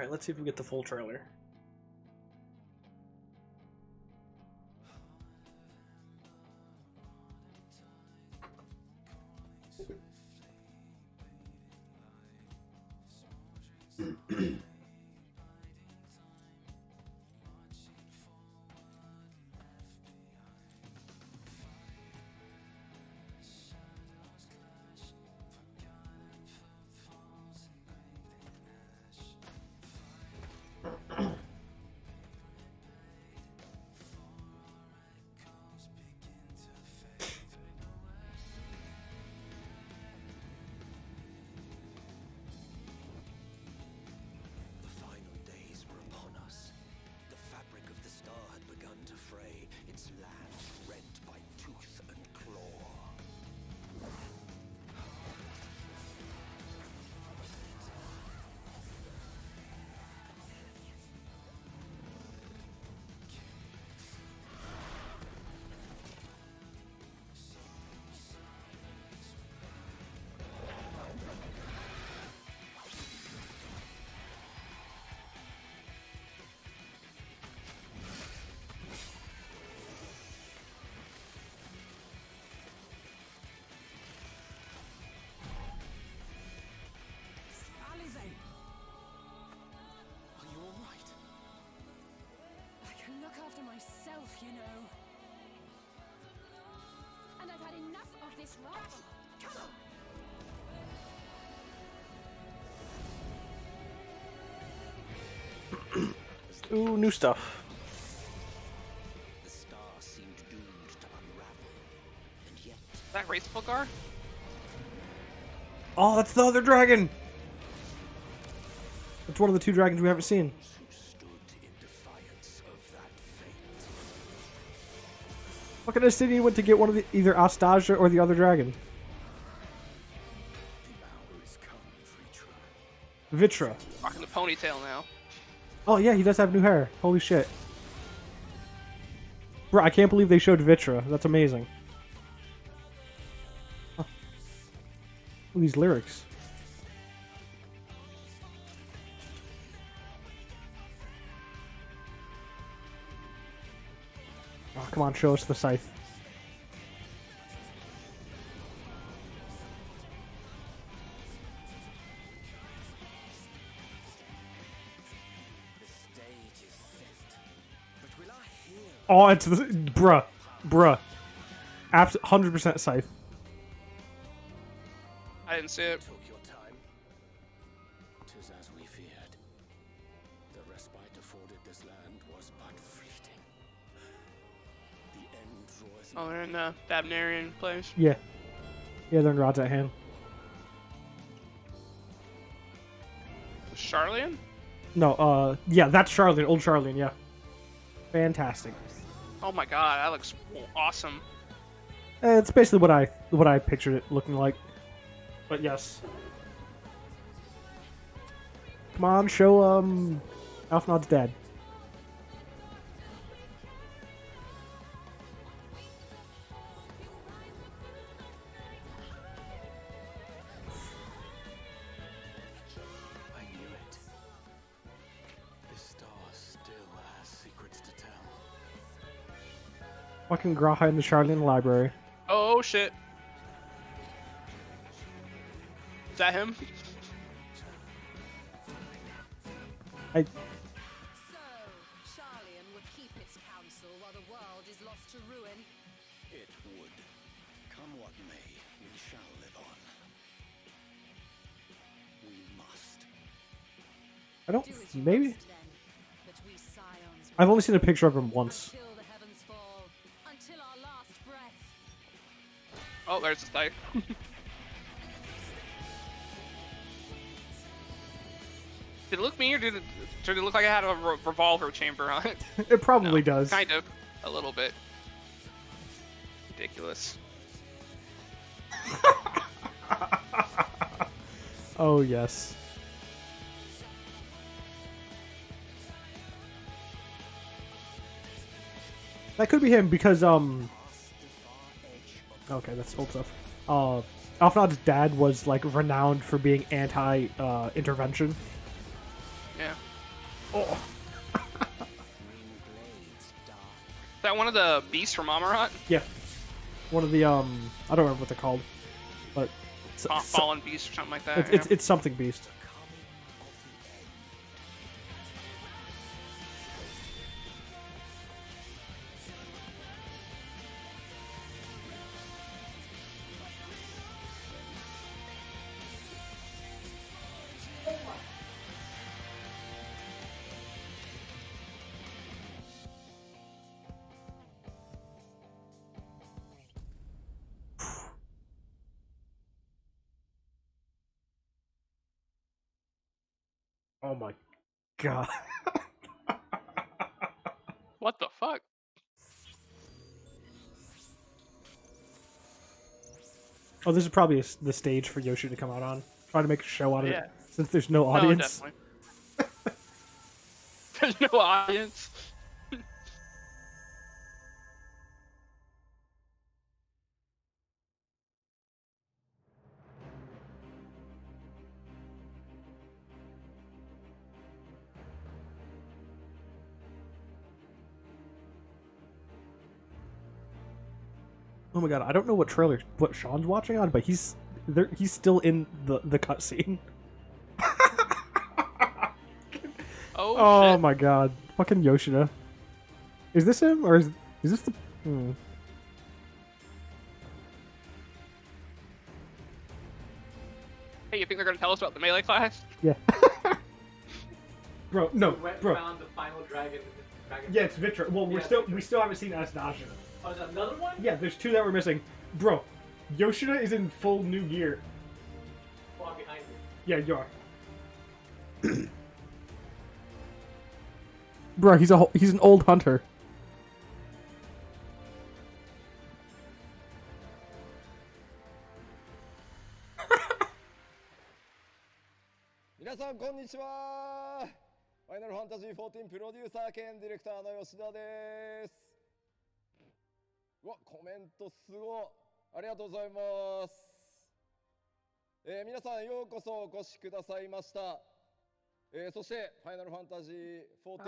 Alright, let's see if we get the full trailer. After myself, you know. And I've had enough of this rabble. Come on. Ooh, new stuff. The star seemed doomed to unravel, and yet Is that Wraith Fulgar? Oh, that's the other dragon! That's one of the two dragons we haven't seen. who stood in defiance of that fate. Look at this city went to get one of the either Astasia or the other dragon. The hour is come, Vitra. Vitra. Rocking the ponytail now. Oh yeah, he does have new hair. Holy shit. Bro, I can't believe they showed Vitra. That's amazing. Huh. Look at these lyrics. Oh, come on, show us the scythe. The stage is set, but will I hear Oh, it's the... Bruh. 100% scythe. I didn't see it. took your time? 'Tis as we feared. The respite afforded this land was but fleeting. The end draweth Oh, they're in the Dabnarian place. Yeah. Yeah, they're in Rod's at hand. Charlian? No, yeah, that's Charlene, old Charlene, yeah. Fantastic. Oh my god, that looks awesome. It's basically what I pictured it looking like. But yes. Come on, show Alphanod's dad. I knew it. This star still has secrets to tell. Fucking Graha in the Charlene library. Oh shit. Is that him? I So, Charlian would keep its counsel while the world is lost to ruin. It would. Come what may, we shall live on. We must. I don't Do as you maybe must, then, but we scions I've only seen a picture of him once. until the heavens fall, until our last breath. Oh, there's the scythe. Did it look me or did it look like it had a revolver chamber on it? It probably No, does. Kind of. A little bit. Ridiculous. Oh yes. That could be him because okay, that's old stuff. Alphanod's dad was like renowned for being anti intervention. Yeah. Oh. Is that one of the beasts from Amarat? Yeah. One of the I don't remember what they're called, but Fallen beast or something like that. it's something beast. Oh my god. What the fuck? Oh, this is probably the stage for Yoshi to come out on. Try to make a show out of Yeah. it, since there's no No, audience. definitely. There's no audience. Oh my god, I don't know what Sean's watching on, but he's still in the cutscene. Oh, shit. My god, fucking Yoshida. Is this him or is this the? Hey, you think they're gonna tell us about the melee class? Yeah. Bro, no, bro. Found the final dragon. Yeah, it's Vitra. Well, Yeah, we still haven't seen Asnaja. Oh, is that another one? Yeah, there's two that we're missing. Bro, Yoshida is in full new gear. Far behind me. Yeah, you are. Bro, he's an old hunter. Minasan, こんにちは。ファイナルファンタジー14プロデューサー兼ディレクターの吉田です。うわ、コメントすごい。ありがとうございます。皆さんようこそお越しくださいました。そしてファイナルファンタジー14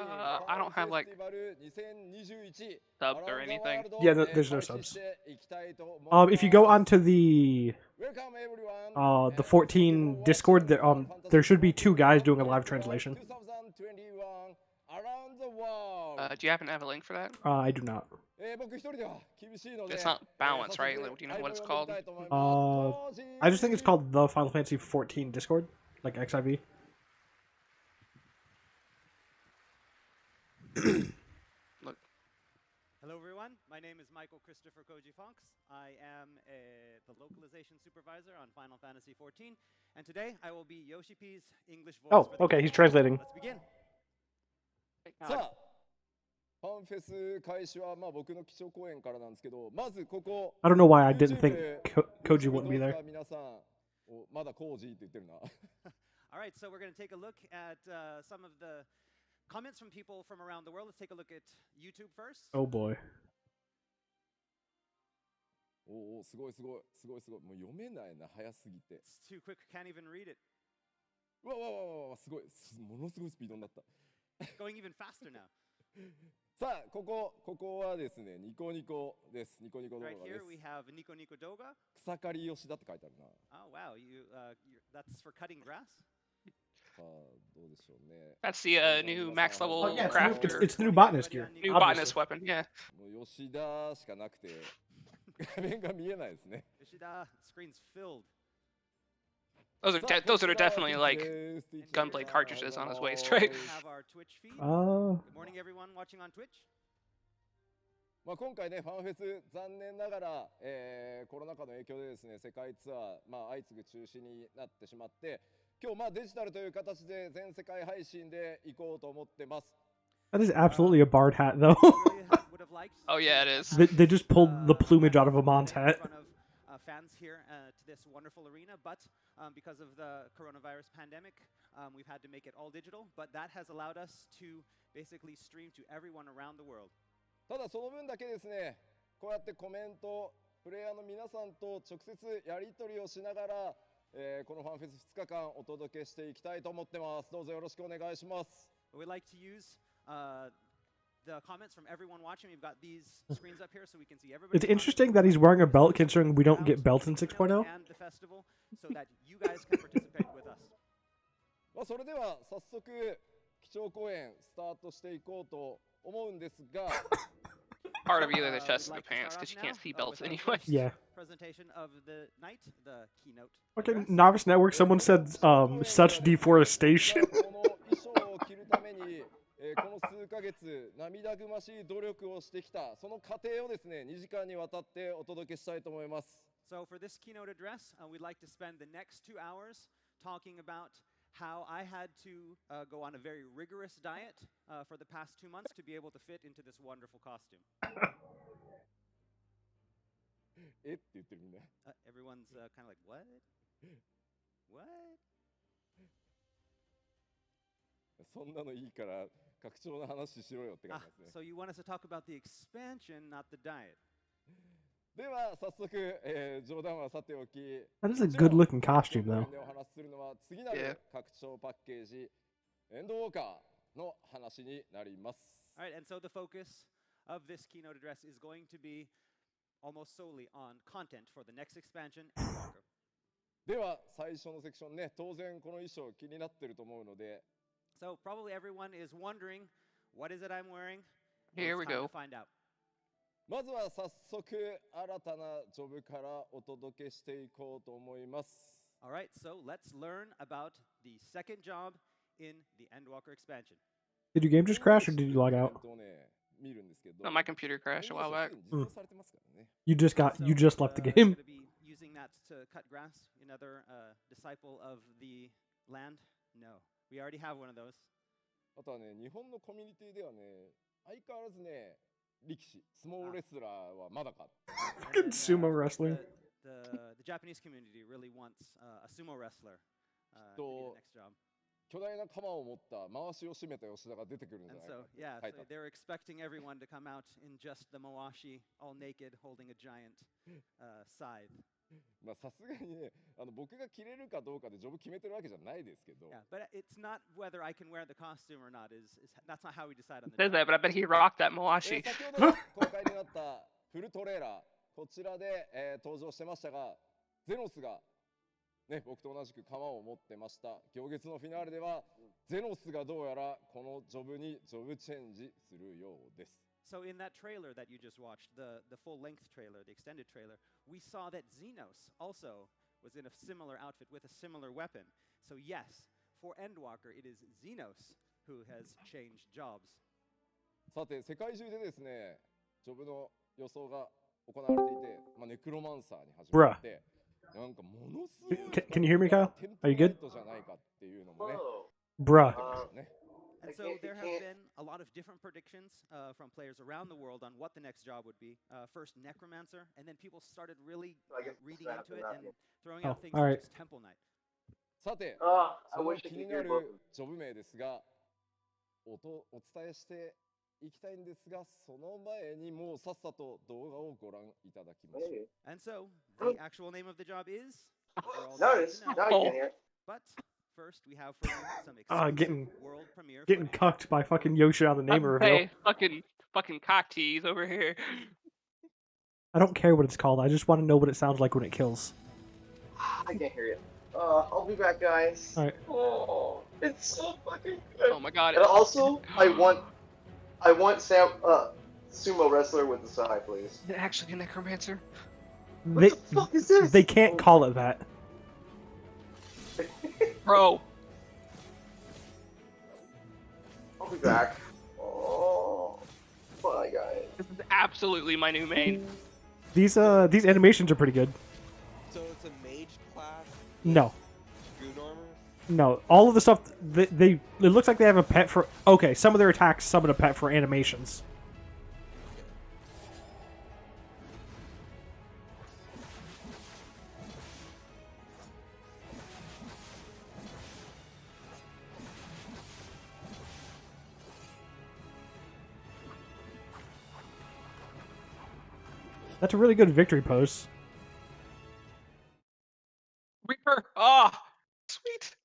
I don't have, like, フェスティバル2021 Subs or anything. Yeah, there's no subs. していきたいと思います。 If you go onto the Welcome everyone. the 14 Discord, there should be two guys doing a live translation. 2021 around the world. Do you happen to have a link for that? I do not. 僕一人では厳しいので It's not balance, right? Do you know what it's called? I just think it's called the Final Fantasy 14 Discord, like XIV. Look. Hello everyone, my name is Michael Christopher Koji Fox. I am the localization supervisor on Final Fantasy XIV, and today I will be Yoshi P's English voice. Oh, for the okay, game. he's translating. Let's begin. さあファンフェス開始は僕の基調講演からなんですけど、まずここ I don't know why I didn't think Koji YouTube wouldn't be there. 皆さんまだコージーって言ってるな。 All right, so we're going to take a look at some of the comments from people from around the world. Let's take a look at YouTube first. Oh boy. おお、すごいすごいすごいすごい、もう読めないな、早すぎて。 It's too quick, can't even read it. うわわわわわ、すごい、ものすごいスピードになった。 Going even faster now. さあ、ここはですね、ニコニコです。ニコニコ動画 Right で here す。 we have Nico Nico Doga. 草刈り吉田って書いてあるな。 Oh wow, that's for cutting grass. さあ、どうでしょうね。 That's the new max level Oh, yeah, crafter. it's the new botanist gear. New obviously. botanist weapon, yeah. もう吉田しかなくて、画面が見えないですね。 Yoshida, screen's filled. Those are definitely like gunblade cartridges on his waist, right? We have our Twitch feed. Uh, Good morning everyone watching on Twitch. 今回ね、ファンフェス、残念ながら、コロナ禍の影響でですね、世界ツアー、相次ぐ中止になってしまって、今日デジタルという形で全世界配信で行こうと思ってます。 that is absolutely a bard hat, though. Really would have liked Oh, yeah, it to is. They just pulled the plumage out of a Mon's in hat. front of fans here to this wonderful arena, but because of the coronavirus pandemic, we've had to make it all digital. But that has allowed us to basically stream to everyone around the world. ただその分だけですね、こうやってコメント、プレイヤーの皆さんと直接やり取りをしながら、このファンフェス2日間お届けしていきたいと思ってます。どうぞよろしくお願いします。But we like to use the comments from everyone watching. We've got these screens up here so we can see everybody. It's interesting that he's wearing a belt considering we don't get belts in Keynote 6.0. and the festival, so that you guys can participate with us. まあそれでは早速基調講演スタートしていこうと思うんですが Part of either the We'd chest or the like to pants start because you off can't now, see belts with our anyway. first Yeah. Presentation of the night, the keynote. Fucking address. Novice Network, someone said such deforestation. この衣装を着るために、この数ヶ月涙ぐましい努力をしてきたその過程をですね2時間にわたってお届けしたいと思います。 So for this keynote address, we'd like to spend the next 2 hours talking about how I had to go on a very rigorous diet for the past 2 months to be able to fit into this wonderful costume. えって言ってるみんな。 Everyone's kind of like, what? What? そんなのいいから拡張の話しろよって感じですね。 So you want us to talk about the expansion, not the diet. では早速、冗談はさておき That is a good looking costume, though. でお話しするのは次な Yeah. る拡張パッケージエンドウォーカーの話になります。 All right, and so the focus of this keynote address is going to be almost solely on content for the next expansion, Endwalker. では最初のセクションね当然この衣装気になってると思うので So probably everyone is wondering, what is it I'm wearing? Here we It's time go. to find out. まずは早速新たなジョブからお届けしていこうと思います。 All right, so let's learn about the second job in the Endwalker expansion. Did your game just crash or did you log out? 見るんですけど No, my computer crashed a while back. 実装されてますからね。 You just left the we're game. going to be using that to cut grass. Another disciple of the land? No, we already have one of those. あとはね日本のコミュニティではね相変わらずね力士相撲レスラーはまだか Fucking sumo wrestling. The Japanese community really wants a sumo wrestler to be the So- next job. 巨大な鎌を持った回しを締めた吉田が出てくるんじゃ And ないか so, yeah, 書い so た they're expecting everyone to come out in just the Moashi, all naked, holding a giant scythe. まあさすがにね僕が着れるかどうかでジョブ決めてるわけじゃないですけど Yeah, but it's not whether I can wear the costume or not. That's not how we decide on It the says job. that, but I bet he rocked that Moashi. 先ほど公開になったフルトレーラーこちらで、登場してましたがゼノスがね僕と同じく鎌を持ってました行月のフィナーレではゼノスがどうやらこのジョブにジョブチェンジするようです So in that trailer that you just watched, the full-length trailer, the extended trailer, we saw that Xenos also was in a similar outfit with a similar weapon. So yes, for Endwalker, it is Xenos who has changed jobs. さて世界中でですねジョブの予想が行われていて、まあ、ネクロマンサーに始まってなんかものすごい Can you hear me, Kyle? テン Are you プレ good? ートじゃないかっていうのもね Bruh. ね And I so can't- there you have can't- been a lot of different predictions from players around the world on what the next job would be. First, Necromancer, and then people started really I guess reading that's into it enough, and yeah. throwing Oh, out things all such right. as Temple Knight. さて I その wish 気 I could にな hear る both of them. ジョブ名ですがお伝えしていきたいんですがその前にもうさっさと動画をご覧いただきましょう Maybe. And so the actual name of the job is. what we're all Now dying it is. to know. Now you can hear it. But first, we have for you some Ah, exclusive getting- world premiere Getting footage. cucked by fucking Yoshi on the name reveal. Hey, fucking cock tease over here. I don't care what it's called. I just want to know what it sounds like when it kills. I can't hear you. I'll be back, guys. Alright. Oh, it's so fucking good. Oh my god. And also, I want sumo wrestler with the side, please. Is it actually a necromancer? What They the fuck is this? they can't call it that. Bro. I'll be back. Oh, bye, guys. This is absolutely my new main. These animations are pretty good. So it's a mage class, No. Goon armor? No, all of the stuff it looks like they have a pet for. Okay, some of their attacks summon a pet for animations. That's a really good victory pose. Reaper. Ah, sweet.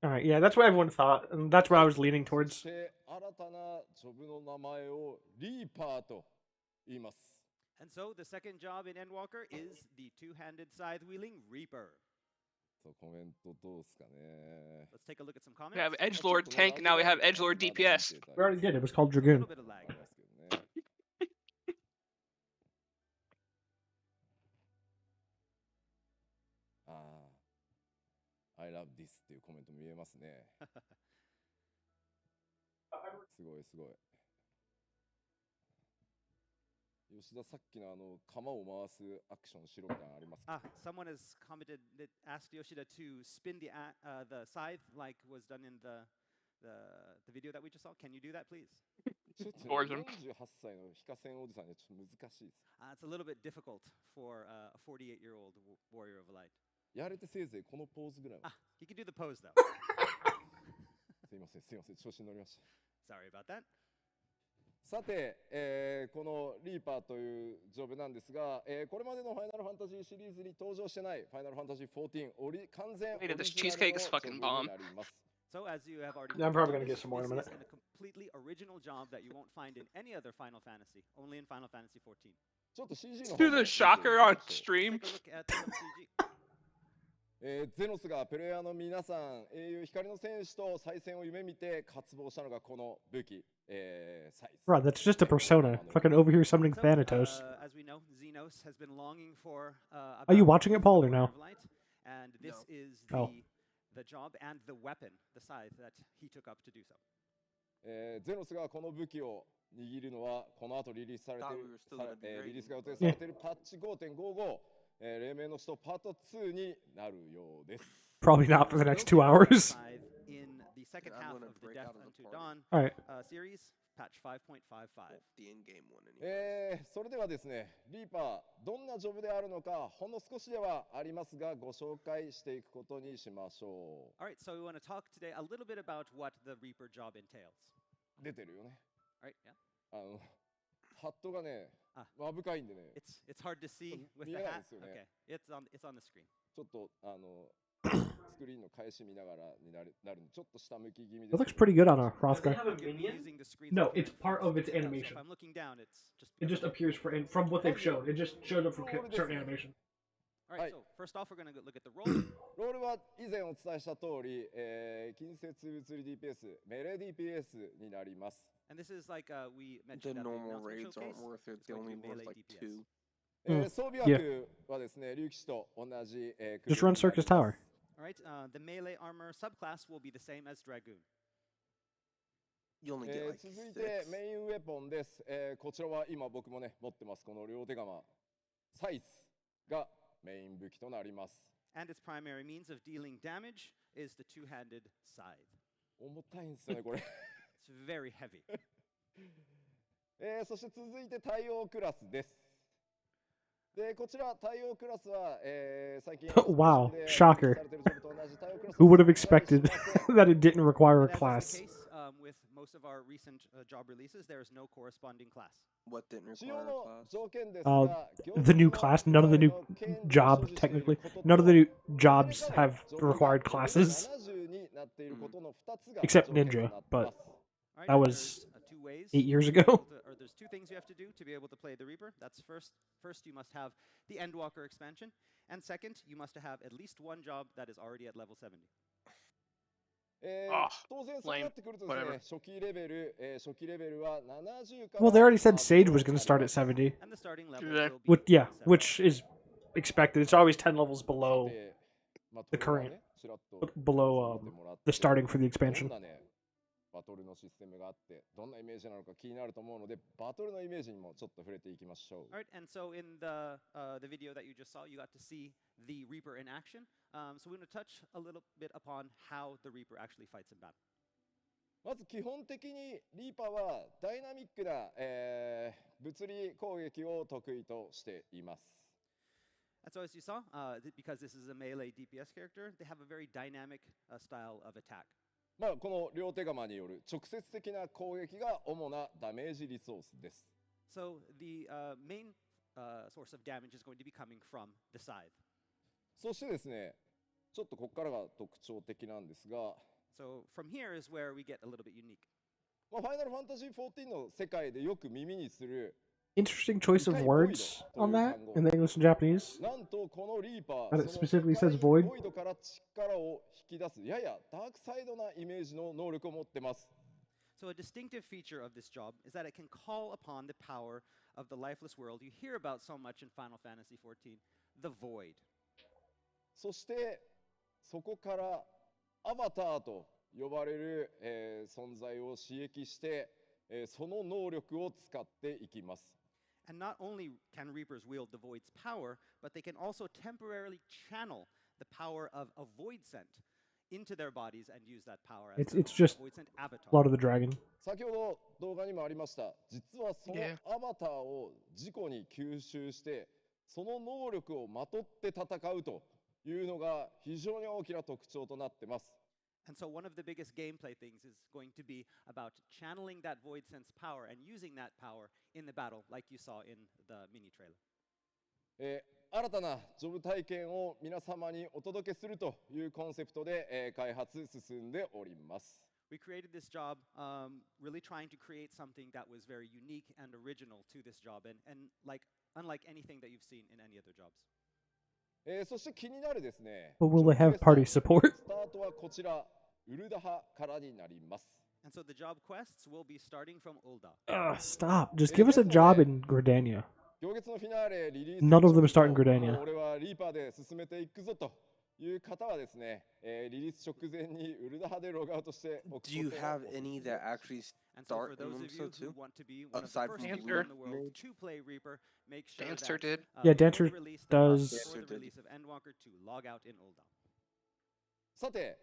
All right, yeah, that's what everyone thought, and that's what I was leaning そ towards. して新たなジョブの名前をリーパーと言います。And so the second job in Endwalker is the two-handed scythe-wielding Reaper. そう、コメントどうすかね。 Let's take a look at some comments. We have Edgelord tank, now we have Edgelord DPS. We already did. It was called A little Dragoon. bit of lag. ですけどね。ああ、I love this っていうコメント見えますね。すごいすごい。吉田さっきの鎌を回すアクションしろみたいなのありますか？ Someone has commented that asked Yoshida to spin the scythe like was done in the video that we just saw. Can you do that, please? ちょっとね、 Origin. 48歳の非化戦おじさんにはちょっと難しいです。 It's a little bit difficult for a 48-year-old warrior of light. やれてせいぜいこのポーズぐらいは。 He can do the pose though. すいません、すいません、調子に乗りました。 Sorry about that. さて、このリーパーというジョブなんですが、これまでのファイナルファンタジーシリーズに登場してないファイナルファンタジー14完全オリジナル Wait, の this ジョ cheesecake ブ is に fucking bomb. なります。 So as you have already Yeah, I'm probably gonna get some more in a this minute. is a completely original job that you won't find in any other Final Fantasy, only in Final Fantasy 14. ちょっと CG の Do 方 the shocker on stream. Take a look at some CG. ゼノスがプレイヤーの皆さん、英雄光の戦士と再戦を夢見て渇望したのがこの武器、サイズ。 Right, that's just a persona. Fucking over here summoning So, Thanatos. as we know, Xenos has been longing for. Are you about watching it, Paul, or no? Warrior of Light, and this No. is Oh. the job and the weapon, the scythe that he took up to do so. ゼノスがこの武器を握るのはこの後リリースされてい Thought る we were still gonna be リリースが予定 raiding. されているパッチ 5.55、黎明の使徒パート2になるようです。 Probably not for the next 2 hours. Scythe in the second And I'm half gonna of the break Death out of the Unto party. Dawn Alright. Series, patch 5.55. The in-game one anyway. それではですね、リーパーどんなジョブであるのかほんの少しではありますがご紹介していくことにしましょ All right, so we want to talk today a little bit about what the Reaper job entails. う。出てるよね。 All right, yeah. ハットがね、あまぶかいんでね、 It's hard to see with the 見えない hat. ですよね。 Okay, it's on the screen. ちょっとスクリーンの返し見ながらになるんでちょっと下向き気味です It け looks ど。 pretty good on a Does it Rothgar. have a I'm minion? using the screen No, up here. it's part of its So if animation. I'm looking down, it's just. It just appears from what they've shown. It just showed up from certain animation. All right, Right. so first off, we're going to look at the role. ロールは以前お伝えした通り、近接物理 DPS、メレー DPS になります。 And this is like we The mentioned at the normal announcement raids showcase. aren't worth it. It's They going to only be worth melee like DPS. 2. 装備枠はですね、竜騎士と同じ、Just run Circus Tower. All right, the melee armor subclass will be the same as Dragoon. You only get like 続いて 6. メインウェポンです、こちらは今僕もね持ってますこの両手釜サイズがメイン武器となります。 And its primary means of dealing damage is the two-handed scythe. 重たいんですよねこれ。 It's very heavy. そして続いて対応クラスです。でこちら対応クラスは、最近 Wow, で shocker. されているジョブと同じ対応クラス Who would have を紹介し expected ません that it didn't require a And as is class? the case with most of our recent job releases, there is no corresponding class. What didn't 使 require 用 a の class? 条件です Uh, が The new class, none of the new job, technically. None of the new jobs have required classes. 70になっていることの2つが Except 条件と Ninja, なって but ます。 All right, That and was there's, two ways 8 years to be ago. able to- or there's two things you have to do to be able to play the Reaper. That's first you must have the Endwalker expansion, and second, you must have at least one job that is already at level 70. 当然そうなってくるとですね、 Whatever. 初期レベル、初期レベルは70から Well, they already said Sage was going to start at 70. And the starting level Yeah. will be Yeah, 70. which is expected. It's always 10 levels below でまあ the トレーナー current, ねちらっと below 見てもらって the starting for the ど expansion. んなねバトルのシステムがあってどんなイメージなのか気になると思うのでバトルのイメージにもちょっと触れていきましょう。 All right, and so in the video that you just saw, you got to see the Reaper in action. So we're going to touch a little bit upon how the Reaper actually fights in battle. まず基本的にリーパーはダイナミックな、物理攻撃を得意としています。 And so as you saw, because this is a melee DPS character, they have a very dynamic style of attack. まあこの両手釜による直接的な攻撃が主なダメージリソースです。 So the main source of damage is going to be coming from the scythe. そしてですね、ちょっとここからが特徴的なんですが、 So from here is where we get a little bit unique. まあ、ファイナルファンタジー14の世界でよく耳にする Interesting choice of words on that in the English and Japanese. なんとこのリーパー And it その specifically 世界 says void. ボイドから力を引き出すややダークサイドなイメージの能力を持ってます。 So a distinctive feature of this job is that it can call upon the power of the lifeless world you hear about so much in Final Fantasy XIV, the void. そしてそこからアバターと呼ばれる、存在を刺激して、その能力を使っていきます。 And not only can Reapers wield the void's power, but they can also temporarily channel the power of a void scent into their bodies and use that power as It's just void scent avatar. Blood of the Dragon. 先ほど動画にもありました。実はその Yeah. アバターを自己に吸収して、その能力をまとって戦うというのが非常に大きな特徴となってます。 And so one of the biggest gameplay things is going to be about channeling that void sense power and using that power in the battle, like you saw in the mini trailer. 新たなジョブ体験を皆様にお届けするというコンセプトで、開発進んでおります。 We created this job really trying to create something that was very unique and original to this job and unlike anything that you've seen in any other jobs. そして気になるですね。 But will they have party support? スタートはこちら、ウルダハからになります。 And so the job quests will be starting from Ul'dah. Stop. Just give us a job in Gridania. 行列のフィナーレリリース None of them start in Gridania. 俺はリーパーで進めていくぞという方はですね、リリース直前にウルダハでログアウトしておくこと Do you have any that actually And so for start in those them of so you who too? want to be one of the Aside first from people Dancer. in the world to play Reaper, make sure Dancer that did. Yeah, before Dancer the release, the does. before Dancer the did. release of Endwalker to log out in Ul'dah. さて、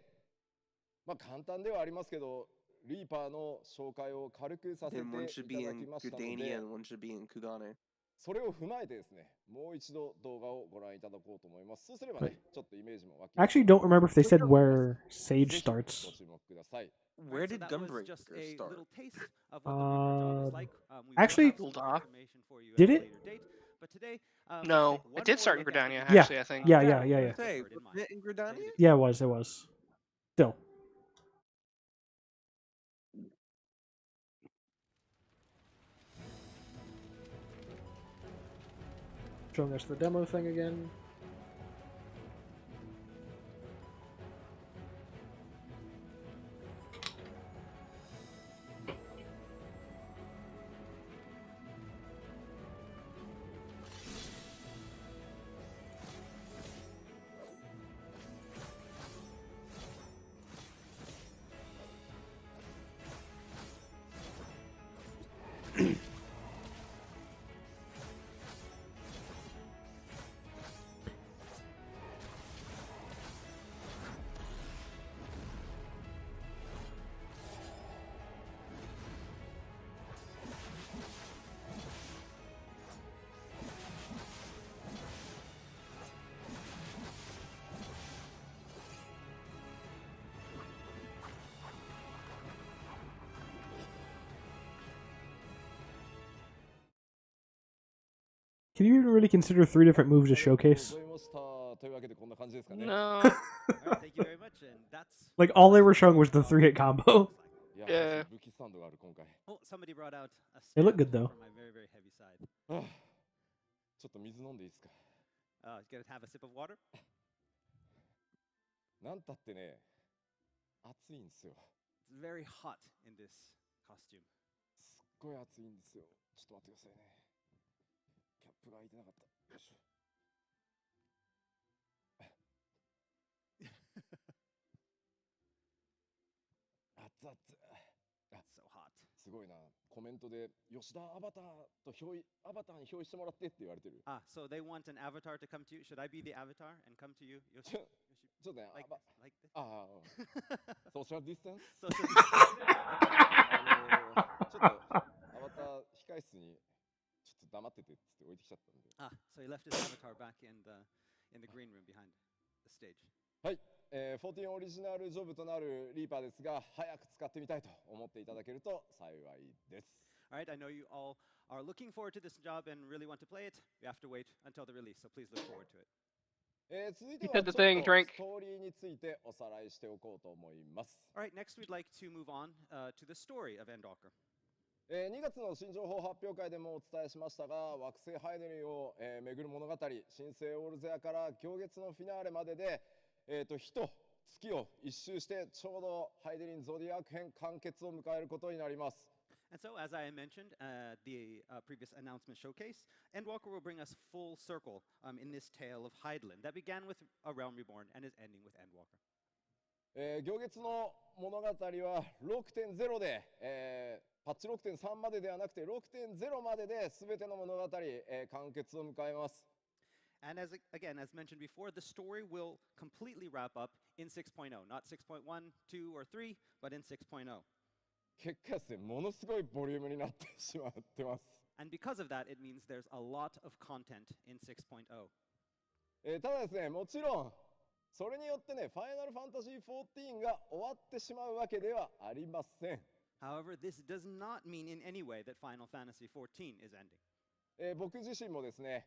まあ簡単ではありますけど、リーパーの紹介を軽くさせてい And た one だ should き be in ましたの Gridania で、 and one should be in Kugane. それを踏まえてですね、もう一度動画をご覧いただこうと思います。そうすればね、ちょっとイメージも湧き I ます actually don't remember if they said where ぜ Sage ひ starts. ご注目ください。 Where So did that was just Gunbreaker a start? little taste of what the Reaper job is like. We will actually- have some more Ul'dah. information for you at Did a it? later date. But today, No, let's take one it did more start in look at Gridania, the Yeah. actually, I think. Yeah, yeah, yeah, yeah. Say, Bird in mind. wasn't it in Gridania? Yeah, it was. It was. Still. Showing us the demo thing again. Can you even really consider 3 different moves a ありがとう showcase? ございましたというわけでこんな感じですかね。 No. All right, thank you very much. And that's Like, all they were showing was the 3-hit combo. いや、 Yeah. 武器スタンドがある今回。 oh, somebody brought out a They look stand good, though. from my very, very heavy side. はあちょっと水飲んでいいですか。 Gonna have a sip of water? なんたってね、暑いんですよ。 It's very hot in this costume. すっごい暑いんですよ。ちょっと待ってくださいね。キャップが開いてなかった。よいしょ。熱々。 So hot. すごいな。コメントで吉田アバターアバターに表示してもらってって言われてる。 So they want an avatar to come to you. Should I be the avatar and come to you? ち Yoshi? ょちょっとね、 Like あ this? Like this? ああ、ソーシャルディスタンス So should we- ちょっとアバター控室にちょっと黙っててっつって置いてきちゃったんで。 so he left his avatar back in the green room behind the stage. はい、14オリジナルジョブとなるリーパーですが、早く使ってみたいと思っていただけると幸いです。 All right, I know you all are looking forward to this job and really want to play it. You have to wait until the release, so please look forward to it. 続いて You は said the ちょっ thing, と drink. ストーリーについておさらいしておこうと思います。 All right, next we'd like to move on to the story of Endwalker. 2月の新情報発表会でもお伝えしましたが、惑星ハイデリンを、巡る物語、新生オールゼアから行月のフィナーレまでで、日と月を一周してちょうどハイデリンゾディアーク編完結を迎えることになります。 And so, as I mentioned the previous announcement showcase, Endwalker will bring us full circle in this tale of Hydaelyn that began with A Realm Reborn and is ending with Endwalker. 行月の物語は 6.0 で、パッチ 6.3 までではなくて 6.0 までで全ての物語、完結を迎えます。 And as mentioned before, the story will completely wrap up in 6.0, not 6.1, 2, or 3, but in 6.0. 結果ですね、ものすごいボリュームになってしまってます。 And because of that, it means there's a lot of content in 6.0. ただですね、もちろんそれによってね、ファイナルファンタジー14が終わってしまうわけではありません。 However, this does not mean in any way that Final Fantasy XIV is ending. 僕自身もですね、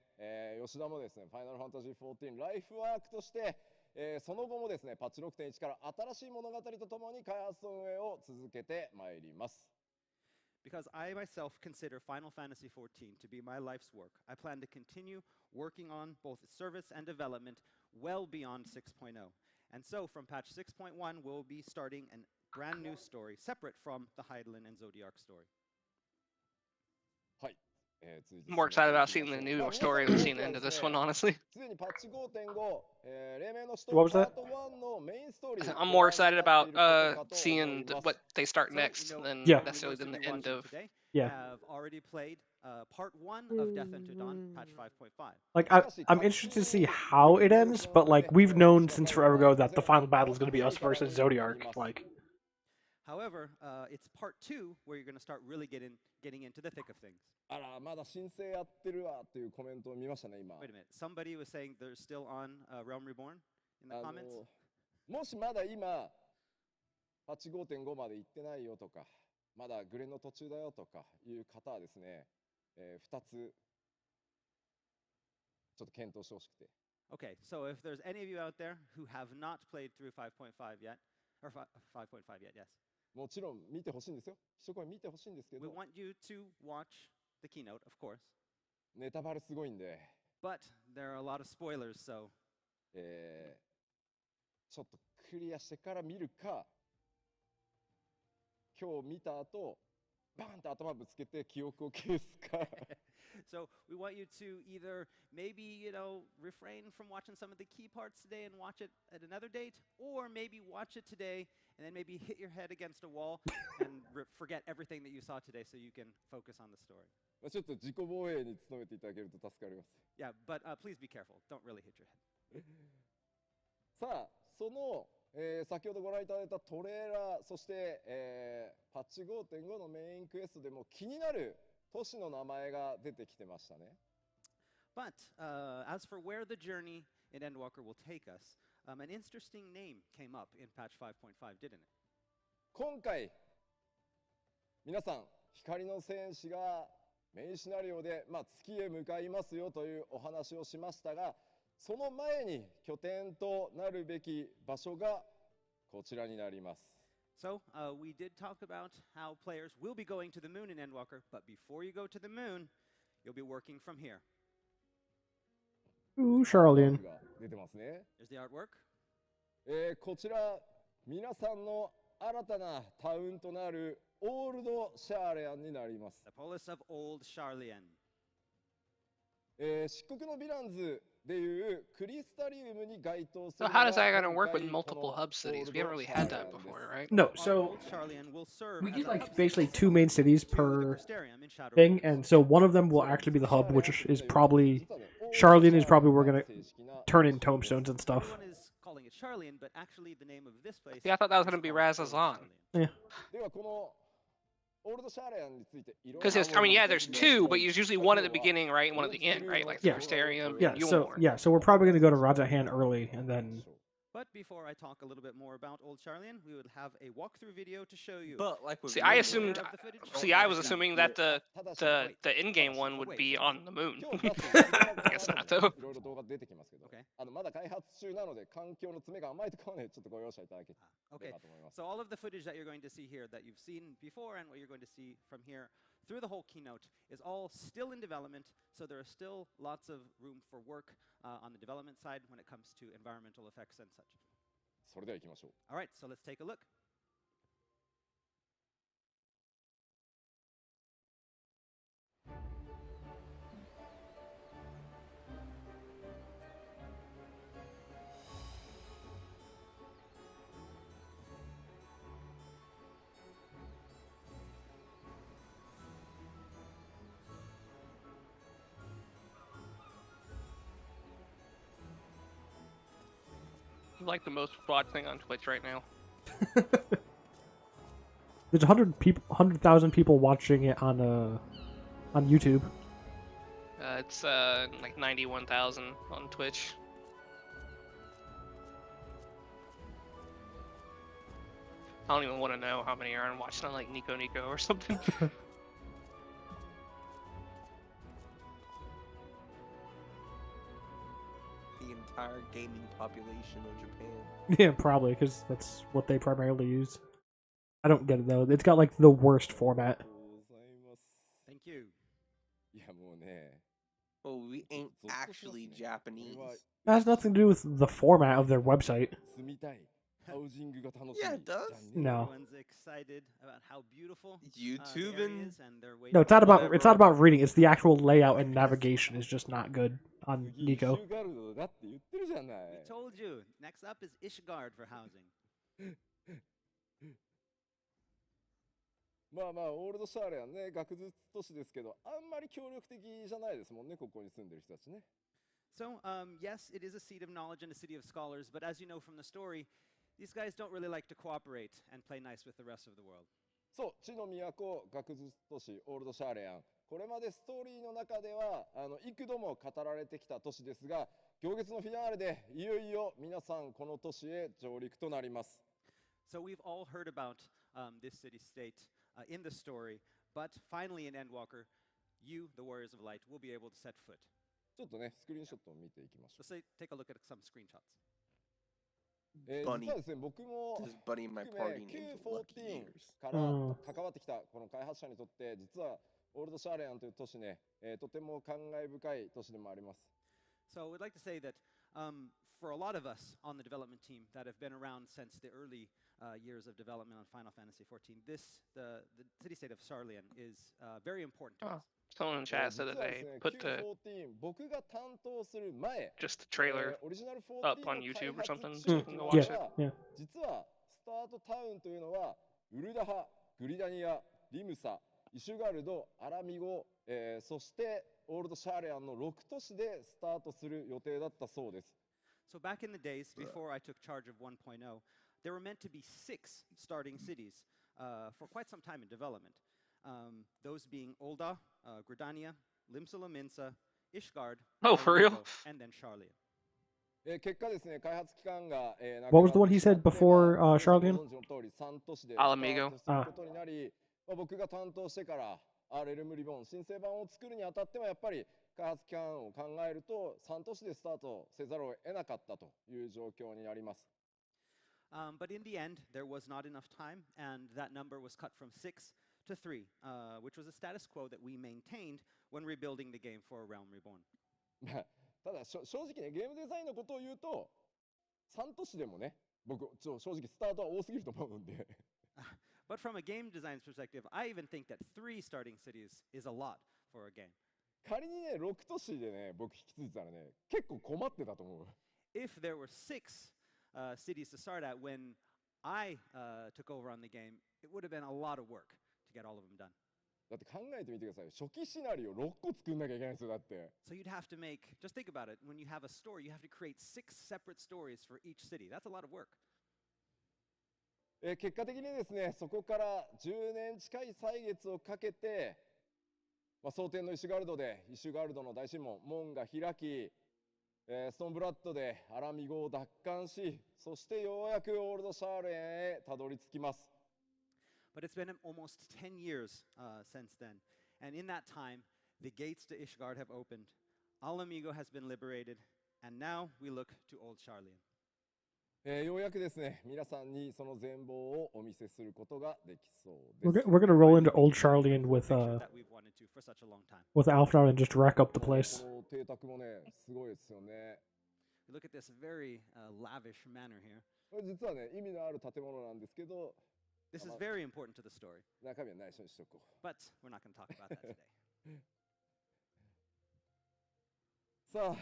吉田もですね、ファイナルファンタジー14ライフワークとして、その後もですね、パッチ 6.1 から新しい物語とともに開発と運営を続けてまいります。 Because I myself consider Final Fantasy XIV to be my life's work, I plan to continue working on both service and development well beyond 6.0. And so from patch 6.1, we'll be starting a brand new story separate from the Hydaelyn and Zodiac story. はい。 I'm more excited about seeing the new story than seeing the end of this one, honestly. すでにパッチ 5.5、黎明の使徒 What was パ that? ート1のメインストーリー I'm more excited about ご覧になっていることかと思い seeing ます。 what they start So, next than Yeah. necessarily than the most end you of. today Yeah. have already played part 1 of Death Unto Dawn, patch 5.5. Like I'm interested to see how it ends, but like we've known since forever ago that the final battle is going to be us versus Zodiac. Like, However, it's part 2 where you're going to start really getting into the thick of things. あら、まだ申請やってるわっていうコメントを見ましたね、今。 Wait a minute. Somebody was saying they're still on Realm Reborn in the comments. もしまだ今、パッチ 5.5 まで行ってないよとか、まだグレンの途中だよとかいう方はですね、2つ、ちょっと検討してほしくて。 Okay, so if there's any of you out there who have not played through 5.5 yet, or 5.5 yet, yes, もちろん見てほしいんですよ。一生懸命見てほしいんですけ we ど、 want you to watch the keynote, of course. ネタバレすごいんで、 But there are a lot of spoilers, so ちょっとクリアしてから見るか、今日見た後、バーンと頭ぶつけて記憶を消すか。so we want you to either maybe, refrain from watching some of the key parts today and watch it at another date, or maybe watch it today and then maybe hit your head against a wall and forget everything that you saw today so you can focus on the story. ちょっと自己防衛に努めていただけると助かります。 Yeah, but please be careful. Don't really hit your head. さあ、その、先ほどご覧いただいたトレーラー、そして、パッチ 5.5 のメインクエストでも気になる都市の名前が出てきてましたね。 But as for where the journey in Endwalker will take us, an interesting name came up in patch 5.5, didn't it? 今回、皆さん、光の戦士がメインシナリオで、月へ向かいますよというお話をしましたが、その前に拠点となるべき場所がこちらになります。 So we did talk about how players will be going to the moon in Endwalker, but before you go to the moon, you'll be working from here. ooh, Charlene. が出てますね。 There's the artwork. こちら、皆さんの新たなタウンとなるオールドシャーレアンになります。 The polis of Old Charlian. 漆黒のヴィランズでいうクリスタリウムに該当する So how does that gonna work with multiple hub cities? We haven't really had that before, right? No, Our so Old Charlian will serve we as get a like hub basically city 2 main cities to the per Crystarium in Shadow thing, Realms. and so one of them will actually be the hub, which is probably Charlene is probably where we're gonna turn in tombstones and stuff. Everyone is calling it Charlian, but actually the name of this place. Yeah, I thought that was is gonna be called Old Razazan. Charlian. ではこのオールドシャーレアンについていろんな Because I mean, yeah, there's 2, but there's usually one at the beginning, right, and one at the end, right? Like the Yeah. Crystarium Yeah, and so Yulmore. yeah, so we're probably gonna go to Rajahan early and then But before I talk a little bit more about Old Charlian, we would have a walkthrough video to show you. But like with See, I video, assumed. Aware of the footage? See, I was assuming that the in-game one would be on the moon. I guess not though. いろいろ動画出てきますけど、 Okay. まだ開発中なので環境の詰めが甘いところはね、ちょっとご容赦いただけれ Okay. ばと思います。 So all of the footage that you're going to see here that you've seen before and what you're going to see from here through the whole keynote is all still in development, so there are still lots of room for work on the development side when it comes to environmental effects and such. それでは行きましょう。 All right, so let's take a look. Like the most watched thing on Twitch right now. There's 100,000 people watching it on YouTube. It's like 91,000 on Twitch. I don't even want to know how many are watching on like Nico or something. the entire gaming population of Japan. Yeah, probably, because that's what they primarily use. I don't get it though. It's got like the worst format. ありがとうございます。 Thank you. いやもうね、 Oh, we ain't ゾッとします actually ね。 Japanese. これは That has nothing to do with the format of their website. 住みたい。ハウジングが楽しみ。 Yeah, it does. じゃね No. Everyone's excited about how beautiful the YouTube area and is, and they're waiting No, it's not for about it's not about reading. It's the actual layout and navigation is just not good on 次イシ Nico. ュガルドだって言ってるじゃない。 We told you. Next up is Ishgard for housing. まあまあ、オールドシャーレはね、学術都市ですけど、あんまり協力的じゃないですもんね、ここに住んでる人たちね。 So, yes, it is a seat of knowledge and a city of scholars, but as you know from the story, these guys don't really like to cooperate and play nice with the rest of the world. そう、地の都、学術都市、オールドシャーレアン。これまでストーリーの中では、幾度も語られてきた都市ですが、行月のフィナーレでいよいよ皆さんこの都市へ上陸となります。 So we've all heard about this city-state in the story, but finally in Endwalker, you, the Warriors of Light, will be able to set foot. ちょっとね、スクリーンショットを見ていきましょ Let's take a look at some screenshots. う。バニー実はですね、僕も This is buddy in my 含 party め named Lucky Q14 Years. からうん関わってきたこの開発者にとって実はオールドシャーレアンという都市ね、とても感慨深い都市でもあります。 So we'd like to say that for a lot of us on the development team that have been around since the early years of development on Final Fantasy XIV, the city-state of Sarlian is very important to Oh, us. someone in chat said 実 that は they ですね、 put the Q14 僕が担当する前、 just the trailer オリジナル up 14 on の YouTube 開 or 発 something 中 so you 期 can の go うん watch it. Yeah. 実はスタートタウンというのはウルダハ、グリダニア、リムサ、イシュガルド、アラミゴ、そしてオールドシャーレアンの6都市でスタートする予定だったそうです。 So back in the days before I took charge of 1.0, there were meant to be 6 starting cities for quite some time in development. Those being Olda, Gridania, Limsala Minsa, Ishgard, Oh, for real? Alarico, and then Charlian. 結果ですね、開発期間が、What was the one he said before, Charlian? ご存知の通り3都市でス ア タ ラミゴートすることになり、僕が担当してからレルムリボン新生版を作るにあたってはやっぱり開発期間を考えると3都市でスタートせざるを得なかったという状況になります。 But in the end, there was not enough time, and that number was cut from 6 to 3, which was a status quo that we maintained when rebuilding the game for Realm Reborn. まあただ正直ね、ゲームデザインのことを言うと3都市でもね、僕正直スタートは多すぎると思うんで。But from a game design's perspective, I even think that 3 starting cities is a lot for a game. 仮にね、6都市でね、僕引き継いでたらね、結構困ってたと思う。 If there were 6 cities to start at when I took over on the game, it would have been a lot of work to get all of them done. だって考えてみてくださいよ。初期シナリオ6個作んなきゃいけないんですよ、だって。 So you'd have to make, just think about it, when you have a story, you have to create 6 separate stories for each city. That's a lot of work. 結果的にですね、そこから10年近い歳月をかけて、蒼天のイシュガルドでイシュガルドの大神門門が開き、ストーンブラッドでアラミゴを奪還し、そしてようやくオールドシャーレンへたどり着きます。But it's been almost 10 years since then. And in that time, the gates to Ishgard have opened, Alamigo has been liberated, and now we look to Old Sharlayan. ようやくですね、皆さんにその全貌をお見せすることができそう We're です。we're gonna roll into Old Charlian with That we've wanted to for such a long time. with Alfred and just wreck up the place. この邸宅もね、すごいですよね。 Look at this very lavish manor here. これ実はね、意味のある建物なんですけど、 This is very important to the story, 中身は内緒にしとこう。 but we're not going to talk about that today. さあ、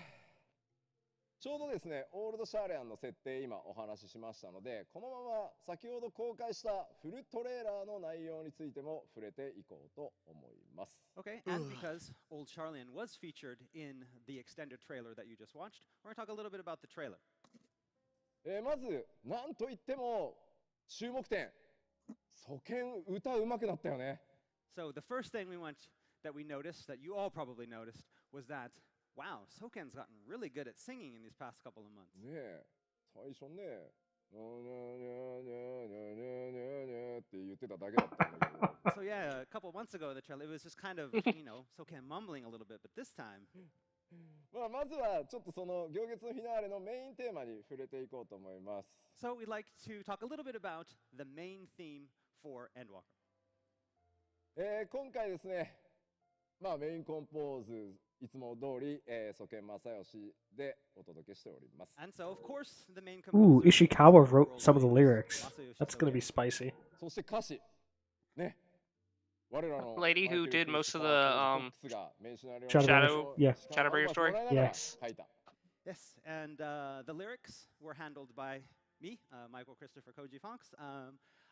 ちょうどですね、オールドシャーレアンの設定今お話ししましたので、このまま先ほど公開したフルトレーラーの内容についても触れていこうと思います。 Okay, and because Old Sharlayan was featured in the extended trailer that you just watched, we're going to talk a little bit about the trailer. まず、なんといっても注目点、ソケン歌うまくなったよね。 So the first thing that we noticed, that you all probably noticed, was that, wow, Soken's gotten really good at singing in these past couple of months. ねえ、最初ね、にゃにゃにゃにゃにゃにゃにゃにゃって言ってただけだったんだけど。 So yeah, a couple months ago, the trailer, it was just kind of, Soken mumbling a little bit, but this time, まずはちょっとその行月のフィナーレのメインテーマに触れていこうと思います。 so we'd like to talk a little bit about the main theme for Endwalker. 今回ですね、メインコンポーズいつも通り、ソケン正義でお届けしております。 And so, of course, the main Ooh, composer Ishikawa of wrote World some of the Waves, lyrics. Masayoshi That's gonna be Soken. spicy. そして歌詞ね、我らの Lady who did most of the, Shadow- yeah. Shadowbringer story? Yes. 書いた。 Yes, and the lyrics were handled by me, Michael Christopher Koji Fox.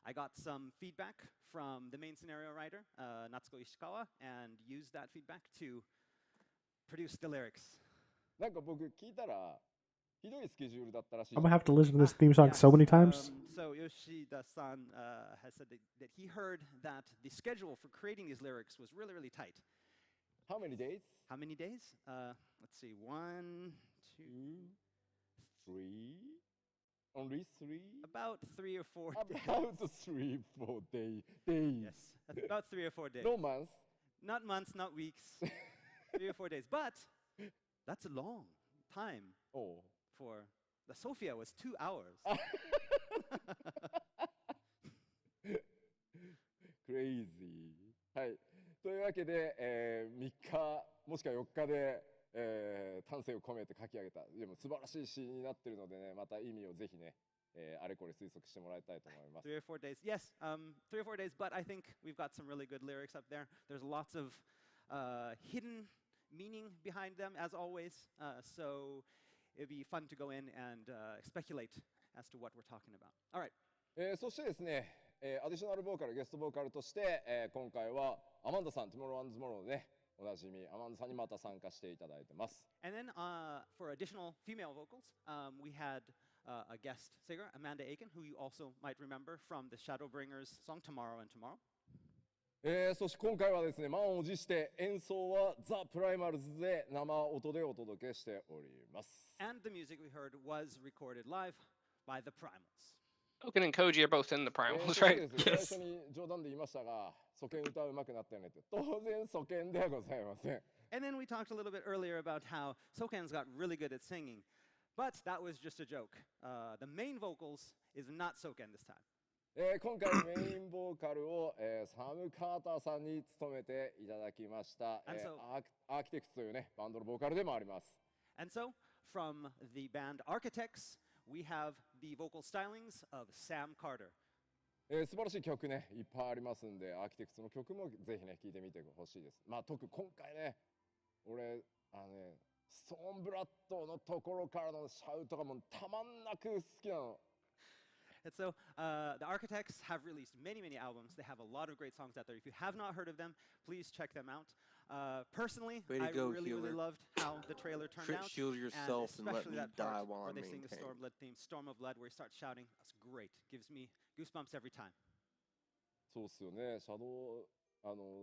I got some feedback from the main scenario writer, Natsuko Ishikawa, and used that feedback to produce the lyrics. なんか僕聞いたらひどいスケジュールだったらしい。 I'm gonna have to listen to this theme song Yes, so many times. So Yoshida-san has said that he heard that the schedule for creating these lyrics was really, really tight. How many days? How many days? Let's see, 1, 2, 3? Only 3? about 3 or 4 days. About 3, 4 days. Yes, that's about 3 or 4 days. No months. Not months, not weeks. 3 or 4 days. But that's a long time Oh. for the Sophia was 2 hours. Crazy. はい。というわけで、3日もしくは4日で、丹精を込めて書き上げた。でも素晴らしい詩になってるのでね、また意味をぜひね、あれこれ推測してもらいたいと思います。 3 or 4 days. Yes, 3 or 4 days, but I think we've got some really good lyrics up there. There's lots of hidden meaning behind them, as always. So it'd be fun to go in and speculate as to what we're talking about. All right. そしてですね、アディショナルボーカル、ゲストボーカルとして、今回はアマンダさん、トゥモロー&ズモローのね、おなじみ、アマンダさんにまた参加していただいてます。And then for additional female vocals, we had a guest singer, Amanda Aiken, who you also might remember from the Shadowbringers song Tomorrow and Tomorrow. そして今回はですね、満を持して演奏はザ・プライマルズで生音でお届けしております。And the music we heard was recorded live by the Primals. Soken and Koji are both in the primals, そして right? ですね、最初に冗談で言いましたが、ソケン歌うまくなったよねって。当然ソケンではございません。 And then we talked a little bit earlier about how Soken's got really good at singing, but that was just a joke. The main vocals is not Soken this time. 今回メインボーカルを、サム・カーターさんに務めていただきました、And so- アーキテクツというねバンドのボーカルでもあります。 And so, from the band Architects, we have the vocal stylings of Sam Carter. 素晴らしい曲ねいっぱいありますんで、アーキテクツの曲もぜひね聴いてみてほしいです。特に今回ね、俺ストーンブラッドのところからのシャウトがもうたまんなく好きなの。 And so, the Architects have released many, many albums. They have a lot of great songs out there. If you have not heard of them, please check them out. Personally, Way to I go, really, really Healer. loved how the trailer turned Crit out. shield yourself and let especially me that die part while where I'm they sing the maintaining. Stormblood theme, Storm of Blood, where he starts shouting. That's great. Gives me goosebumps every time. そうっすよね。シャドウ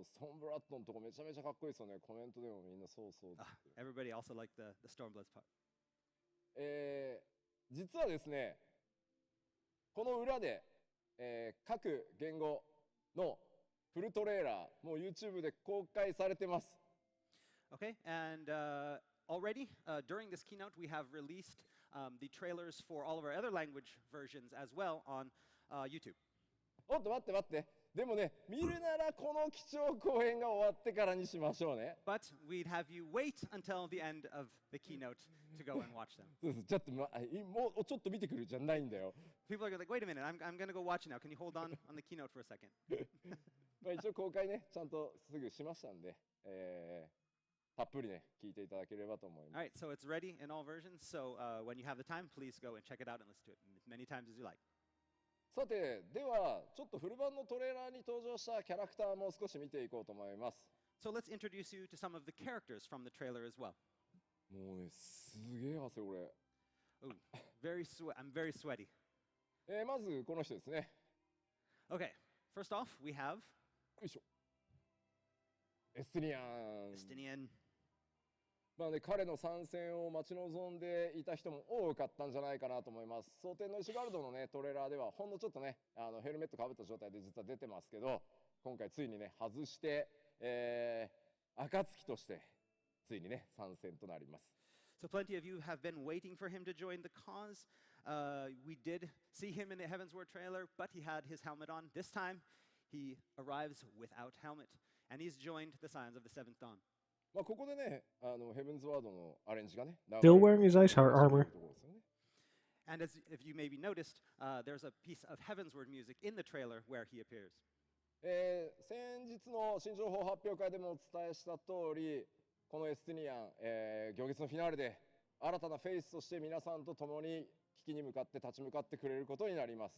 ストーンブラッドのとこめちゃめちゃかっこいいですよね。コメントでもみんなそうそうって。 Everybody also liked the Stormblood's part. 実はですね、この裏で、各言語のフルトレーラー、もう YouTube で公開されてます。Okay, and already during this keynote, we have released the trailers for all of our other language versions as well on YouTube. おっと待って待って。でもね、見るならこの基調講演が終わってからにしましょうね。But we'd have you wait until the end of the keynote to go and watch them. そうです。ちょっと、もうちょっと見てくるじゃないんだよ。People are like, wait a minute, I'm going to go watch it now. Can you hold on the keynote for a second? まあ一応公開ね、ちゃんとすぐしましたんで、たっぷりね、聞いていただければと思います。All right, so it's ready in all versions. So when you have the time, please go and check it out and listen to it as many times as you like. さて、では、ちょっとフル版のトレーラーに登場したキャラクターも少し見ていこうと思います。So let's introduce you to some of the characters from the trailer as well. もうね、すげえ汗、俺。Ooh, I'm very sweaty. まず、この人ですね。Okay, first off, we have よいしょ。エスティニアン。Estinian. まあね、彼の参戦を待ち望んでいた人も多かったんじゃないかなと思います。蒼天の石ガルドのね、トレーラーでは、ほんのちょっとね、ヘルメットかぶった状態で実は出てますけど、今回ついにね、外して、暁として、ついにね、参戦となります。So plenty of you have been waiting for him to join the cause. We did see him in the Heaven's Word trailer, but he had his helmet on. This time, he arrives without helmet, and he's joined the Scions of the Seventh Dawn. まあここでね、ヘブンズワードのアレンジがね、Still wearing his ice heart armor. And as if you maybe noticed, there's a piece of Heaven's Word music in the trailer where he appears. 先日の新情報発表会でもお伝えした通り、このエスティニアン、行月のフィナーレで新たなフェイスとして皆さんと共に危機に向かって立ち向かってくれることになります。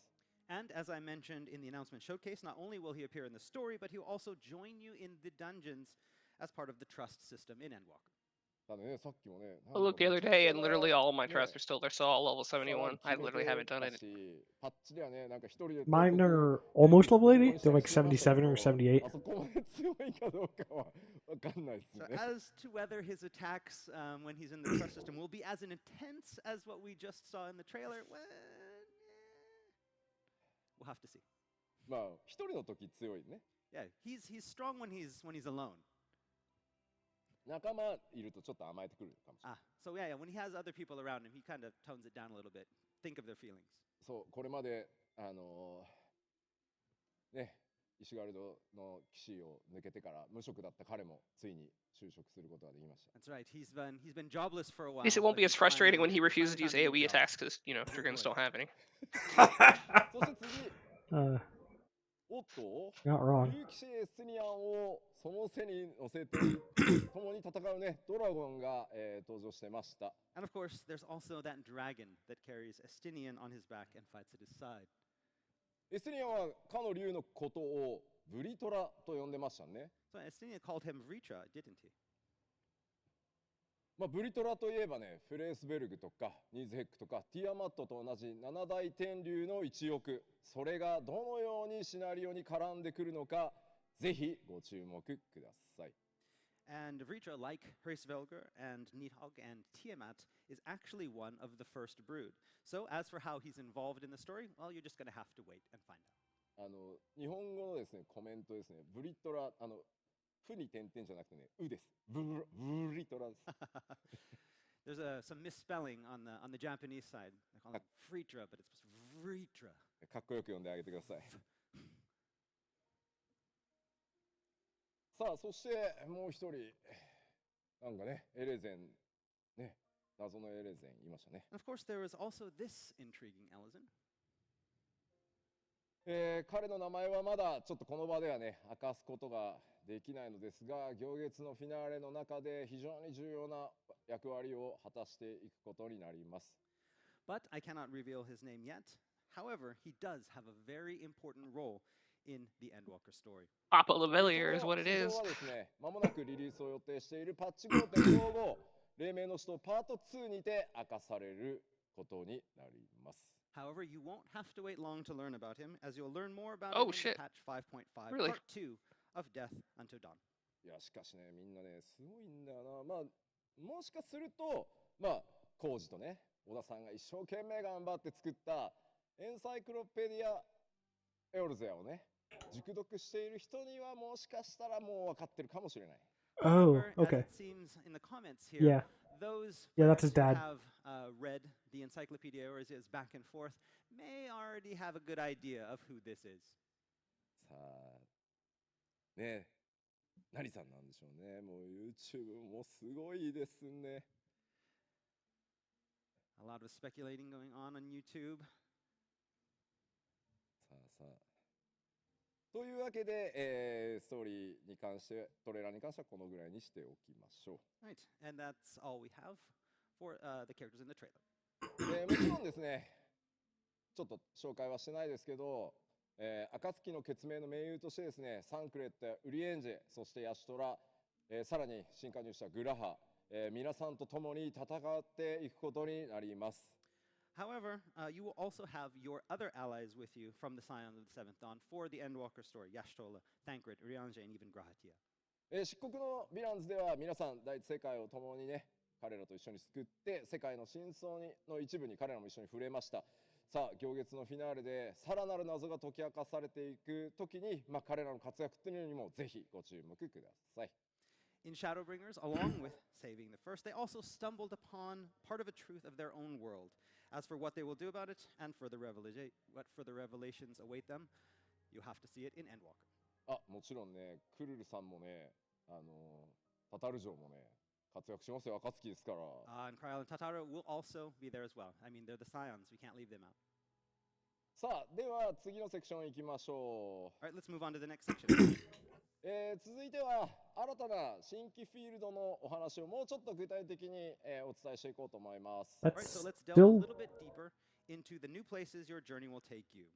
And as I mentioned in the announcement showcase, not only will he appear in the story, but he'll also join you in the dungeons as part of the trust system in Endwalker. だね、さっきもね、 I looked the other day and literally all of my trusts are still there, so all level 71. I literally haven't done it. パッチではね、なんか一人で Mine are almost level 80. They're like 77 or 78. あそこまで強いかどうかはわかんないです So ね。 as to whether his attacks when he's in the trust system will be as intense as what we just saw in the trailer, well, we'll have to see. まあ一人の時強いね。 Yeah, he's strong when he's alone. 仲間いるとちょっと甘えてくるかもしれない。 So yeah, when he has other people around him, he kind of tones it down a little bit. Think of their feelings. そう、これまでね、イシュガルドの騎士を抜けてから無職だった彼もついに就職することができました。 That's right. He's been jobless for a while. At least it won't but be as he's frustrating when finally- he refuses to use finally found a AoE new job. attacks because, you know, Dragoons don't have any. そして次、 おっと、 Not wrong. 竜騎士エスティニアンをその背に乗せて共に戦うね、ドラゴンが、登場してました。 And of course, there's also that dragon that carries Estinian on his back and fights at his side. エスティニアンはかの竜のことをブリトラと呼んでましたね。 So Estinian called him Vritra, didn't he? まあ、ブリトラといえばね、フレースベルグとかニーズヘックとかティアマットと同じ七大天竜の一翼、それがどのようにシナリオに絡んでくるのか、ぜひご注目ください。 And Vritra, like Hraesvelgr and Nidhogg and Tiamat, is actually one of the first brood. So as for how he's involved in the story, well, you're just going to have to wait and find out. 日本語のですね、コメントですね、ブリトラ、フに点々じゃなくてね、うです。ブリトラです。There's some misspelling on the Japanese side. They call him Vritra, but it's Vritra. かっこよく読んであげてください。さあ、そしてもう一人、なんかね、エレゼン、ね、謎のエレゼンいましたね。 And of course, there is also this intriguing Elezen. 彼の名前はまだちょっとこの場ではね、明かすことができないのですが、行月のフィナーレの中で非常に重要な役割を果たしていくことになります。 But I cannot reveal his name yet. However, he does have a very important role in the Endwalker story. Papa Lavelier is what it 市 is. 場はですね、まもなくリリースを予定しているパッチ5.55、黎明の使徒パート2にて明かされることになります。 However, you won't have to wait long to learn about him, as you'll learn more about Oh, him in shit. patch 5.5, Really? part 2 of Death Unto Dawn. いや、しかしね、みんなね、すごいんだよな。まあ、もしかすると、まあ、コウジとね、小田さんが一生懸命頑張って作ったエンサイクロペディアエオルゼアをね、熟読している人にはもしかしたらもう分かってるかもしれない。Oh, However, as okay. it seems in the comments here, Yeah. those Yeah, that's his players dad. who have read the Encyclopedia Eorzea's back and forth may already have a good idea of who this is. さあ、ねえ、何さんなんでしょうね。もう YouTube もすごいですね。A lot of speculating going on YouTube. さあさあ。というわけで、ストーリーに関して、トレーラーに関してはこのぐらいにしておきましょう。Right, and that's all we have for the characters in the trailer. もちろんですね、ちょっと紹介はしてないですけど、暁の決命の盟友としてですね、サンクレットやウリエンジェ、そしてヤシトラ、さらに新加入したグラハ、皆さんと共に戦っていくことになります。However, you will also have your other allies with you from the Scion of the Seventh Dawn for the Endwalker story, Yashtola, Thancred, Urianger, and even Grahatia. 漆黒のヴィランズでは皆さん第一世界を共にね、彼らと一緒に救って世界の真相の一部に彼らも一緒に触れました。さあ、行月のフィナーレでさらなる謎が解き明かされていくときに、彼らの活躍というのにもぜひご注目ください。In Shadowbringers, along with saving the first, they also stumbled upon part of a truth of their own world. As for what they will do about it, and for what further revelations await them, you have to see it in Endwalker. あ、もちろんね、クルルさんもね、タタル城もね、活躍しますよ、暁ですから。And Kryl and Tatara will also be there as well. I mean, they're the Scions. We can't leave them out. さあ、では次のセクション行きましょう。All right, let's move on to the next section. 続いては新たな新規フィールドのお話をもうちょっと具体的に、お伝えしていこうと思います。All right, so let's delve a little bit deeper into the new places your journey will take you.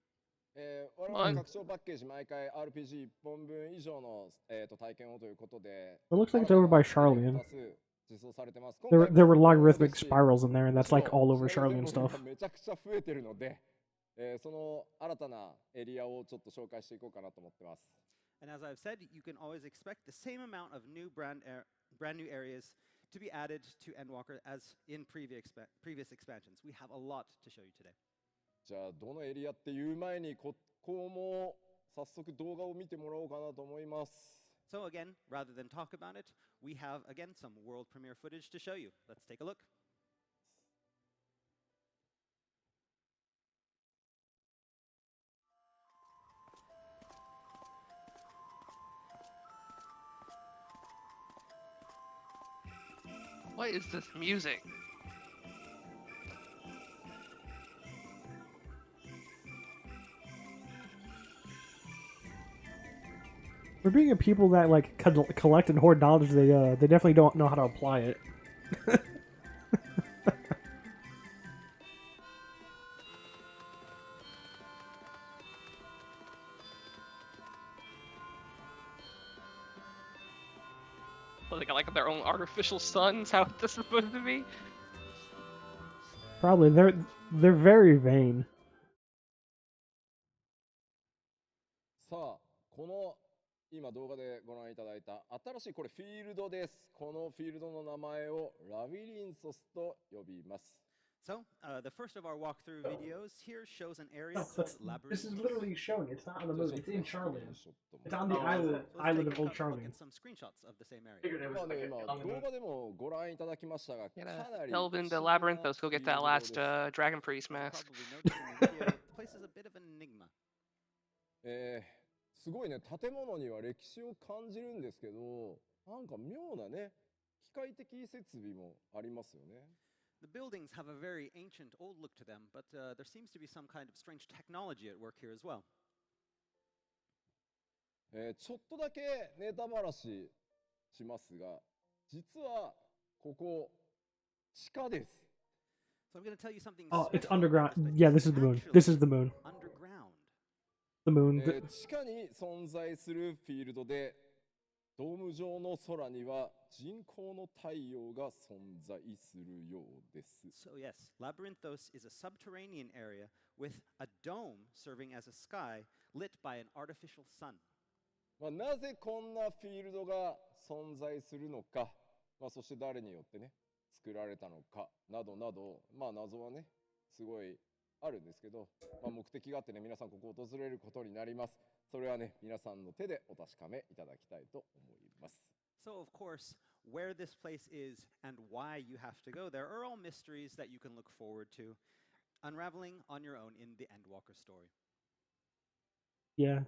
我々拡張パッケージ毎回 RPG1 本分以上の、体験をということで It looks like it's over by Charlian. 多数実装されてます。 There were logarithmic spirals in there, and that's like all over Charlian stuff. めちゃくちゃ増えてるので、その新たなエリアをちょっと紹介していこうかなと思ってます。And as I've said, you can always expect the same amount of brand new areas to be added to Endwalker as in previous expansions. We have a lot to show you today. じゃあどのエリアっていう前にここも早速動画を見てもらおうかなと思います。So again, rather than talk about it, we have again some world premiere footage to show you. Let's take a look. What is this music? For being a people that like collect and hoard knowledge, they definitely don't know how to apply it. Well, they got like their own artificial suns. How this is supposed to be? Probably they're very vain. さあ、この今動画でご覧いただいた新しいこれフィールドです。このフィールドの名前をラビリンソスと呼びます。So, the first of our walkthrough videos here shows an area called Labyrinth. This is literally showing. It's not on the movie. It's in Charlian. It's on the So island let's take of Old a look Charlian. at some screenshots of the same area. 今ね、動画でもご覧いただきましたが、か Gotta なり delve 不 into 思議な Labyrinthos. Go get フィー that ルド last です。 Dragon Priest You'll mask. probably notice in the video, the place is a bit of an enigma. すごいね、建物には歴史を感じるんですけど、なんか妙なね、機械的設備もありますよね。The buildings have a very ancient, old look to them, but there seems to be some kind of strange technology at work here as well. ちょっとだけネタばらししますが、実はここ地下です。So I'm going to tell you something. Oh, it's special underground. about this place. Yeah, It's this is the moon. actually This is the moon. underground. The moon. 地下に存在するフィールドで、ドーム上の空には人工の太陽が存在するようです。So yes, Labyrinthos is a subterranean area with a dome serving as a sky lit by an artificial sun. なぜこんなフィールドが存在するのか、そして誰によってね、作られたのかなどなど、まあ謎はねすごいあるんですけど、まあ、目的があってね皆さんここを訪れることになります。それはね皆さんの手でお確かめいただきたいと思います。So, of course, where this place is and why you have to go there are all mysteries that you can look forward to unraveling on your own in the Endwalker story. Yeah.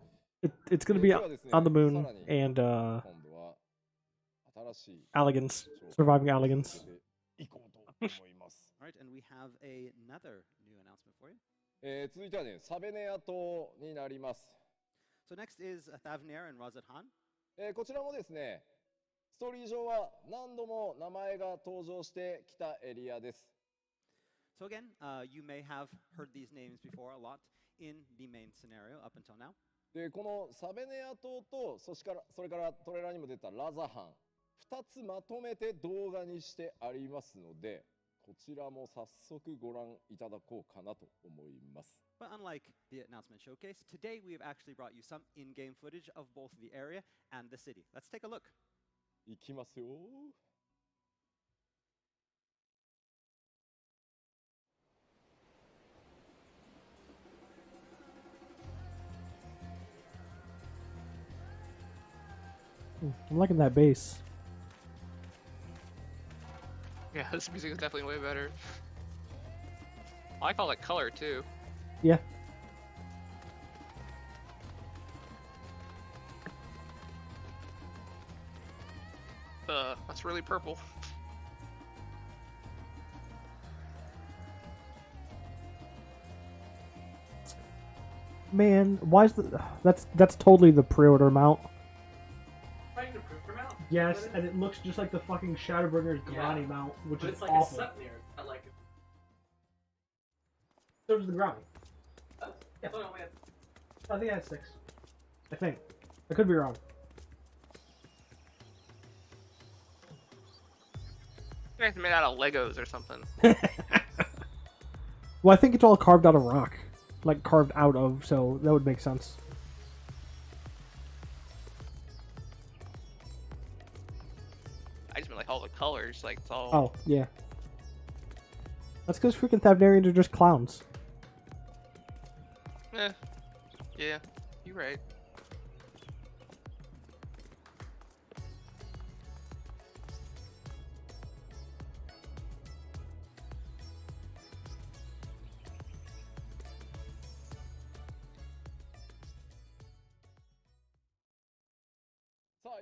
It's going to be on the moon and 今度は新しい Alligans, surviving Alligans. 行こうと思います。All right, and we have another new announcement for you. 続いてはねサベネア島になります。So next is Thavnair and Razathan. こちらもですねストーリー上は何度も名前が登場してきたエリアです。So again, you may have heard these names before a lot in the main scenario up until now. でこのサベネア島とそれからトレーラーにも出たラザハン2つまとめて動画にしてありますので、こちらも早速ご覧いただこうかなと思います。But unlike the announcement showcase, today we have actually brought you some in-game footage of both the area and the city. Let's take a look. いきますよ。I'm liking that bass. Yeah, this music is definitely way better. I like all that color too. Yeah. That's really purple. Man, why is that's totally the pre-order mount. Yes, and it looks just like the fucking Shadowbringer's Grani mount, which is like awful. a Sepnir, not like So does the Grani. yeah. I think I had 6. I think. I could be wrong. It's made out of Legos or something. Well, I think it's all carved out of rock. Like, carved out of, so that would make sense. I just mean like all the colors, like it's all. Oh, yeah. That's because freaking Thavnarians are just clowns. Yeah, you're right.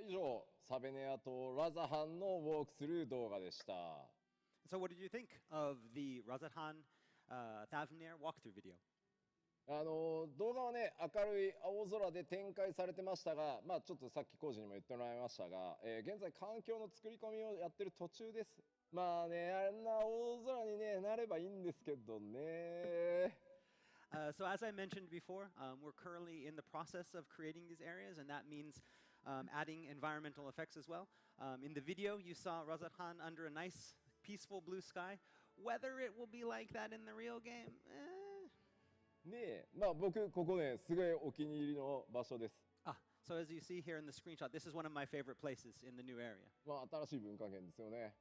以上サベネアとラザハンのウォークスルー動画でした。So what did you think of the Razathan Thavnair walkthrough video? 動画はね明るい青空で展開されてましたが、まあちょっとさっき工事にも言ってもらいましたが、現在環境の作り込みをやってる途中です。まあねあんな大空にねなればいいんですけどね。So as I mentioned before, we're currently in the process of creating these areas, and that means adding environmental effects as well. In the video, you saw Razathan under a nice, peaceful blue sky. Whether it will be like that in the real game, ねえ、まあ僕ここねすごいお気に入りの場所です。So as you see here in the screenshot, this is one of my favorite places in the new area. まあ新しい文化圏ですよね。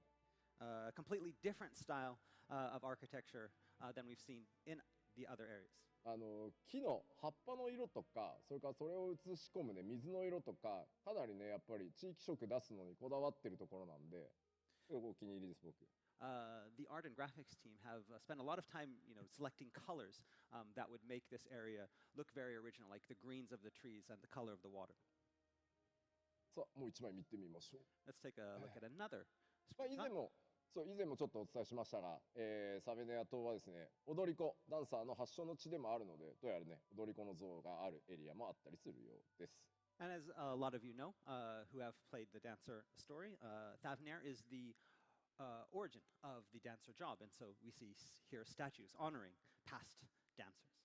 A completely different style of architecture than we've seen in the other areas. 木の葉っぱの色とか、それからそれを映し込むね水の色とか、かなりねやっぱり地域色出すのにこだわってるところなんで、すごくお気に入りです僕。The art and graphics team have spent a lot of time, selecting colors that would make this area look very original, like the greens of the trees and the color of the water. さあ、もう一枚見てみましょう。Let's take a look at another. 以前もちょっとお伝えしましたが、サベネア島はですね、踊り子ダンサーの発祥の地でもあるので、どうやらね踊り子の像があるエリアもあったりするようです。And as a lot of you know, who have played the dancer story, Thavnair is the origin of the dancer job, and so we see here statues honoring past dancers.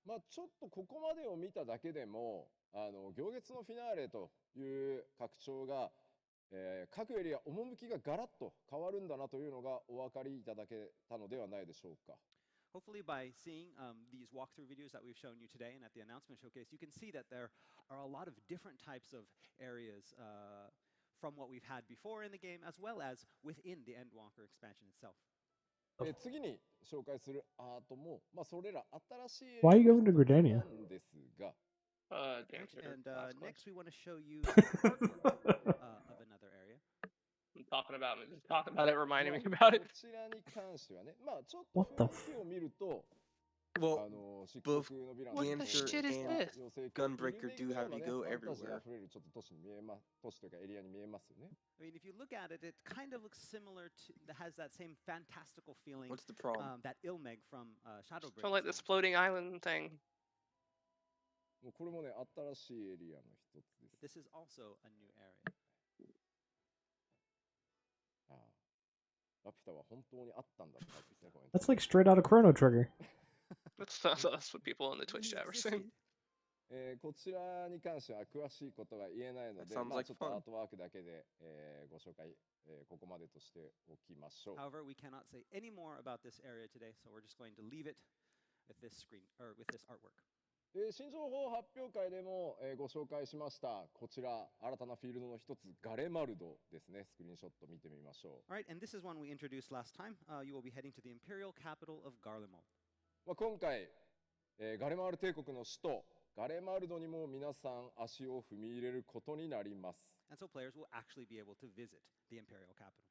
まあちょっとここまでを見ただけでも、行月のフィナーレという拡張が、各エリア趣がガラッと変わるんだなというのがお分かりいただけたのではないでしょうか。Hopefully by seeing these walkthrough videos that we've shown you today and at the announcement showcase, you can see that there are a lot of different types of areas from what we've had before in the game, as well as within the Endwalker expansion itself. 次に紹介するアートも、まあ、それら新しいエ Why are リ you ア going の to 一つ Gridania? なんですが、 Damn sure. And Last next, question. we want to show you of another area. I'm talking about it, reminding me まあ about it. こちらに関してはね、まあちょっと What the 雰囲気を見ると、Well, 漆 both 黒のヴィラン What の the 装 shit 備 is とか this? 妖精系 Gunbreaker イルミネ do have の you ね go ファンタジー everywhere. あふれるちょっと都市に見えま都市というかエリアに見えますよね。 I mean, if you look at it, it kind of looks similar to, that has that same fantastical feeling What's the problem? that Ilmeg from Shadowbringers Don't like this had. floating island thing. もうこれもね新しいエリアの一つです。 This is also a new area. ああラピュタは本当にあったんだって感じですね。コメント That's like straight out of Chrono Trigger. That's what people in the Twitch chat were saying. こちらに関しては詳しいことが言えないので、 That sounds まあ like ちょっと fun. アートワークだけで、ご紹介、ここまでとしておきましょう。 However, we cannot say any more about this area today, so we're just going to leave it with this screen or with this artwork. 新情報発表会でも、ご紹介しましたこちら新たなフィールドの一つガレマルドですね。スクリーンショット見てみましょう。 All right, and this is one we introduced last time. You will be heading to the imperial capital of Garlemald. まあ、今回、ガレマル帝国の首都ガレマルドにも皆さん足を踏み入れることになります。 And so players will actually be able to visit the imperial capital.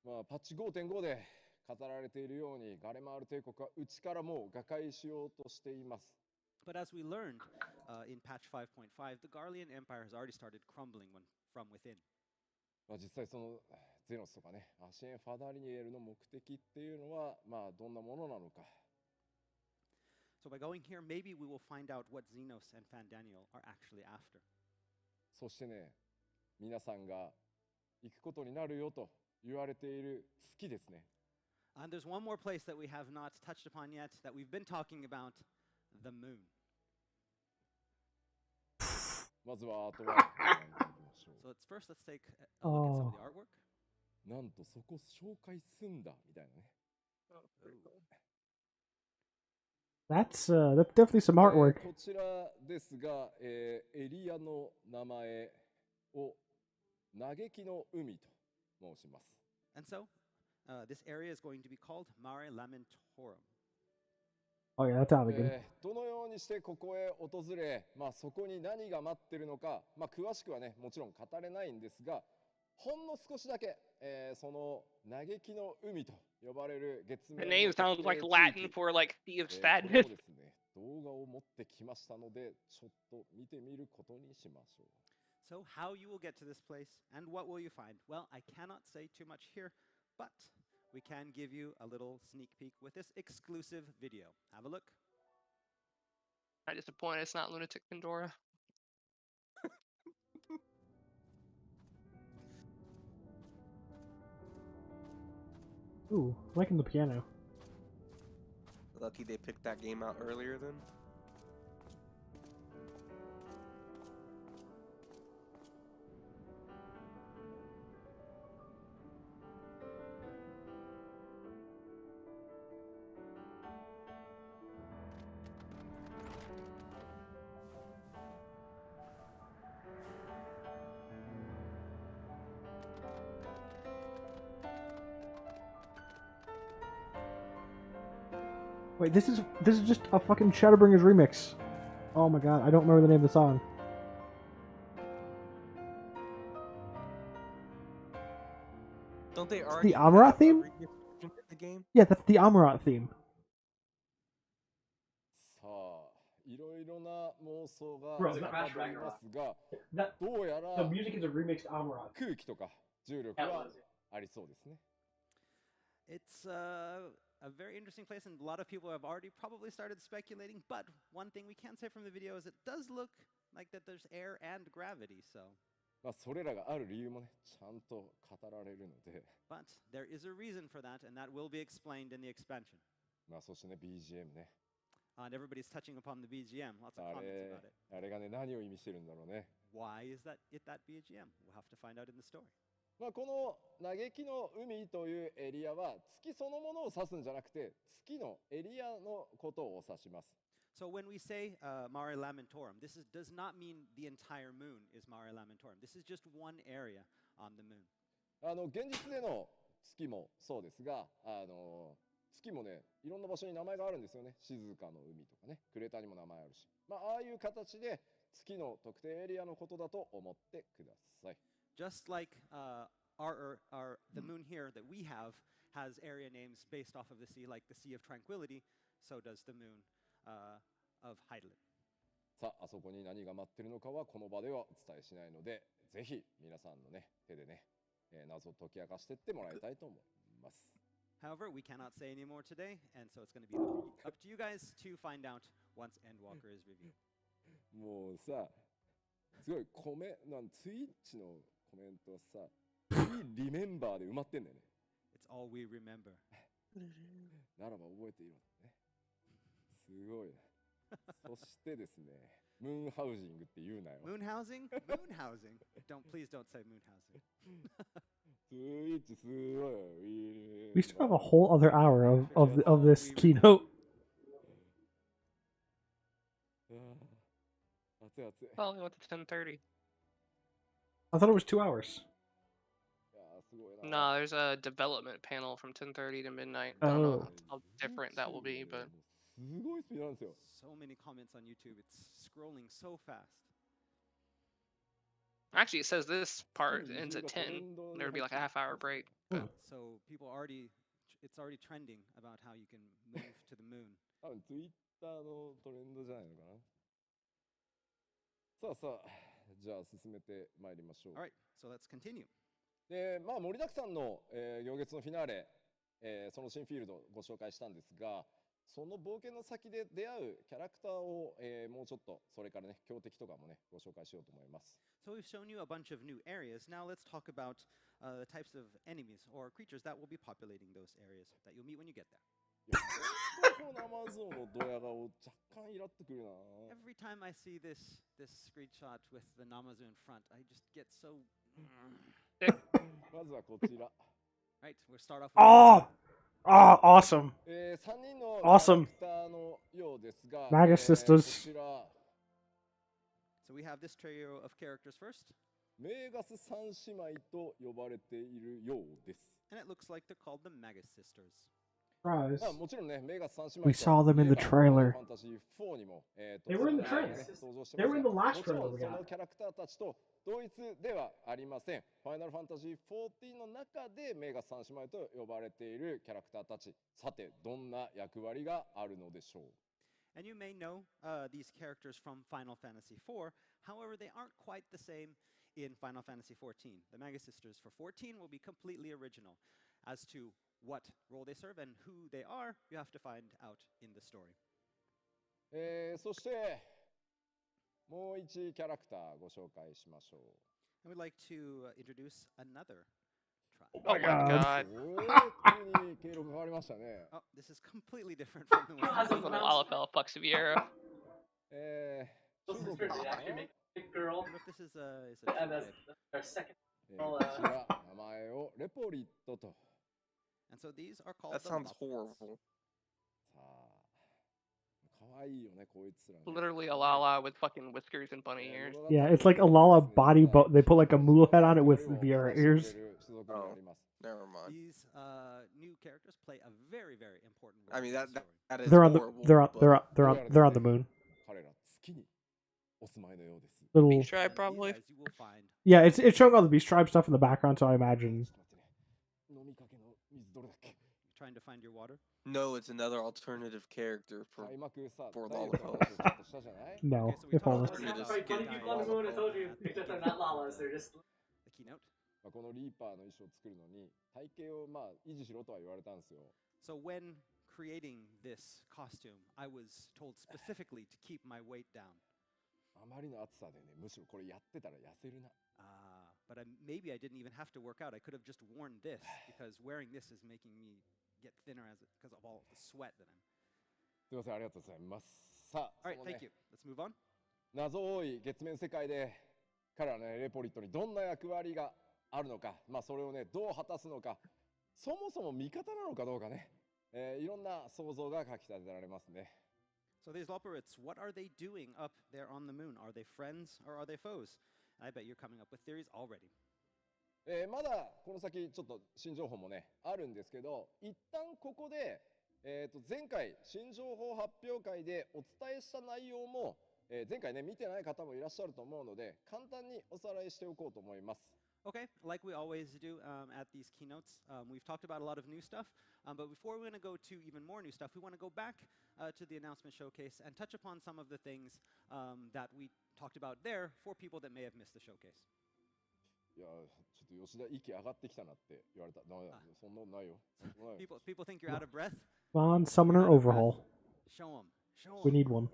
まあ、パッチ 5.5 で語られているようにガレマル帝国は内からもう瓦解しようとしています。 But as we learned in patch 5.5, the Garlean Empire has already started crumbling from within. まあ、実際そのゼノスとかねアシエン・ファダリニエルの目的っていうのはまあどんなものなのか。 So by going here, maybe we will find out what Xenos and Fandaniel are actually after. そしてね皆さんが行くことになるよと言われている月ですね。 And there's one more place that we have not touched upon yet that we've been talking about, the moon. まずはアートワークをご覧いただきましょ So first, let's take a look at some of the artwork. う。なんとそこ紹介すんだみたいなね。 Oh, very cool. That's definitely some artwork. こちらですが、エリアの名前を嘆きの海と申します。 And so, this area is going to be called Mare Lamentorum. Oh yeah, that's Allegan. どのようにしてここへ訪れ、まあ、そこに何が待ってるのか、まあ、詳しくはねもちろん語れないんですがほんの少しだけ、その嘆きの海と呼ばれる月 The 面 name sounds の like 特定 Latin 地域 for like Sea of これを Sadness. ですね動画を持ってきましたのでちょっと見てみることにしましょう。 So, how you will get to this place and what will you find? Well, I cannot say too much here, but we can give you a little sneak peek with this exclusive video. Have a look. I'm disappointed it's not Lunatic Pandora. Ooh, liking the piano. Lucky they picked that game out earlier then. Wait, this is just a fucking Shadowbringers remix. Oh my god, I don't remember the name of the song. Don't they It's already the Amarat have a theme? remix version of the game? Yeah, that's the Amarat theme. さあいろいろな妄想が Bro, 浮 the かびますが That どうやら the music is a remixed Amarat. 空気とか重力はありそうですね。 It's a very interesting place, and a lot of people have already probably started speculating. But one thing we can say from the video is it does look like that there's air and gravity. So, まあそれらがある理由もねちゃんと語られるので、 but there is a reason for that, and that will be explained in the expansion. まあそしてね BGM ね And everybody's touching upon the BGM. Lots of あ comments れ about it. あれがね何を意味してるんだろうね。 Why is that that BGM? We'll have to find out in the story. まあこの嘆きの海というエリアは月そのものを指すんじゃなくて月のエリアのことを指します。So when we say Mare Lamentorum, does not mean the entire moon is Mare Lamentorum. This is just one area on the moon. 現実での月もそうですが、月もね、いろんな場所に名前があるんですよね。静かの海とかね、クレタにも名前あるし。まあ、ああいう形で月の特定エリアのことだと思ってください。Just like the moon here that we have has area names based off of the sea, like the Sea of Tranquility, so does the moon of Heidelin. さあ、あそこに何が待ってるのかはこの場ではお伝えしないので、ぜひ皆さんのね、手でね、謎を解き明かしていってもらいたいと思います。However, we cannot say any more today, and so it's going to be up to you guys to find out once Endwalker is revealed. もうさ、すごいツイッチのコメントさ、リメンバーで埋まってんだよね。It's all we remember. ならば覚えていろね。すごいな。そしてですね、ムーンハウジングって言うなよ。Moon housing? Moon housing. Please don't say moon housing. ツイッチすごい。We still have a whole other hour of this keynote. 熱い熱い。 Well, we went to 10:30. I thought it was 2 hours. いやすごいな。 No, there's a development panel from 10:30 to midnight. I don't know how different that will be, but すごいスピードなんですよ。 So many comments on YouTube. It's scrolling so fast. actually it says this part ends at 10. There would be like a half-hour break. But So people it's already trending about how you can move to the moon. 多分ツイッターのトレンドじゃないのかな。さあさあ、じゃあ進めてまいりましょう。 All right, so let's continue. で、まあ盛りだくさんの、行月のフィナーレ、その新フィールドをご紹介したんですが、その冒険の先で出会うキャラクターを、もうちょっとそれからね強敵とかもねご紹介しようと思います。 So we've shown you a bunch of new areas. Now let's talk about the types of enemies or creatures that will be populating those areas that you'll meet when you get there. このアマゾンのドヤ顔若干イラってくるな。 Every time I see this screenshot with the Namazu in front, I just get so. まずはこちら。 Right, we'll start off with. Oh! Oh, awesome. 3人の Awesome. キャラクターのようですが、Magus Sisters. こちら So we have this trio of characters first, メーガス三姉妹と呼ばれているようです。 and it looks like they're called the Magus Sisters. Surprise. まあもちろんね、メーガス三姉妹 We saw them in the trailer. ファンタジー4にも、They were in the trailer. 登場して They ます were in が the last もちろ trailer ん we そ got. のキャラクターたちと同一ではありません。ファイナルファンタジー14の中でメーガス三姉妹と呼ばれているキャラクターたち。さて、どんな役割があるのでしょう。 And you may know these characters from Final Fantasy IV. However, they aren't quite the same in Final Fantasy XIV. The Magus Sisters for 14 will be completely original. As to what role they serve and who they are, you have to find out in the story. そしてもう1キャラクターご紹介しましょう。 And we'd like to introduce another tribe. oh my god. 急に経路が変わりましたね。 Oh, this is completely different from the one. How's it Little Lalafell fucks Viera. 種族 They かな actually make a big girl. I wonder if this is a And kid. that's our second. こちら名前をレポリットと。 And so these are called That the sounds Muppets. horrible. さあ、可愛いよねこいつらね。 Literally a Lala with fucking whiskers and bunny ears. Yeah, it's like a Lala body, but they put like a mule head on it with VR ears. Oh. Never mind. These new characters play a very, very important role. I mean in the that story. that is They're on the horrible. they're on the moon. 彼ら月にお住まいのようです。 Little Beach tribe, These probably. guys you will find. yeah, it's showing all the Beast Tribe stuff in the background, so I imagine. ちょっと待ってね。飲みかけの水どれだっけ？ Trying to find your water. No, it's another alternative character for 開幕さ、 for ダイエットの Lala. 話をちょっとしたじゃない？ No, Okay, so we if talked only. about It is Sorry, funny getting people on the moon. I told you. Except they're not lalas. They're just. The keynote. まあこのリーパーの衣装を作るのに体型をまあ維持しろとは言われたんですよ。 So when creating this costume, I was told specifically to keep my weight down. あまりの暑さでね、むしろこれやってたら痩せるな。 But maybe I didn't even have to work out. I could have just worn this because wearing this is making me get thinner because of all the sweat that I'm. すみません、ありがとうございます。さあ、 All right, そのね thank you. Let's move on. 謎多い月面世界で彼らねレポリットにどんな役割があるのか、まあそれをねどう果たすのか、そもそも味方なのかどうかね、いろんな想像がかき立てられますね。So these Lopperits, what are they doing up there on the moon? Are they friends or are they foes? I bet you're coming up with theories already. まだこの先ちょっと新情報もねあるんですけど、一旦ここで、前回新情報発表会でお伝えした内容も、前回ね見てない方もいらっしゃると思うので簡単におさらいしておこうと思います。Okay, like we always do at these keynotes, we've talked about a lot of new stuff, but before we're going to go to even more new stuff, we want to go back to the announcement showcase and touch upon some of the things that we talked about there for people that may have missed the showcase. いやちょっと吉田息上がってきたなって言われた。そんなことないよ。People think you're out of breath. Come on, Summoner Overhaul. Show them. Show We them. need one.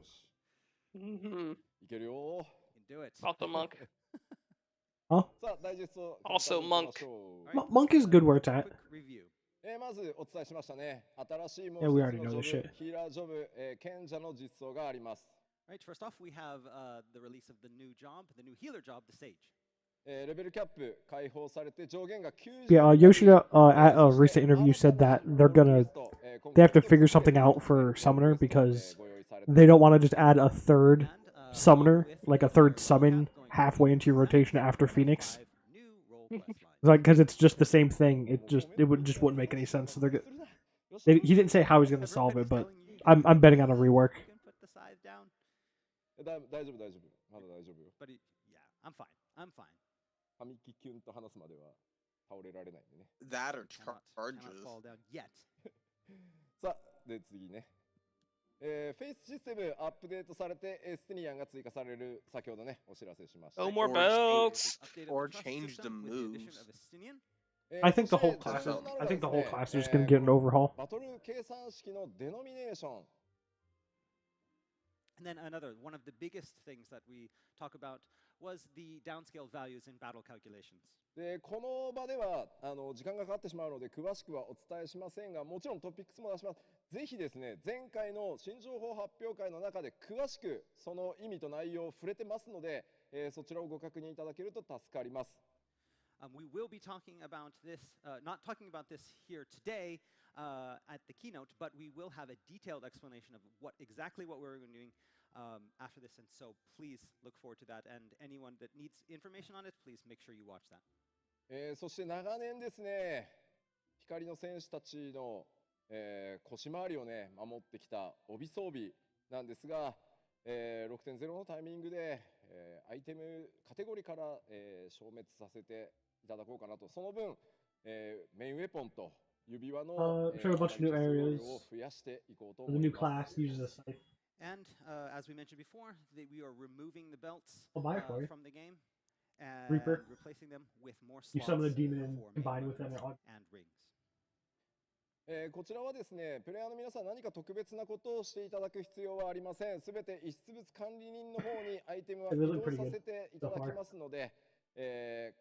いけるよ。 You can do it. Also monk. Huh? さあダイジェスト Also monk. Monk is good where it's at. Quick review. まずお伝えしましたね。新しいも Yeah, う we 一 already つの know ジョ this ブ shit. ヒーラージョブ、賢者の実装があります。Right, first off, we have the release of the new job, the new healer job, the Sage. レベルキャップ解放されて上限が90 Yeah, Yoshida at a recent interview said that they have to figure something out for Summoner because they don't want to just add a third Summoner, like a third summon halfway into your rotation after Phoenix. Like, because it's just the same thing. It wouldn't make any sense. So he didn't say how he's going to solve it, but I'm betting on a rework. You can put the scythe down. 大丈夫まだ大丈夫よ。 But yeah, I'm fine. I'm fine. 神木キュンと話すまでは倒れられないんでね。 That or Cannot charges. fall down yet. さあで次ね。フェイスシステムアップデートされてスティニアンが追加される先ほどねお知らせしました。 No more Or belts. Updated Or the trust change the system with the addition moves. of Estinian. I think the whole class is just going to get an overhaul. バトル計算式のデノミネーション。 And then one of the biggest things that we talk about was the downscaled values in battle calculations. でこの場では時間がかかってしまうので詳しくはお伝えしませんが、もちろんトピックスも出します。ぜひですね、前回の新情報発表会の中で詳しくその意味と内容を触れてますので、そちらをご確認いただけると助かります。We will be talking about this, not talking about this here today at the keynote, but we will have a detailed explanation of exactly what we're doing after this. And so please look forward to that. And anyone that needs information on it, please make sure you watch that. そして長年ですね、光の戦士たちの、腰回りをね守ってきた帯装備なんですが、6.0 のタイミングで、アイテムカテゴリーから、消滅させていただこうかなと。その分、メインウェポンと指輪の、show a bunch of new areas. を増やしていこうと The 思い new ます。 class uses a scythe. And as we mentioned before, we are removing the belts I'll buy it for you. from the game and Reaper. replacing them with more You slots summon a demon and for combine main with them. weapons and rings. こちらはですね、プレイヤーの皆さん何か特別なことをしていただく必要はありません。すべて遺失物管理人の方にアイテムは移動させていただきますので、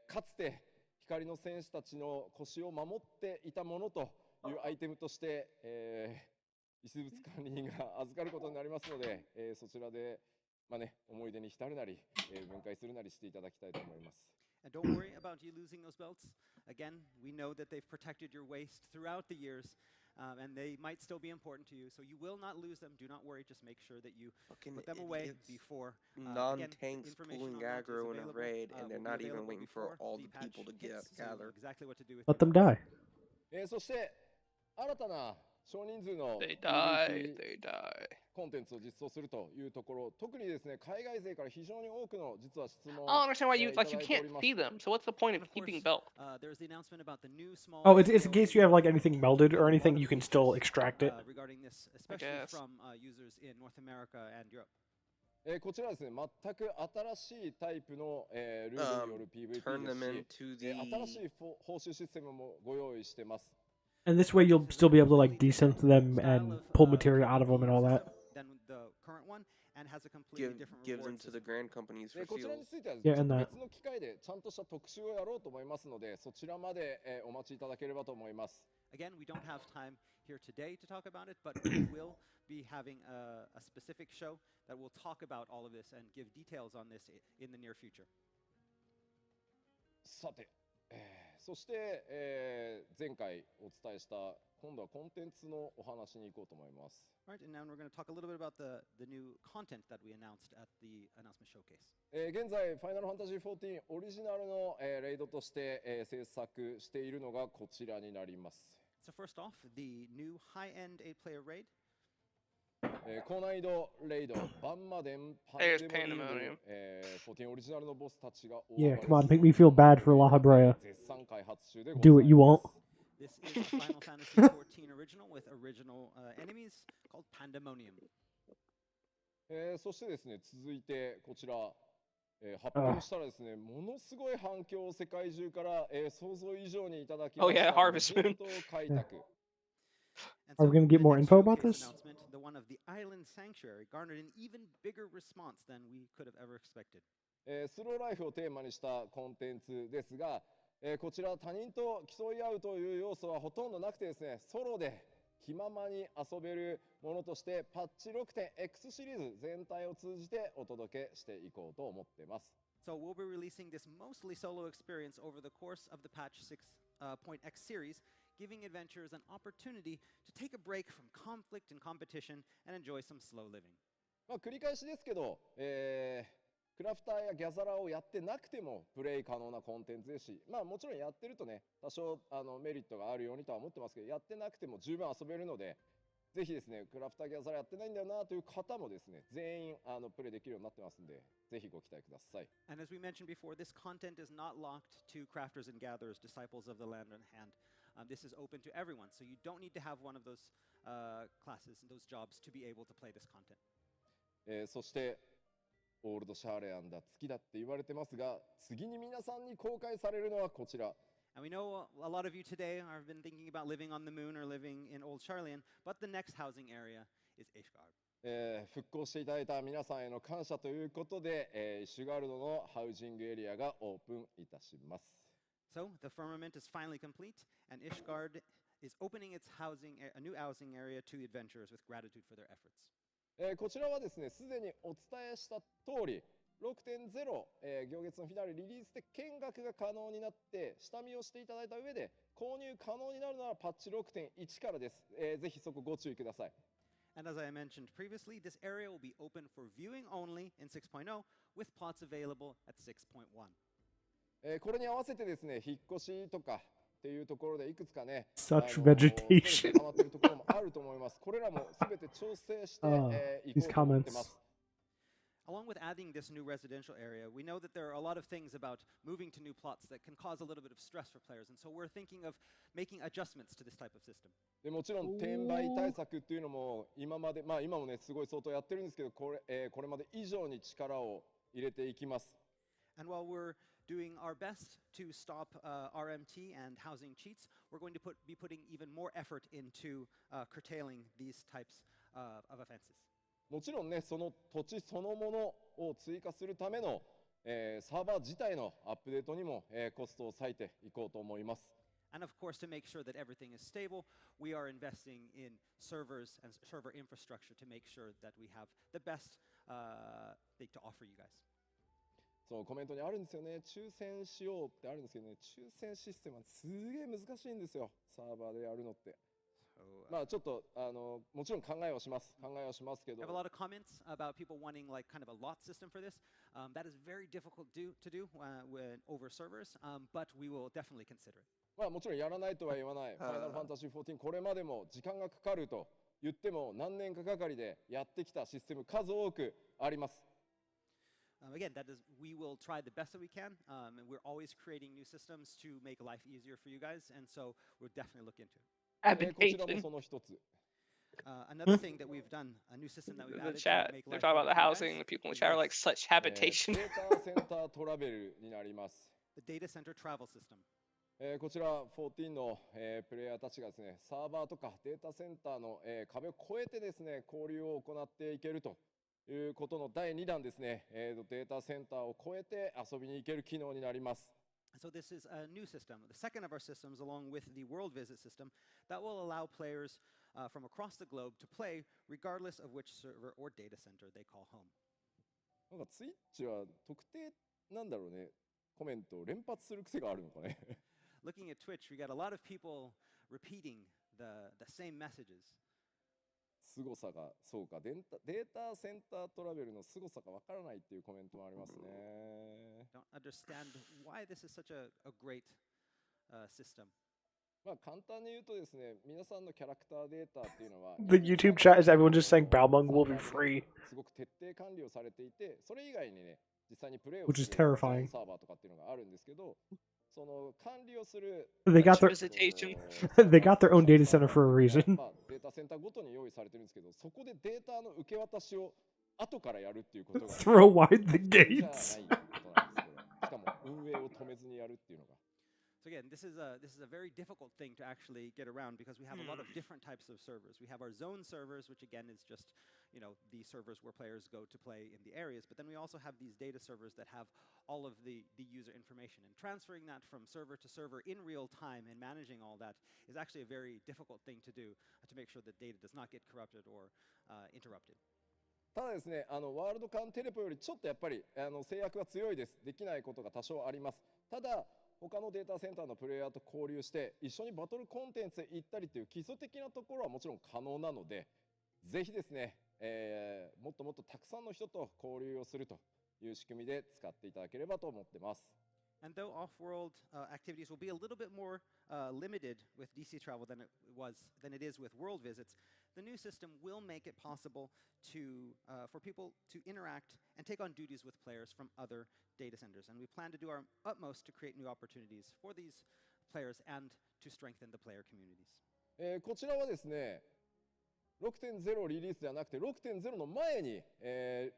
かつて光の戦士たちの腰を守っていたものというアイテムとして、遺失物管理人が預かることになりますので、そちらで、思い出に浸るなり、分解するなりしていただきたいと思います。And don't worry about you losing those belts. Again, we know that they've protected your waist throughout the years, and they might still be important to you. So you will not lose them. Do not worry. Just make sure that you put them away before. Non-tanks pulling aggro in a raid, and they're not even waiting for all the people to gather. Exactly what to do with Let them die. そして新たな少人数の They die. They die. コンテンツを実装するというところ、特にですね、海外勢から非常に多くの実は質問 I don't understand why you いただい you てお can't ります。 see them. So what's the point of keeping belt? There's the announcement about the new small. Oh, it's in case you have like anything melded or anything, you can still extract it. Regarding this, especially guess. from users in North America and Europe. こちらはですね、全く新しいタイプの、ルールによる PVP Turn them ですし、 into the 新しい報酬システムもご用意してます。 And this way you'll still be able to like desynth them and pull material out of them and all that. Than the current one, and has a completely different give them reward to the system. grand companies で for こちらに seals. ついては Yeah, and that. 別の機会でちゃんとした特集をやろうと思いますので、そちらまで、お待ちいただければと思います。 Again, we don't have time here today to talk about it, but we will be having a specific show that will talk about all of this and give details on this in the near future. さて、そして、前回お伝えした今度はコンテンツのお話に行こうと思います。All right, and now we're going to talk a little bit about the new content that we announced at the announcement showcase. 現在、ファイナルファンタジー14オリジナルの、レイドとして、制作しているのがこちらになります。So first off, the new high-end 8-player raid. 高難易度レイド、バンマデン、パンデモニウム、14オリジナルのボスたちが Yeah, come on, make me feel bad for La Habrea. 絶賛開発中でございます。Do what you want. This is a Final Fantasy XIV original with original enemies called Pandemonium. そしてですね、続いてこちら、発表したらですね、ものすごい反響を世界中から、想像以上にいただきました。Harvest Moon. 開拓。Are we going to get more info about this? The one of the Island Sanctuary garnered an even bigger response than we could have ever expected. スローライフをテーマにしたコンテンツですが、こちら他人と競い合うという要素はほとんどなくてですね、ソロで気ままに遊べるものとしてパッチ 6.X シリーズ全体を通じてお届けしていこうと思っています。So we'll be releasing this mostly solo experience over the course of the patch 6.x series, giving adventurers an opportunity to take a break from conflict and competition and enjoy some slow living. 繰り返しですけど、クラフターやギャザラーをやってなくてもプレイ可能なコンテンツですし、もちろんやってるとね、多少メリットがあるようにとは思ってますけど、やってなくても十分遊べるので、ぜひですね、クラフターギャザラーやってないんだよなという方もですね、全員プレイできるようになってますんで、ぜひご期待ください。And as we mentioned before, this content is not locked to crafters and gatherers, disciples of the land in hand. This is open to everyone, so you don't need to have one of those classes, those jobs to be able to play this content. そしてオールドシャーレアンだ、月だって言われてますが、次に皆さんに公開されるのはこちら。And we know a lot of you today have been thinking about living on the moon or living in Old Charlian, but the next housing area is Ishgard. 復興していただいた皆さんへの感謝ということで、イシュガルドのハウジングエリアがオープンいたします。So the firmament is finally complete, and Ishgard is opening its a new housing area to the adventurers with gratitude for their efforts. こちらはですね、すでにお伝えした通り、6.0、行月のフィナーレリリースで見学が可能になって、下見をしていただいた上で、購入可能になるのはパッチ 6.1 からです。ぜひそこご注意ください。And as I mentioned previously, this area will be open for viewing only in 6.0, with plots available at 6.1. これに合わせてですね、引っ越しとかっていうところでいくつかね、Such vegetation. 溜まってるところもあると思います。これらもすべて調整していこうと思ってます。Along with adding this new residential area, we know that there are a lot of things about moving to new plots that can cause a little bit of stress for players, and so we're thinking of making adjustments to this type of system. でもちろん転売対策っていうのも今まで、今もねすごい相当やってるんですけど、これまで以上に力を入れていきます。And while we're doing our best to stop RMT and housing cheats, we're going to be putting even more effort into curtailing these types of offenses. もちろんね、その土地そのものを追加するための、サーバー自体のアップデートにも、コストを割いていこうと思います。And of course, to make sure that everything is stable, we are investing in servers and server infrastructure to make sure that we have the best thing to offer you guys. そうコメントにあるんですよね。抽選しようってあるんですけどね、抽選システムはすげえ難しいんですよ。サーバーでやるのって。ちょっともちろん考えをしますけど。I have a lot of comments about people wanting like kind of a lot system for this. That is very difficult to do over servers, but we will definitely consider it. もちろんやらないとは言わない。ファイナルファンタジー14これまでも時間がかかると言っても何年かかりでやってきたシステム数多くあります。Again, we will try the best that we can, and we're always creating new systems to make life easier for you guys, and so we'll definitely look into it. こちらもその一つ。Another thing that we've done, a new system that we've The added chat, to make they're life talking about the easier for you housing. guys The people in the is chat are this, like such habitation. データセンタートラベルになります。the data center travel system. こちら14の、プレイヤーたちがですね、サーバーとかデータセンターの、壁を越えてですね、交流を行っていけるということの第2弾ですね、データセンターを越えて遊びに行ける機能になります。So this is a new system, the second of our systems, along with the world visit system, that will allow players from across the globe to play regardless of which server or data center they call home. なんかツイッチは特定なんだろうね、コメントを連発する癖があるのかね。looking at Twitch, we got a lot of people repeating the same messages. 凄さが、そうか、データセンタートラベルの凄さがわからないっていうコメントもありますね。Don't understand why this is such a great system. まあ簡単に言うとですね、皆さんのキャラクターデータっていうのは、The YouTube chat is everyone just saying Balmung will be free, すごく徹底管理をされていて、それ以外にね、実際にプレイを which is する terrifying. サーバーとかっていうのがあるんですけど、その管理をする They got their Visitation. they got their own data center for a reason. まあデータセンターごとに用意されてるんですけど、そこでデータの受け渡しを後からやるっていうことが Throw wide the じゃない gates. ことなんです、これ。しかも運営を止めずにやるっていうのが。 So again, this is a very difficult thing to actually get around because we have a lot of different types of servers. We have our zone servers, which again is just, you know, the servers where players go to play in the areas. But then we also have these data servers that have all of the user information. And transferring that from server to server in real time and managing all that is actually a very difficult thing to do to make sure that data does not get corrupted or interrupted. ただですね、ワールドカンテレポよりちょっとやっぱり制約が強いです。できないことが多少あります。ただ、他のデータセンターのプレイヤーと交流して一緒にバトルコンテンツへ行ったりという基礎的なところはもちろん可能なので、ぜひですね、もっともっとたくさんの人と交流をするという仕組みで使っていただければと思ってます。And though off-world activities will be a little bit more limited with DC travel than it is with world visits, the new system will make it possible for people to interact and take on duties with players from other data centers. And we plan to do our utmost to create new opportunities for these players and to strengthen the player communities. こちらはですね、6.0 リリースではなくて 6.0 の前に、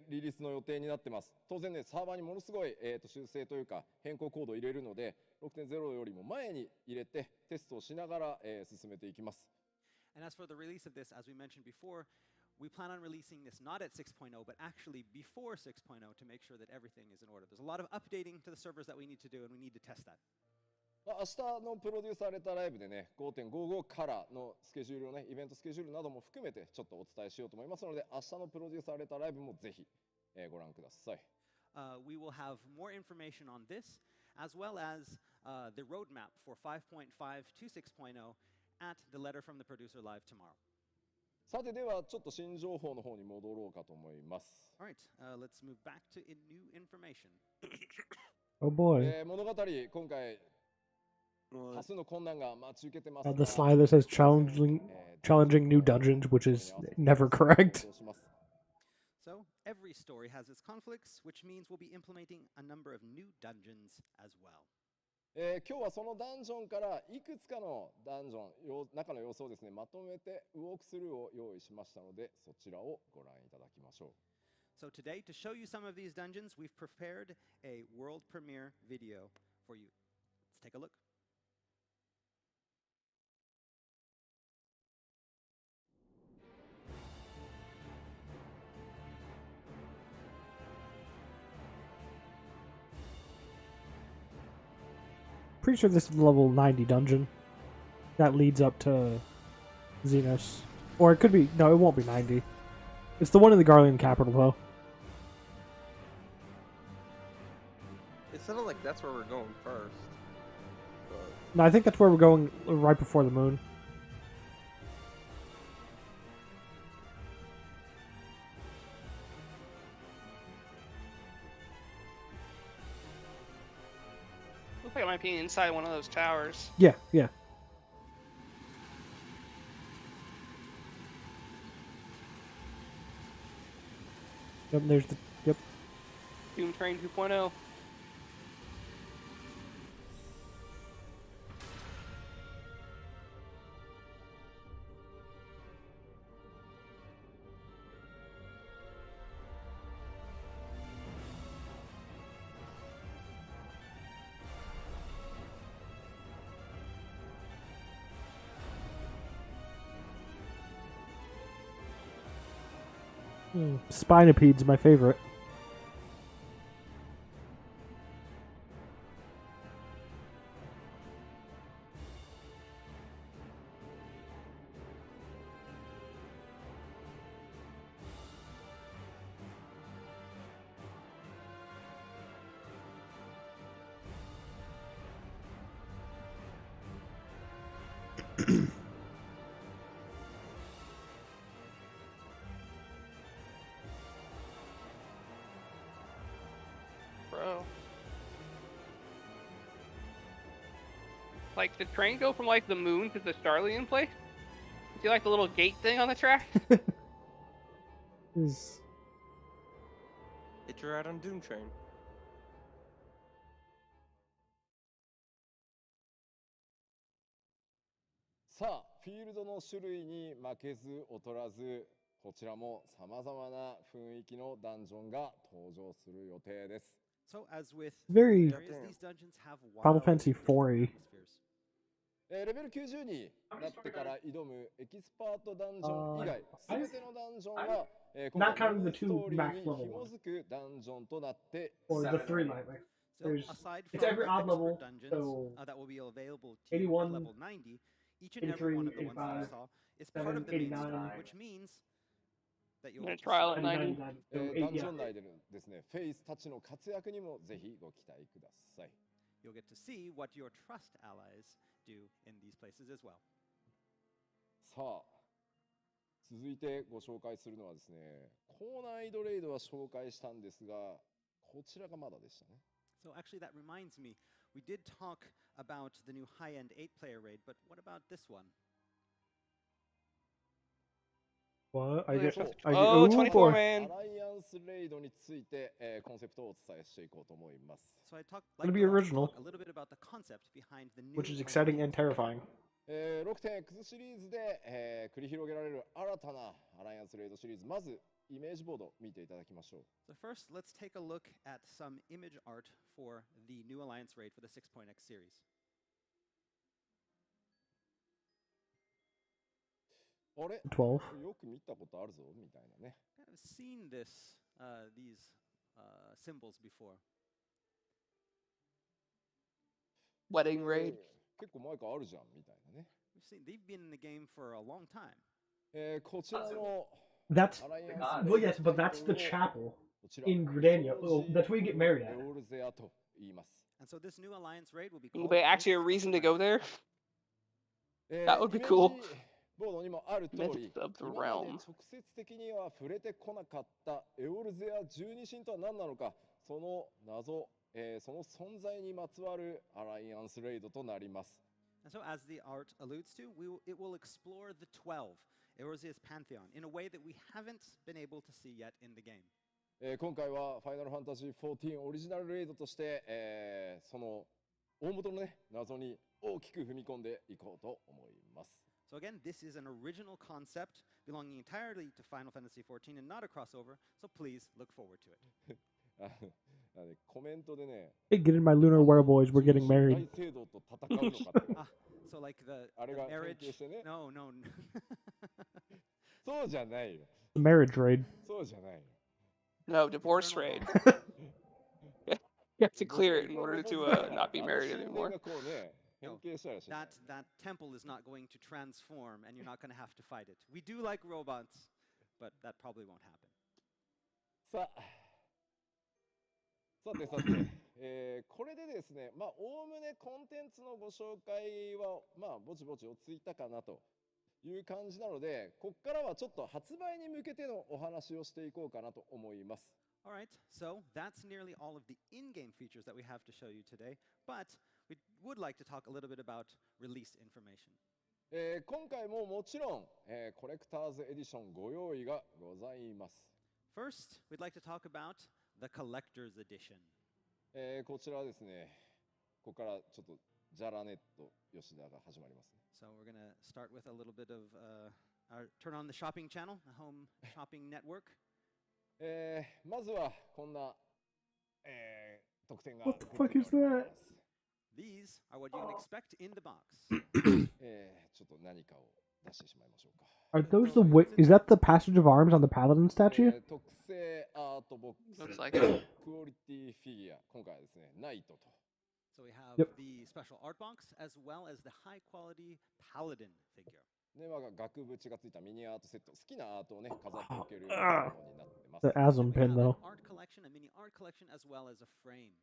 リリースの予定になってます。当然ね、サーバーにものすごい、修正というか変更コードを入れるので 6.0 よりも前に入れてテストをしながら、進めていきます。And as for the release of this, as we mentioned before, we plan on releasing this not at 6.0, but actually before 6.0 to make sure that everything is in order. There's a lot of updating to the servers that we need to do, and we need to test that. 明日のプロデューサーレターライブでね、5.55 からのスケジュールをね、イベントスケジュールなども含めてちょっとお伝えしようと思いますので、明日のプロデューサーレターライブもぜひ、ご覧ください。We will have more information on this, as well as the roadmap for 5.5 to 6.0 at the letter from the producer live tomorrow. さてではちょっと新情報の方に戻ろうかと思います。All right, let's move back to new information. Oh boy. 物語、今回多数の困難が待ち受けてます。The slide that says challenging new dungeons, which is never correct. So every story has its conflicts, which means we'll be implementing a number of new dungeons as well. 今日はそのダンジョンからいくつかのダンジョン中の様子をですね、まとめてウォークスルーを用意しましたので、そちらをご覧いただきましょう。So today, to show you some of these dungeons, we've prepared a world premiere video for you. Let's take a look. Pretty sure this is the level 90 dungeon that leads up to Xenos. Or it could be... No, it won't be 90. It's the one in the Garlean capital, though. It sounded like that's where we're going first. But... No, I think that's where we're going right before the moon. Looks like it might be inside one of those towers. Yeah, yeah. Yep, there's the... Yep. Doom Train 2.0. Spinopede's my favorite. Bro. Like, the train go from, like, the moon to the Starlian place? See, like, the little gate thing on the track? Is Hit your ride on Doom Train. さあ、フィールドの種類に負けず劣らず、こちらも様々な雰囲気のダンジョンが登場する予定です。So as with very areas, these dungeons have Final wild, Fantasy different IV-y. atmospheres. レベル90になってから挑むエキスパートダンジョン以外、すべてのダンジョンは、今 not 回 counting メイ the ン two ストーリー max に level 紐 ones づくダンジョンとなって or the 3 nightmare. So There's aside it's from every the odd expert level, dungeons so that will be available to you 81, at level 90, each and every one of the ones that you 83, saw is part of the main story, 89, which means that you'll Yeah, get to trial see at 90. 99, ダ so ン 8, ジ yeah. ョン内でですね、フェイスたちの活躍にもぜひご期待ください。you'll get to see what your trust allies do in these places as well. さあ、続いてご紹介するのはですね、高難易度レイドは紹介したんですが、こちらがまだでしたね。So actually that reminds me, we did talk about the new high-end 8-player raid, but what about this one? What? I Oh, get, there's I get, oh, ooh, 24 boy. ア man. ライアンスレイドについて、コンセプトをお伝えしていこうと思います。 So I Gonna like be to original, talk a little bit about the concept behind the new which is exciting and Alliance. terrifying. 6.X シリーズで、繰り広げられる新たなアライアンスレイドシリーズ、まずイメージボード見ていただきましょう。 So first, let's take a look at some image art for the new Alliance raid for the 6.x series. あれ12. よく見たことあるぞみたいなね。 Kind of seen this, these symbols before. Wedding raid. 結構前からあるじゃんみたいなね。 They've been in the game for a long time. こちらの That's アライアンス well, yes, but that's the chapel in Gridania. Oh, that's where you get married エ at. オルゼアと言います。 And so this new Alliance raid will be Will called be actually a Myths of reason the to go Realm. there? That would be cool. イメージボードにもある通り、 Myths of the 今まで realm. 直接的には触れてこなかったエオルゼア十二神とは何なのか、その謎、その存在にまつわるアライアンスレイドとなります。 And so as the art alludes to, it will explore the 12, Eorzea's pantheon, in a way that we haven't been able to see yet in the game. 今回はファイナルファンタジー14オリジナルレイドとして、その大元のね、謎に大きく踏み込んでいこうと思います。 So again, this is an original concept belonging entirely to Final Fantasy XIV and not a crossover, so please look forward to it. コメントでね、 Hey, get in my lunar wereboys. We're getting 大 married. 聖堂と戦うのかって。 Ah, so like the あれが関 marriage. 係してね。 No, no. そうじゃないよ。 Marriage raid. そうじゃないよ。 No, divorce raid. You have to clear it in order to not be married 神殿 anymore. がこうね、変 No, 形したらしい。 that temple is not going to transform, and you're not going to have to fight it. We do like robots, but that probably won't happen. さて、これでですね、まあ、おおむねコンテンツのご紹介は、まあ、ぼちぼち落ち着いたかなという感じなので、ここからはちょっと発売に向けてのお話をしていこうかなと思います。 All right, so that's nearly all of the in-game features that we have to show you today, but we would like to talk a little bit about release information. 今回ももちろん、コレクターズエディションご用意がございます。 First, we'd like to talk about the Collector's Edition. こちらはですね、ここからちょっとジャラネット吉田が始まりますね。 So we're going to start with a little bit of our turn on the shopping channel, the home shopping network. まずはこんな、特典が What the fuck is that? These are what you can expect in the box. ちょっと何かを出してしまいましょうか。 Are those the is that the passage of arms on the paladin statue? 特製アートボックス、 Looks like it. クオリティフィギュア、今回はですね、ナイトと。 So we have Yep. the special art box as well as the high quality paladin figure. ね、額縁がついたミニアートセット、好きなアートをね、飾っておけるようなものになってます。 The Asm We pin have though. an art collection, a mini art collection, as well as a frame.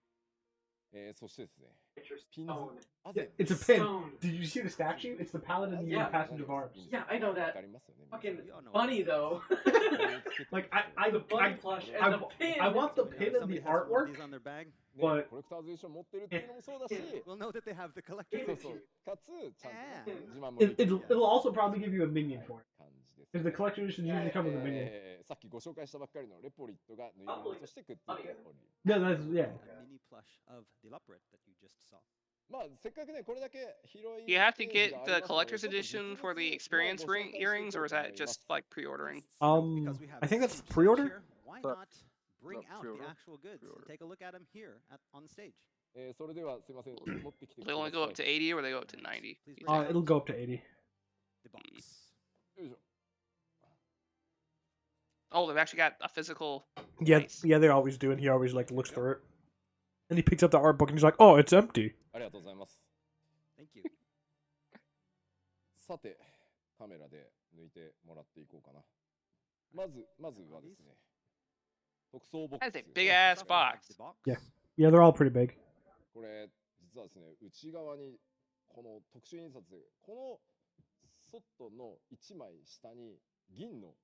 そしてですね、 Picture ピンズ stone. アゼム It's a pin. Stone. Did you see the statue? It's the paladin using Yeah. passage of arms. Yeah, I know わ that. かりますよね。 Fucking You all know what bunny though. Like I the bunny plush and the pin. I want the Somebody- pin if and the somebody has one of artwork. these on their bag, ね、 but- コレクターズエディション持ってるっていうのもそうだし、 we'll know that they have the collector's そう Give it そ to う you. かつちゃんとね、 Yeah. 自慢も It, できる it'll also probably give you a minion for it. 感じです、 Because the collection editions usually come with a minion. さっきご紹介したばっかりのレポリットがぬいぐるみとしてくっついており、 Yeah, that's yeah. a mini plush of the leopard that you just saw. まあせっかくねこれだけ広い You have to ステージ get があ the りますので collector's ちょっと edition 実 for the 物 experience をご紹介していこう earrings, or is と思 that いま just す。 like pre-ordering? Because we have I think this that's huge pre-order. stage here, why But- not bring Not out pre-order. the actual goods and Pre-order. take a look at them here on the stage? それではすいません持ってきて Do く they だ only go up さ to い。 80 or they go up to 90? Please You bring think? It'll go up to 80. The box. よいしょ。 Oh, they've actually got a physical. Yeah, Nice. yeah, they always do, and he always like looks through it. And he picks up the art book and he's like, "Oh, it's empty." ありがとうございます。 Thank you. さてカメラで抜いてもらっていこうかな。まずはですね、特装ボック That's ス a ですね。 big ass First off, we have box. the box. Yeah. Yeah, they're all pretty big. これ実はですね内側にこの特殊印刷でこのソットの1枚下に銀の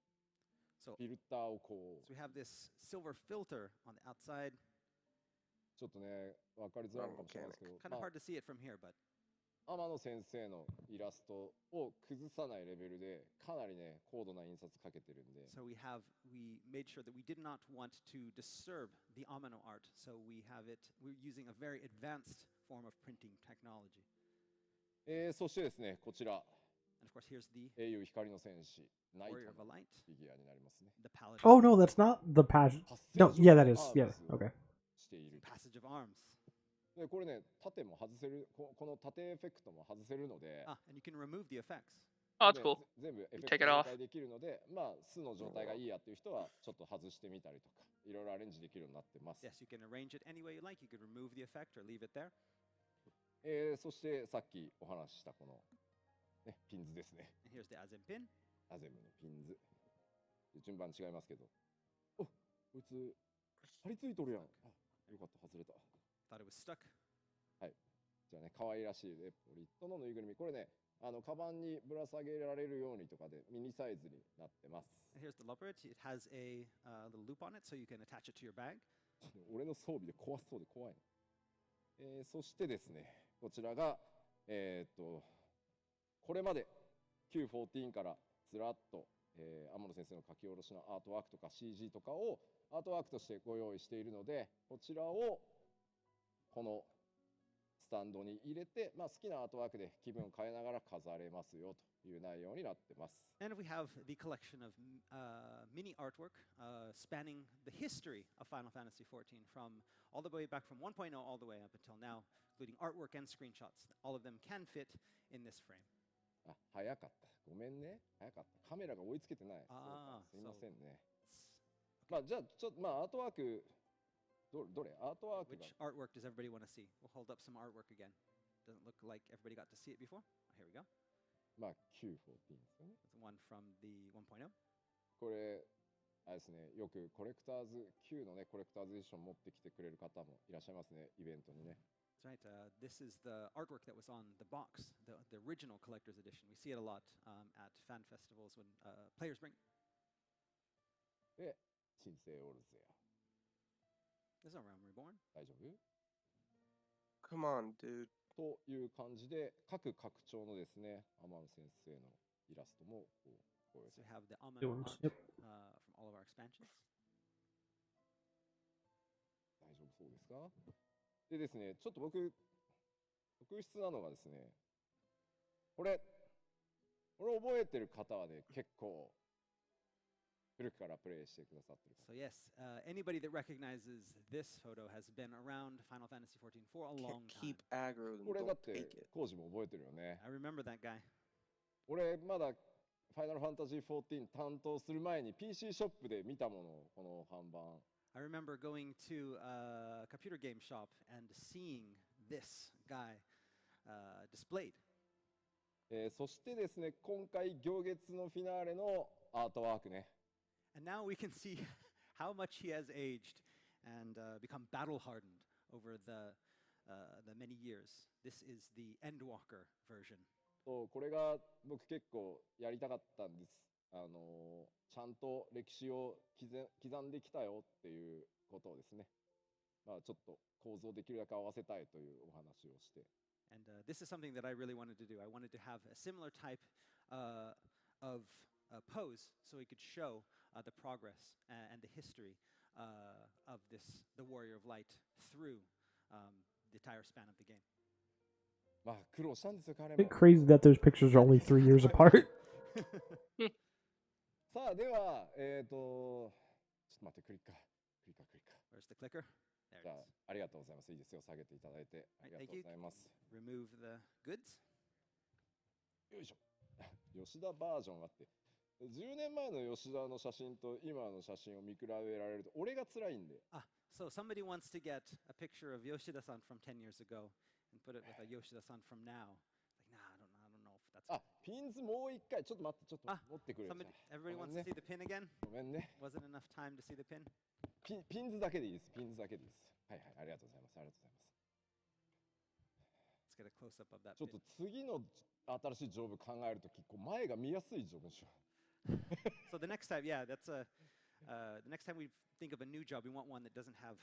So, フィルターをこ so we have this silver filter on the outside. うちょっとね分かりづらいのかもしれないですけど、 Kind of hard to see it from here, but 天野先生のイラストを崩さないレベルでかなりね高度な印刷かけてるんで、 so we made sure that we did not want to disturb the Amano art. So we're using a very advanced form of printing technology. そしてですねこちら And of course, here's the 英雄光の戦士ナイト Warrior of の a Light, フィギュアになりますね。 the Paladin, Oh no, that's not the pageant. 発 No, 生 yeah, that is. アー Yeah, ムスを okay. している。 Passage of Arms. でこれね縦も外せるこの縦エフェクトも外せるので、 And you can remove the effects. Oh, that's で cool. 全部エフェ You ク take ト it 状 off. 態できるので、まあ素の状態がいいやっていう人はちょっと外してみたりとかいろいろアレンジできるようになってます。 Yes, you can arrange it any way you like. You can remove the effect or leave it there. そしてさっきお話ししたこの、ね、ピンズですね。 And here's the Azim pin. アゼムのピンズ。順番違いますけど。おこいつ張り付いとるやん。あよかった外れた。 Thought it was stuck. じゃあね可愛らしいレポリットのぬいぐるみこれねカバンにぶら下げられるようにとかでミニサイズになってます。 And here's the leopard. It has a little loop on it, so you can attach it to your bag. 俺の装備で怖そうで怖いの。そしてですねこちらがこれまで Q14 からずらっと、天野先生の書き下ろしのアートワークとか CG とかをアートワークとしてご用意しているのでこちらをこのスタンドに入れて、まあ、好きなアートワークで気分を変えながら飾れますよという内容になってます。 And we have the collection of mini artwork spanning the history of Final Fantasy XIV from all the way back from 1.0 all the way up until now, including artwork and screenshots. All of them can fit in this frame. あ、早かった。ごめんね。早かった。カメラが追いつけてない。あーそうかすいませんね。 It's- まあじゃあちょっとまあアートワークどれアートワーク Which が artwork does everybody want to see? We'll hold up some artwork again. Doesn't look like everybody got to see it before. Here we go. まあ Q14 ですよね。 That's one from the 1.0. これあれですね。よくコレクターズ Q のねコレクターズエディション持ってきてくれる方もいらっしゃいますねイベントにね。 That's right. This is the artwork that was on the box, the original collector's edition. We see it a lot at fan festivals when players bring. で新生オルゼア There's no Realm Reborn. 大丈夫 Come on, dude. という感じで各拡張のですね天野先生のイラストもこうご用意 So we have the New Amano ones, art yep. from all of our expansions. 大丈夫そうですかでですね、ちょっと僕、特筆なのがですね、これ覚えてる方はね、結構古くからプレイしてくださってる So yes, anybody that recognizes this photo has been around Final Fantasy XIV for a long Keep time. aggro こ and れだっ don't て take it. コージも覚えてるよね。 I remember that guy. 俺まだファイナルファンタジー14担当する前に PC ショップで見たもの、この看板。 I remember going to a computer game shop and seeing this guy displayed. そしてですね、今回行月のフィナーレのアートワークね。 And now we can see how much he has aged and become battle hardened over the the many years. This is the Endwalker version. そうこれが僕結構やりたかったんです。ちゃんと歴史を刻んできたよっていうことをですね。まあちょっと構造できるだけ合わせたいというお話をして。And this is something that I really wanted to do. I wanted to have a similar type of pose so we could show the progress and the history of the Warrior of Light through the entire span of the game. まあ苦労したんですよ彼 It's も。 crazy that those pictures are only 3 years apart. さあではちょっと待ってクリッカー。Where's the clicker? There じゃ it あ is. ありがとうございます。いいですよ下げていただいてありがとうございます。 Remove the goods. よいしょ。吉田バージョンがあって。10年前の吉田の写真と今の写真を見比べられると俺が辛いんで。So somebody wants to get a picture of Yoshida-san from 10 years ago and put it with a Yoshida-san from now. Like, nah, I don't know if that's. あ、ピンズもう一回ちょっと待って持ってくれ。 Everybody wants to see the pin again? ごめんね。 Wasn't enough time to see the pin? ピンズだけでいいです。ピンズだけでいいです。はいはいありがとうございます。ありがとうございます。 Let's get a close up of that ちょっ pin. と次の新しいジョブ考えるとき、こう前が見やすいジョブにしよう。 So the next time, yeah, that's the next time we think of a new job, we want one that doesn't have.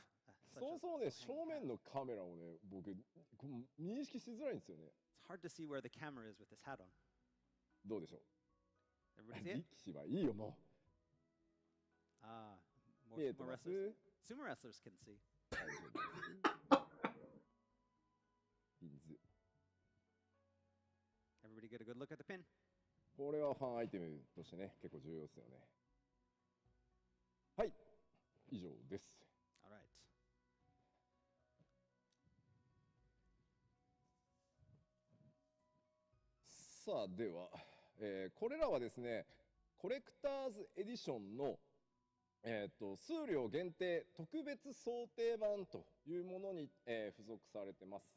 そもそもね、正面のカメラをね、僕こう認識しづらいんですよね。 It's hard to see where the camera is with this hat on. どうでしょう。 Everybody see it? 力士はいいよも More う。見えて sumo ます。 wrestlers. Sumo wrestlers can see. 大丈夫です。ピンズ。 Everybody get a good look at the pin. これはファンアイテムとしてね、結構重要ですよね。はい、以上です。 All right. さあでは、これらはですね、コレクターズエディションの、数量限定特別想定版というものに、付属されてます。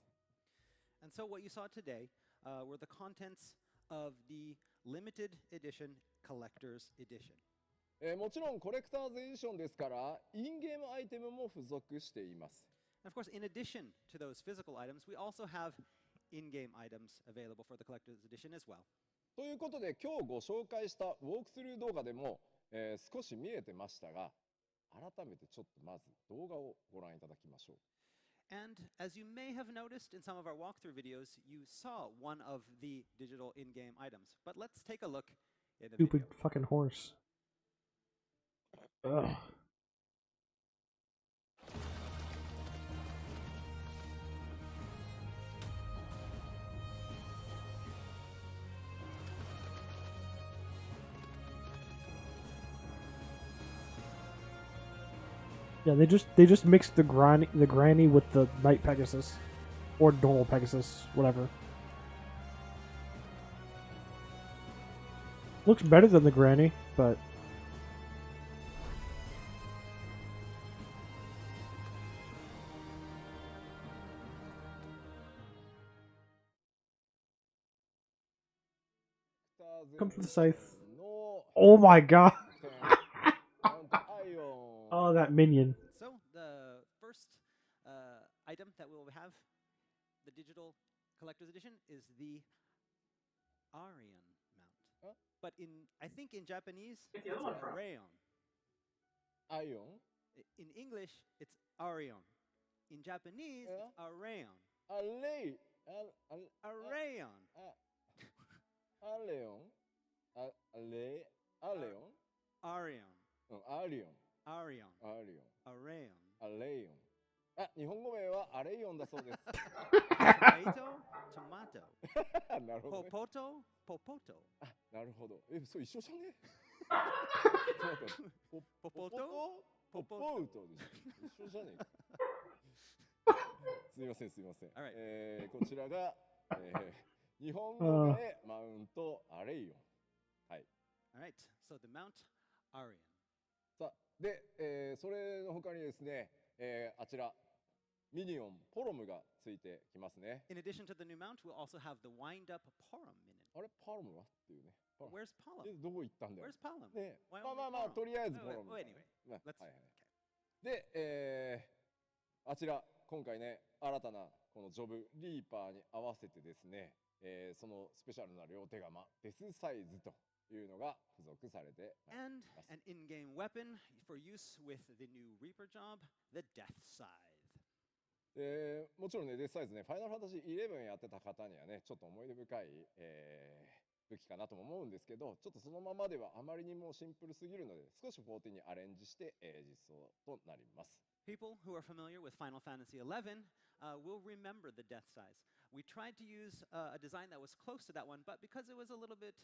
And so what you saw today were the contents of the limited edition collector's edition. もちろんコレクターズエディションですから、インゲームアイテムも付属しています。 And of course, in addition to those physical items, we also have in-game items available for the collector's edition as well. ということで、今日ご紹介したウォークスルー動画でも、少し見えてましたが、改めてちょっとまず動画をご覧いただきましょう。 And as you may have noticed in some of our walkthrough videos, you saw one of the digital in-game items. But let's take a look in the Stupid video. fucking horse. Ugh. Yeah, they just mixed the granny with the Knight Pegasus, or normal Pegasus, whatever. Looks better than the granny, but come to the scythe. Oh my god! Oh, that minion. So the first item that we will have, the digital collector's edition, is the Arion mount. But I think in Japanese, it's Arion. Arion? In English, it's Arion. In Japanese, it's Arion. Arion. Arion. Arion. Arion. Arion. Arion. Arion. Arion. Arion. Arion. あ、日本語名はアレイオンだそうです。Tomato. Tomato. なるほど、ね。Popoto. Popoto. あ、なるほど。そう一緒じゃね？ポポト？ポポウトでしょ。一緒じゃねえか。すみませんすみません。こちらが、日本語でマウントアレイオン。はい。Alright. So the mount Arion. さあで、それの他にですね、あちらミニオンポロムがついてきますね。In addition to the new mount, we'll also have the wind-up Porum minion. あれパロムはっていうね。Where's Porum? どこ行ったんだよ。 Where's Porum? ね、 Why まあ only まあまあ Porum? とりあえずポロム。 Anyway, let's. はいはい。で、あちら今回ね新たなこのジョブリーパーに合わせてですね、そのスペシャルな両手釜デスサイズというのが付属されてまいり And ます。 an in-game weapon for use with the new Reaper job, the Death Scythe. もちろんね、デスサイズね、ファイナルファンタジー11やってた方にはね、ちょっと思い出深い、武器かなとも思うんですけど、ちょっとそのままではあまりにもシンプルすぎるので、少し14にアレンジして、実装となります。People who are familiar with Final Fantasy XI will remember the Death Scythe. We tried to use a design that was close to that one, but because it was a little bit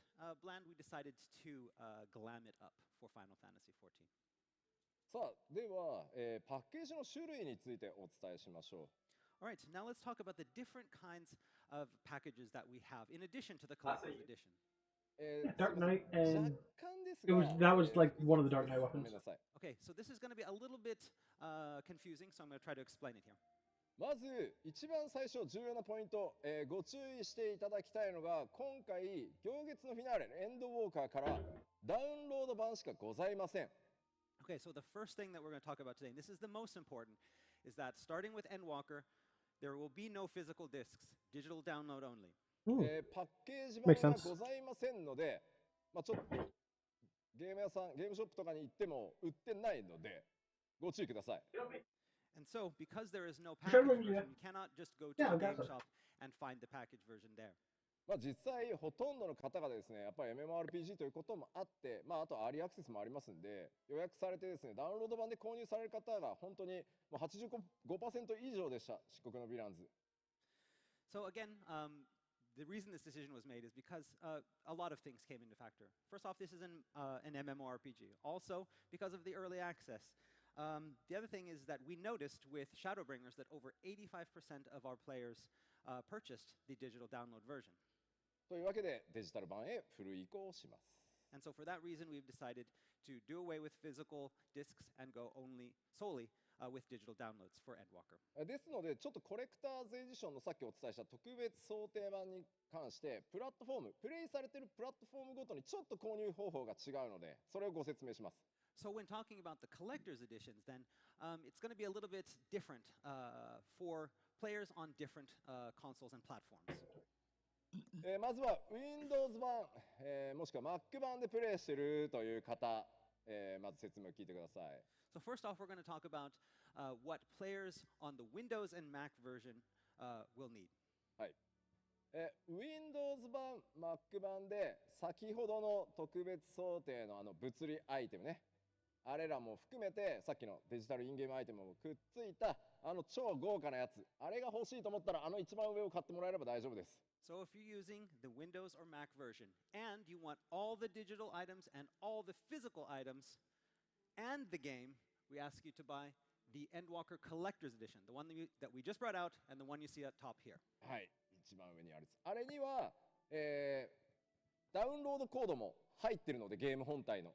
bland, we decided to glam it up for Final Fantasy XIV. さあ、では、パッケージの種類についてお伝えしましょう。 All right, now let's talk about the different kinds of packages that we have in addition to the collector's edition. Dark Knight, and 若干ですが、 that was like one of the Dark Knight ご weapons. めんなさい。 Okay, so this is going to be a little bit confusing, so I'm going to try to explain it here. まず一番最初重要なポイント、ご注意していただきたいのが、今回行月のフィナーレエンドウォーカーからダウンロード版しかございません。 Okay, so the first thing that we're going to talk about today, and this is the most important, is that starting with Endwalker, there will be no physical discs, digital download only. Ooh. パッケージ版 Makes が sense. ございませんので、ちょっとゲーム屋さん、ゲームショップとかに行っても売ってないのでご注意ください。 And so, because there is no Sure, package yeah. version, you cannot just go to Yeah, a I got game it. shop and find the package version there. 実際ほとんどの方がですね、やっぱり MMORPG ということもあって、あとアーリーアクセスもありますんで、予約されてですね、ダウンロード版で購入される方が本当にもう 85% 以上でした、漆黒のヴィランズ。 So again, the reason this decision was made is because a lot of things came into factor. First off, this is an MMORPG. Also, because of the early access. The other thing is that we noticed with Shadowbringers that over 85% of our players purchased the digital download version. というわけでデジタル版へフル移行します。 And so for that reason, we've decided to do away with physical discs and go solely with digital downloads for Endwalker. ですので、ちょっとコレクターズエディションのさっきお伝えした特別想定版に関して、プラットフォーム、プレイされているプラットフォームごとにちょっと購入方法が違うので、それをご説明します。 So when talking about the collector's editions, then it's going to be a little bit different for players on different consoles and platforms. まずは Windows 版、もしくは Mac 版でプレイしているという方、まず説明を聞いてください。 So first off, we're going to talk about what players on the Windows and Mac version will need. はい。Windows 版、Mac 版で先ほどの特別想定の物理アイテムね。あれらも含めてさっきのデジタルインゲームアイテムもくっついた超豪華なやつ、あれが欲しいと思ったら一番上を買ってもらえれば大丈夫です。 So if you're using the Windows or Mac version and you want all the digital items and all the physical items and the game, we ask you to buy the Endwalker Collector's Edition, the one that we just brought out and the one you see at top here. はい、一番上にあるやつ。あれには、ダウンロードコードも入ってるので、ゲーム本体の。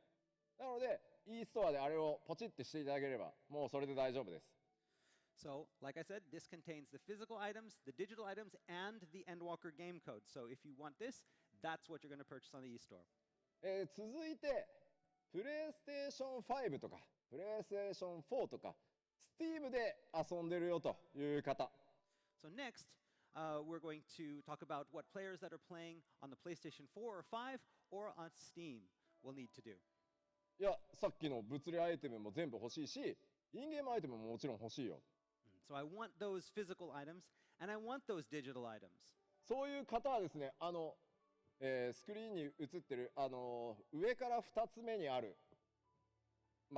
なので、e ストアであれをポチッてしていただければ、もうそれで大丈夫です。 So, like I said, this contains the physical items, the digital items, and the Endwalker game code. So if you want this, that's what you're going to purchase on the eStore. 続いて、プレイステーション5とか、プレイステーション4とか、Steam で遊んでるよという方。So next, we're going to talk about what players that are playing on the PlayStation 4 or 5 or on Steam will need to do. いや、さっきの物理アイテムも全部欲しいし、インゲームアイテムももちろん欲しいよ。So I want those physical items, and I want those digital items. そういう方はですね、スクリーンに映ってる上から2つ目にある、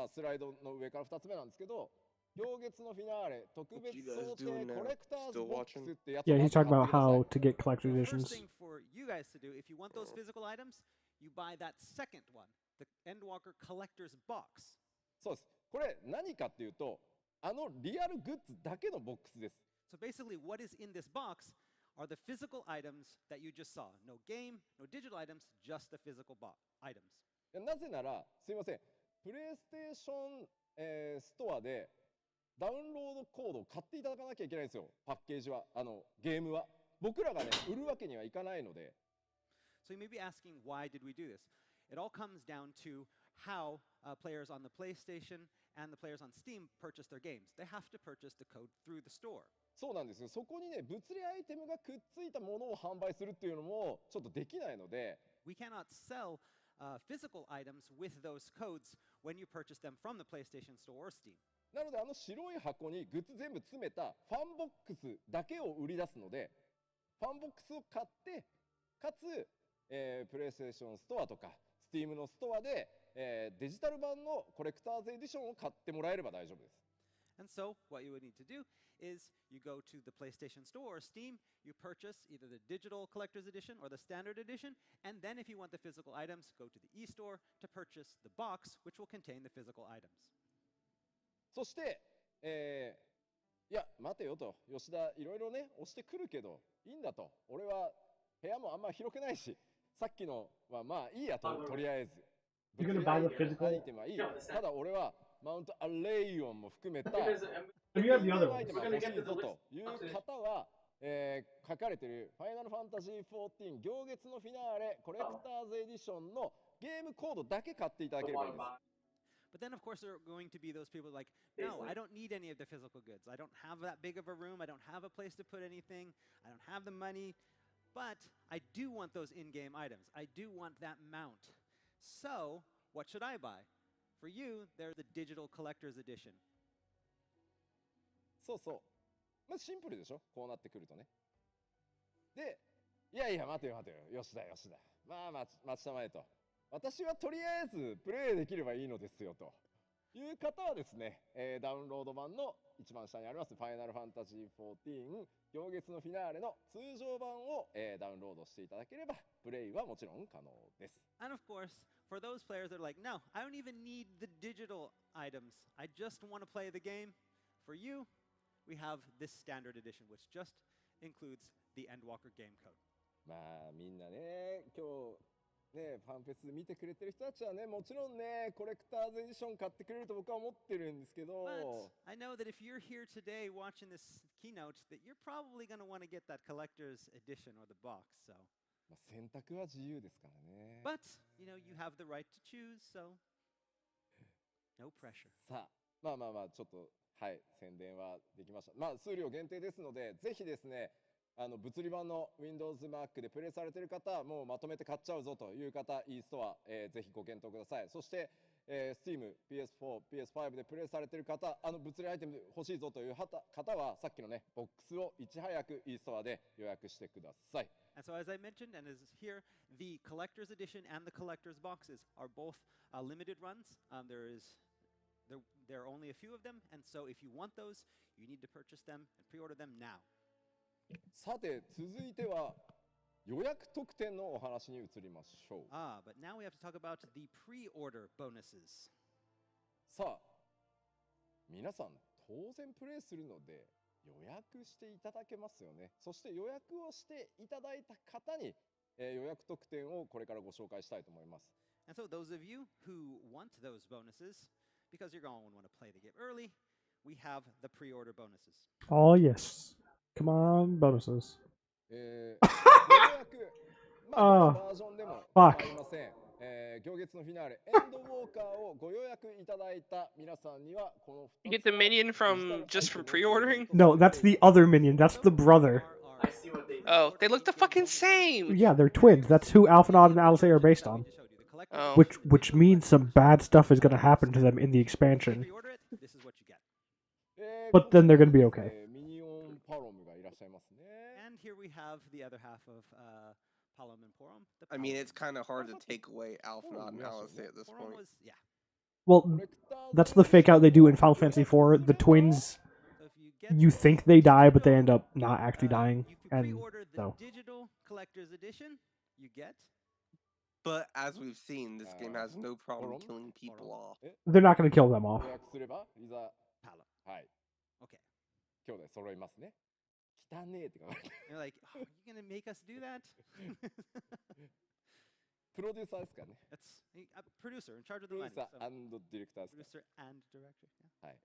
スライドの上から2つ目なんですけど、行月のフィナーレ特別想定コレクターズボックスってやつを Yeah, he's talking about how to get collector The first editions. thing for you guys to do, if you want those physical items, you buy that second one, the Endwalker Collector's Box. そうです。これ何かっていうと、リアルグッズだけのボックスです。So basically, what is in this box are the physical items that you just saw. No game, no digital items, just the physical items. なぜなら、すいません、プレイステーション、ストアでダウンロードコードを買っていただかなきゃいけないんですよ、パッケージは、ゲームは。僕らがね、売るわけにはいかないので。So you may be asking, why did we do this? It all comes down to how players on the PlayStation and the players on Steam purchase their games, they have to purchase the code through the store. そうなんですよ。そこにね、物理アイテムがくっついたものを販売するっていうのもちょっとできないので、We cannot sell physical items with those codes when you purchase them from the PlayStation Store or Steam. なので白い箱にグッズ全部詰めたファンボックスだけを売り出すので、ファンボックスを買って、かつ、プレイステーションストアとか Steam のストアで、デジタル版のコレクターズエディションを買ってもらえれば大丈夫です。And so, what you would need to do is you go to the PlayStation Store or Steam, you purchase either the digital collector's edition or the standard edition, and then if you want the physical items, go to the eStore to purchase the box, which will contain the physical items. そして、いや、待てよと、吉田、いろいろね、押してくるけど、いいんだと、俺は部屋もあんま広くないし、さっきのはまあいいやと、とりあえず。You're gonna buy the physical? アイテムはいい。ただ俺は、マウントアレイオンも含めた Because you have the other アイ ones. テムが欲しいぞという方は、書かれているファイナルファンタジー14行月のフィナーレコレクターズエディションのゲームコードだけ買っていただければいいです。But then, of course, there are going to be those people like, no, I don't need any of the physical goods. I don't have that big of a room. I don't have a place to put anything. I don't have the money. But I do want those in-game items. I do want that mount. So, what should I buy? For you, there's the digital collector's edition. そうそう。まずシンプルでしょ、こうなってくるとね。で、いやいや、待てよ待てよ、吉田。まあ、待ちたまえと。私はとりあえずプレイできればいいのですよという方はですね、ダウンロード版の一番下にありますファイナルファンタジー14行月のフィナーレの通常版を、ダウンロードしていただければプレイはもちろん可能です。And of course, for those players that are like, no, I don't even need the digital items. I just want to play the game. For you, we have this standard edition, which just includes the Endwalker game code. まあみんなね、今日ね、ファンフェス見てくれてる人たちはね、もちろんね、コレクターズエディション買ってくれると僕は思ってるんですけど。But I know that if you're here today watching this keynote, that you're probably going to want to get that collector's edition or the box. So. まあ選択は自由ですからね。But you know, you have the right to choose, so no pressure. さあ、まあちょっとはい宣伝はできました。まあ数量限定ですので、ぜひですね。物理版の Windows Mac でプレイされている方、もうまとめて買っちゃうぞという方、e ストア、ぜひご検討ください。そして、Steam、PS4、PS5 でプレイされている方、物理アイテム欲しいぞという方は、さっきのね、ボックスをいち早く e ストアで予約してください。And so, as I mentioned, and as here, the collector's edition and the collector's boxes are both limited runs. There are only a few of them, and so if you want those, you need to purchase them and pre-order them now. さて続いては予約特典のお話に移りましょう。But now we have to talk about the pre-order bonuses. さあ、皆さん当然プレイするので予約していただけますよね。そして予約をしていただいた方に、予約特典をこれからご紹介したいと思います。And so those of you who want those bonuses, because you're going to want to play the game early, we have the pre-order bonuses. Oh yes. Come on, bonuses. バージョンでもありません。行月のフィナーレエンドウォーカーをご予約いただいた皆さんにはこの You get the minion from just from pre-ordering? No, that's the other minion. That's the brother. I see what they Oh, they look the fucking same. Yeah, they're twins. That's who Alphinaud and Alizé are based on. Oh. Which means some bad stuff is going to happen to them in the expansion. Pre-order it, this is what you get. But then they're going to be okay. ミニオンパロムがいらっしゃいますね。And here we have the other half of Palom and Porom. I mean, it's kind of hard to take away Alphinaud and Alizé at this Porom point. was, yeah. Well, that's the fake out they do in Final Fantasy IV. The twins, So if you get you think they die, but they end up not actually dying. if you And pre-order the so. digital collector's edition, you get But as we've seen, this game has no problem Porom? killing people off. They're not going to kill them off. 予約すればリザ Palom. はい Okay. 兄弟揃いますね。汚ねえって書かれて You're like, oh, you're gonna make us do that? プロデューサーですからね。 That's a producer in charge of プ the ロデュー money. サ So ーディレクターですか producer and director. Yeah. ら。はい。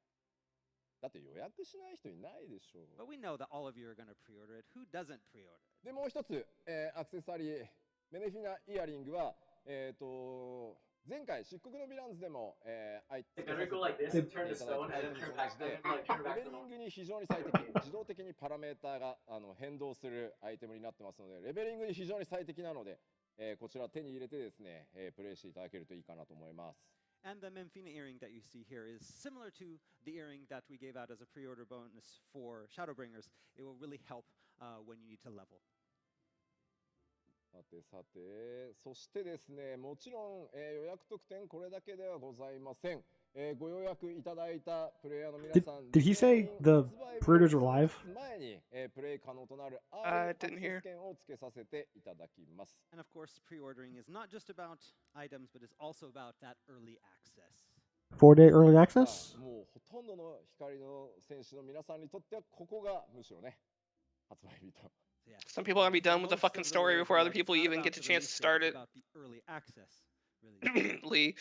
だって予約しない人いないでしょう。 But we know that all of you are gonna pre-order it. Who doesn't pre-order it? でもう一つ、アクセサリーメネフィナイヤリングは前回漆黒のヴィランズでも、They better go like this and turn to stone and then turn back and then like turn レ back ベ to リン normal. グに非常に最適、自動的にパラメーターが変動するアイテムになってますので、レベリングに非常に最適なので、こちら手に入れてですね、プレイしていただけるといいかなと思います。And the Memphina earring that you see here is similar to the earring that we gave out as a pre-order bonus for Shadowbringers. It will really help when you need to level. さてさて、そしてですね、もちろん、予約特典これだけではございません。ご予約いただいたプレイヤーの皆さん、Did he say the pre-orders were live? 前に、プレイ可能となる I アク didn't セ hear. ス券を付けさせていただきます。And of course, pre-ordering is not just about items, but it's also about that early access. 4-day early access? もうほとんどの光の選手の皆さんにとってはここがむしろね、発売日と。So, yeah, Some people are gonna be done with the most fucking of the story rules before are other like, it's people not even about get the a chance to release date, start it's it. about the early access release. Lee.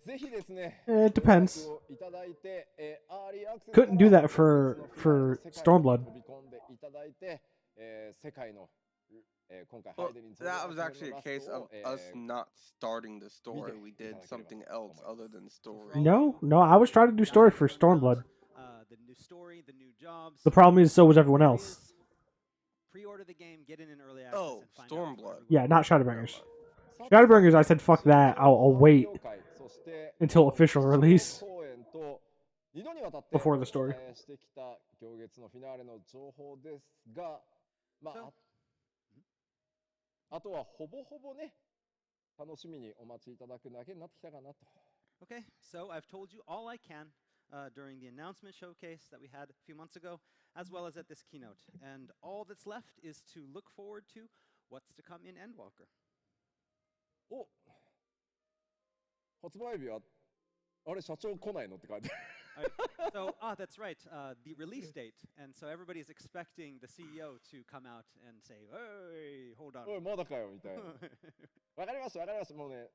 ぜひですね、 It depends. ご予約をいただいて、アーリーアクセス Couldn't do から that for 別の for 世界に Stormblood. 飛び込んでいただいて、世界の、今回 Well, ハイデリン that was の actually a ラスト case を of us not starting the story. Mide We did itadakereばsomething と else 思います。 other than story. No, no, I was trying to do story for Stormblood. The new story, the new jobs. The problem is, so was everyone There else. is pre-order the game, get in early access, Oh, and find out before Stormblood. everyone Yeah, not else. Shadowbringers. Shadowbringers, I said, fuck that. I'll wait そして until official release 公演と2度にわたって before the story. お伝えしてきた行月のフィナーレの情報ですが、まあ、あとはほぼほぼね、楽しみにお待ちいただくだけになってきたかなと。Okay, so I've told you all I can during the announcement showcase that we had a few months ago, as well as at this keynote. And all that's left is to look forward to what's to come in Endwalker. お、発売日はあれ社長来ないのって感じ。 Alright, so, that's right, the release date. And so everybody's expecting the CEO to come out and say, hey, hold on. おいまだかよみたいな。わかりましたわかりました。もうね、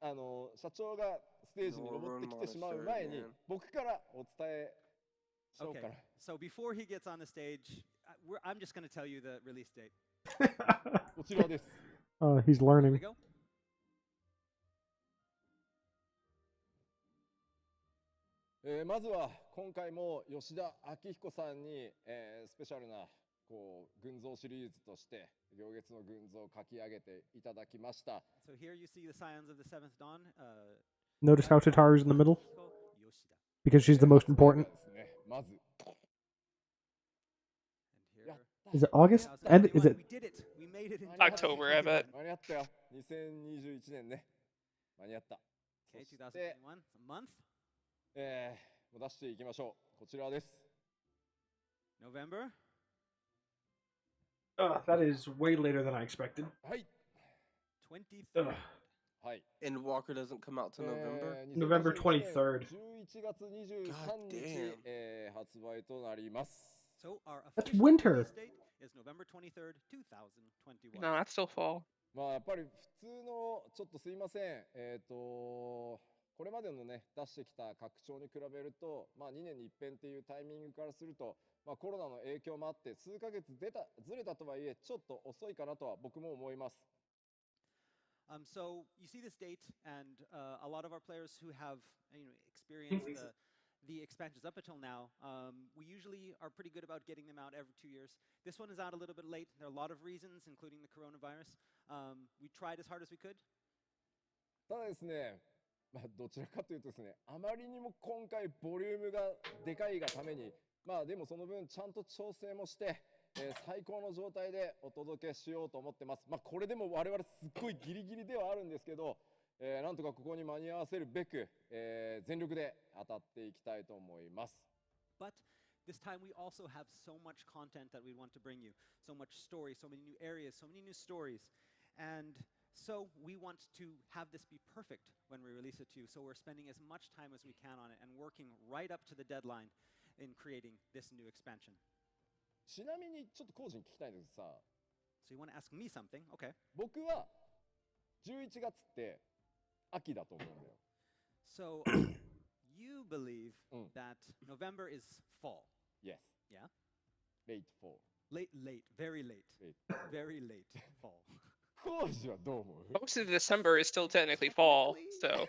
社長がステージに登ってきてしまう前に僕からお伝えしよう Okay, かな。 so before he gets on the stage, I'm just going to tell you the release date. こちらです。He's Here we learning. go. まずは今回も吉田明彦さんに、スペシャルなこう群像シリーズとして行月の群像を書き上げていただきました。 So here you see the Scions of the Seventh Dawn. Notice how Tataru's in the middle? Yoshida. Because she's the most important. ですね。まず And here, Is it August? And is it? we did it. We made it in October, I bet. 間に合ったよ。2021年ね。間に合った。 Okay, そして、 2021, a month, もう出していきましょう。こちらです。 November. That is way later than I expected. はい。 23rd. はい。 Endwalker doesn't come out till November. November 23rd. 11月23 God 日 damn.、発売となります。 So our That's official winter. release date is November 23rd, 2021. No, that's still fall. まあやっぱり普通のちょっとすいませんこれまでのね出してきた拡張に比べるとまあ2年に一遍っていうタイミングからするとまあコロナの影響もあって数ヶ月ずれたとはいえちょっと遅いかなとは僕も思います。 So you see this date, and a lot of our players who have experienced the expansions up until now, we usually are pretty good about getting them out every 2 years. This one is out a little bit late. There are a lot of reasons, including the coronavirus. We tried as hard as we could. ただですね、まあどちらかというとですね、あまりにも今回ボリュームがでかいがために、まあでもその分ちゃんと調整もして。最高の状態でお届けしようと思ってます。まあこれでも我々すっごいギリギリではあるんですけど、なんとかここに間に合わせるべく、全力で当たっていきたいと思います。 But this time we also have so much content that we want to bring you, so much story, so many new areas, so many new stories, and so we want to have this be perfect when we release it to you. So we're spending as much time as we can on it and working right up to the deadline in creating this new expansion. ちなみにちょっとコウジに聞きたいんですさ。So you want to ask me something? Okay. 僕は11月って秋だと思うんだよ。 So you believe that November is fall. Yes. Yeah. Late fall. Late, very late, very late fall. コウジはどう思う？ Most of December is still technically fall, so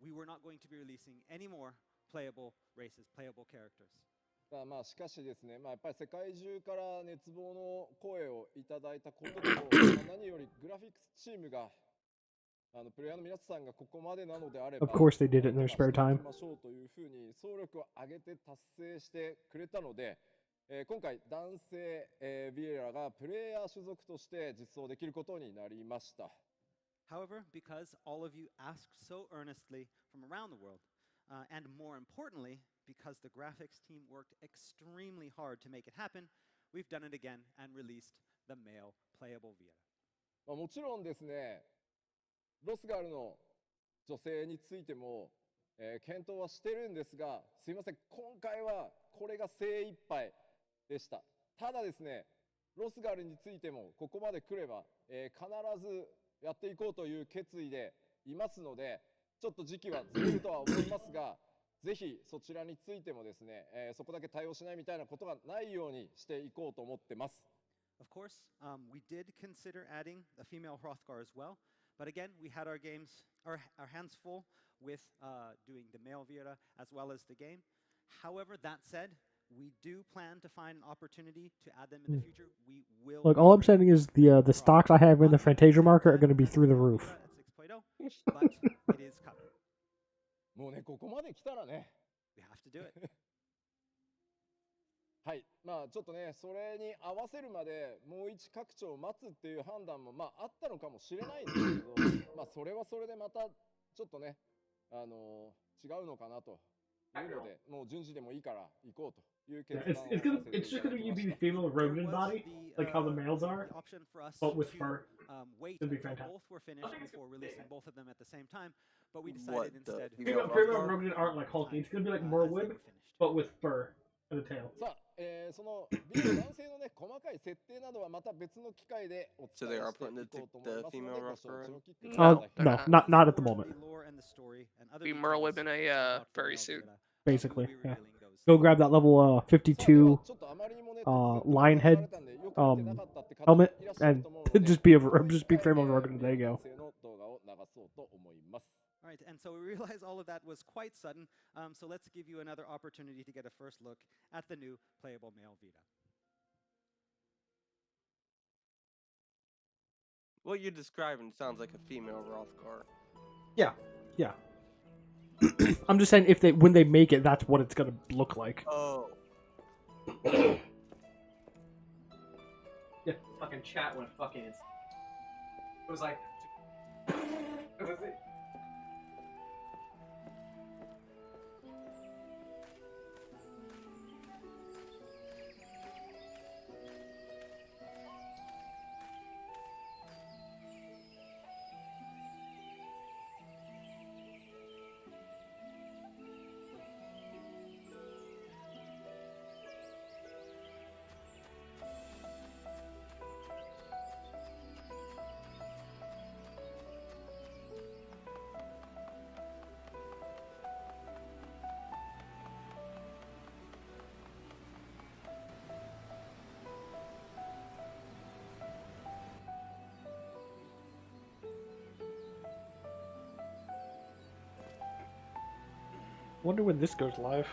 we were not going to be releasing any more playable races, playable characters. まあしかしですね、まあ、やっぱり世界中から熱望の声をいただいたことと、まあ何よりグラフィックスチームがプレイヤーの皆さんがここまでなのであれば、 Of course they did it in their spare time. ましょうというふうに総力を挙げて達成してくれたので、今回男性、ビエラがプレイヤー種族として実装できることになりました。However, because all of you asked so earnestly from around the world, and more importantly, because the graphics team worked extremely hard to make it happen, we've done it again and released the male playable Viera. もちろんですね、ロスガールの女性についても、検討はしてるんですが、すいません、今回はこれが精一杯でした。ただですね、ロスガールについてもここまで来れば、必ずやっていこうという決意でいますので、ちょっと時期はずれるとは思いますが、ぜひそちらについてもですね、そこだけ対応しないみたいなことがないようにしていこうと思ってます。Of course, we did consider adding a female Hrothgar as well, but again, we had our hands full with doing the male Viera as well as the game. However, that said, we do plan to find an opportunity to add them in the future. We will. Look, all I'm saying is the stocks I have in the Fantasia market are going to be through the roof. But it is coming. もうね、ここまで来たらね。We have to do it. はい、まあちょっとね、それに合わせるまでもう一拡張を待つっていう判断もまああったのかもしれないんですけど、まあそれはそれでまたちょっとね、違うのかなというので、もう順次でもいいから行こうという決断をさせていただきました。 It's just gonna be the female rodent body, like how the males are, but with fur. Wait It'd be until fantastic. both were finished before releasing both of them at the same time, but we decided instead. Female rodent aren't like hulking. It's gonna be like Merlin, but with fur and a tail. さあ、そのビール男性のね細かい設定などはまた別の機会でお伝えしていこうと思いますので、ご承知おきください。 No, not at the moment. Be Merlin in a furry suit. Basically, yeah. Go grab that level 52 lion head helmet and just be female rodent. There you go. All right, and so we realized all of that was quite sudden, so let's give you another opportunity to get a first look at the new playable male Viera. What you're describing sounds like a female Hrothgar. Yeah. I'm just saying when they make it, that's what it's gonna look like. Oh. Yeah, fucking chat went fucking. It was like. What was it? Wonder when this goes live.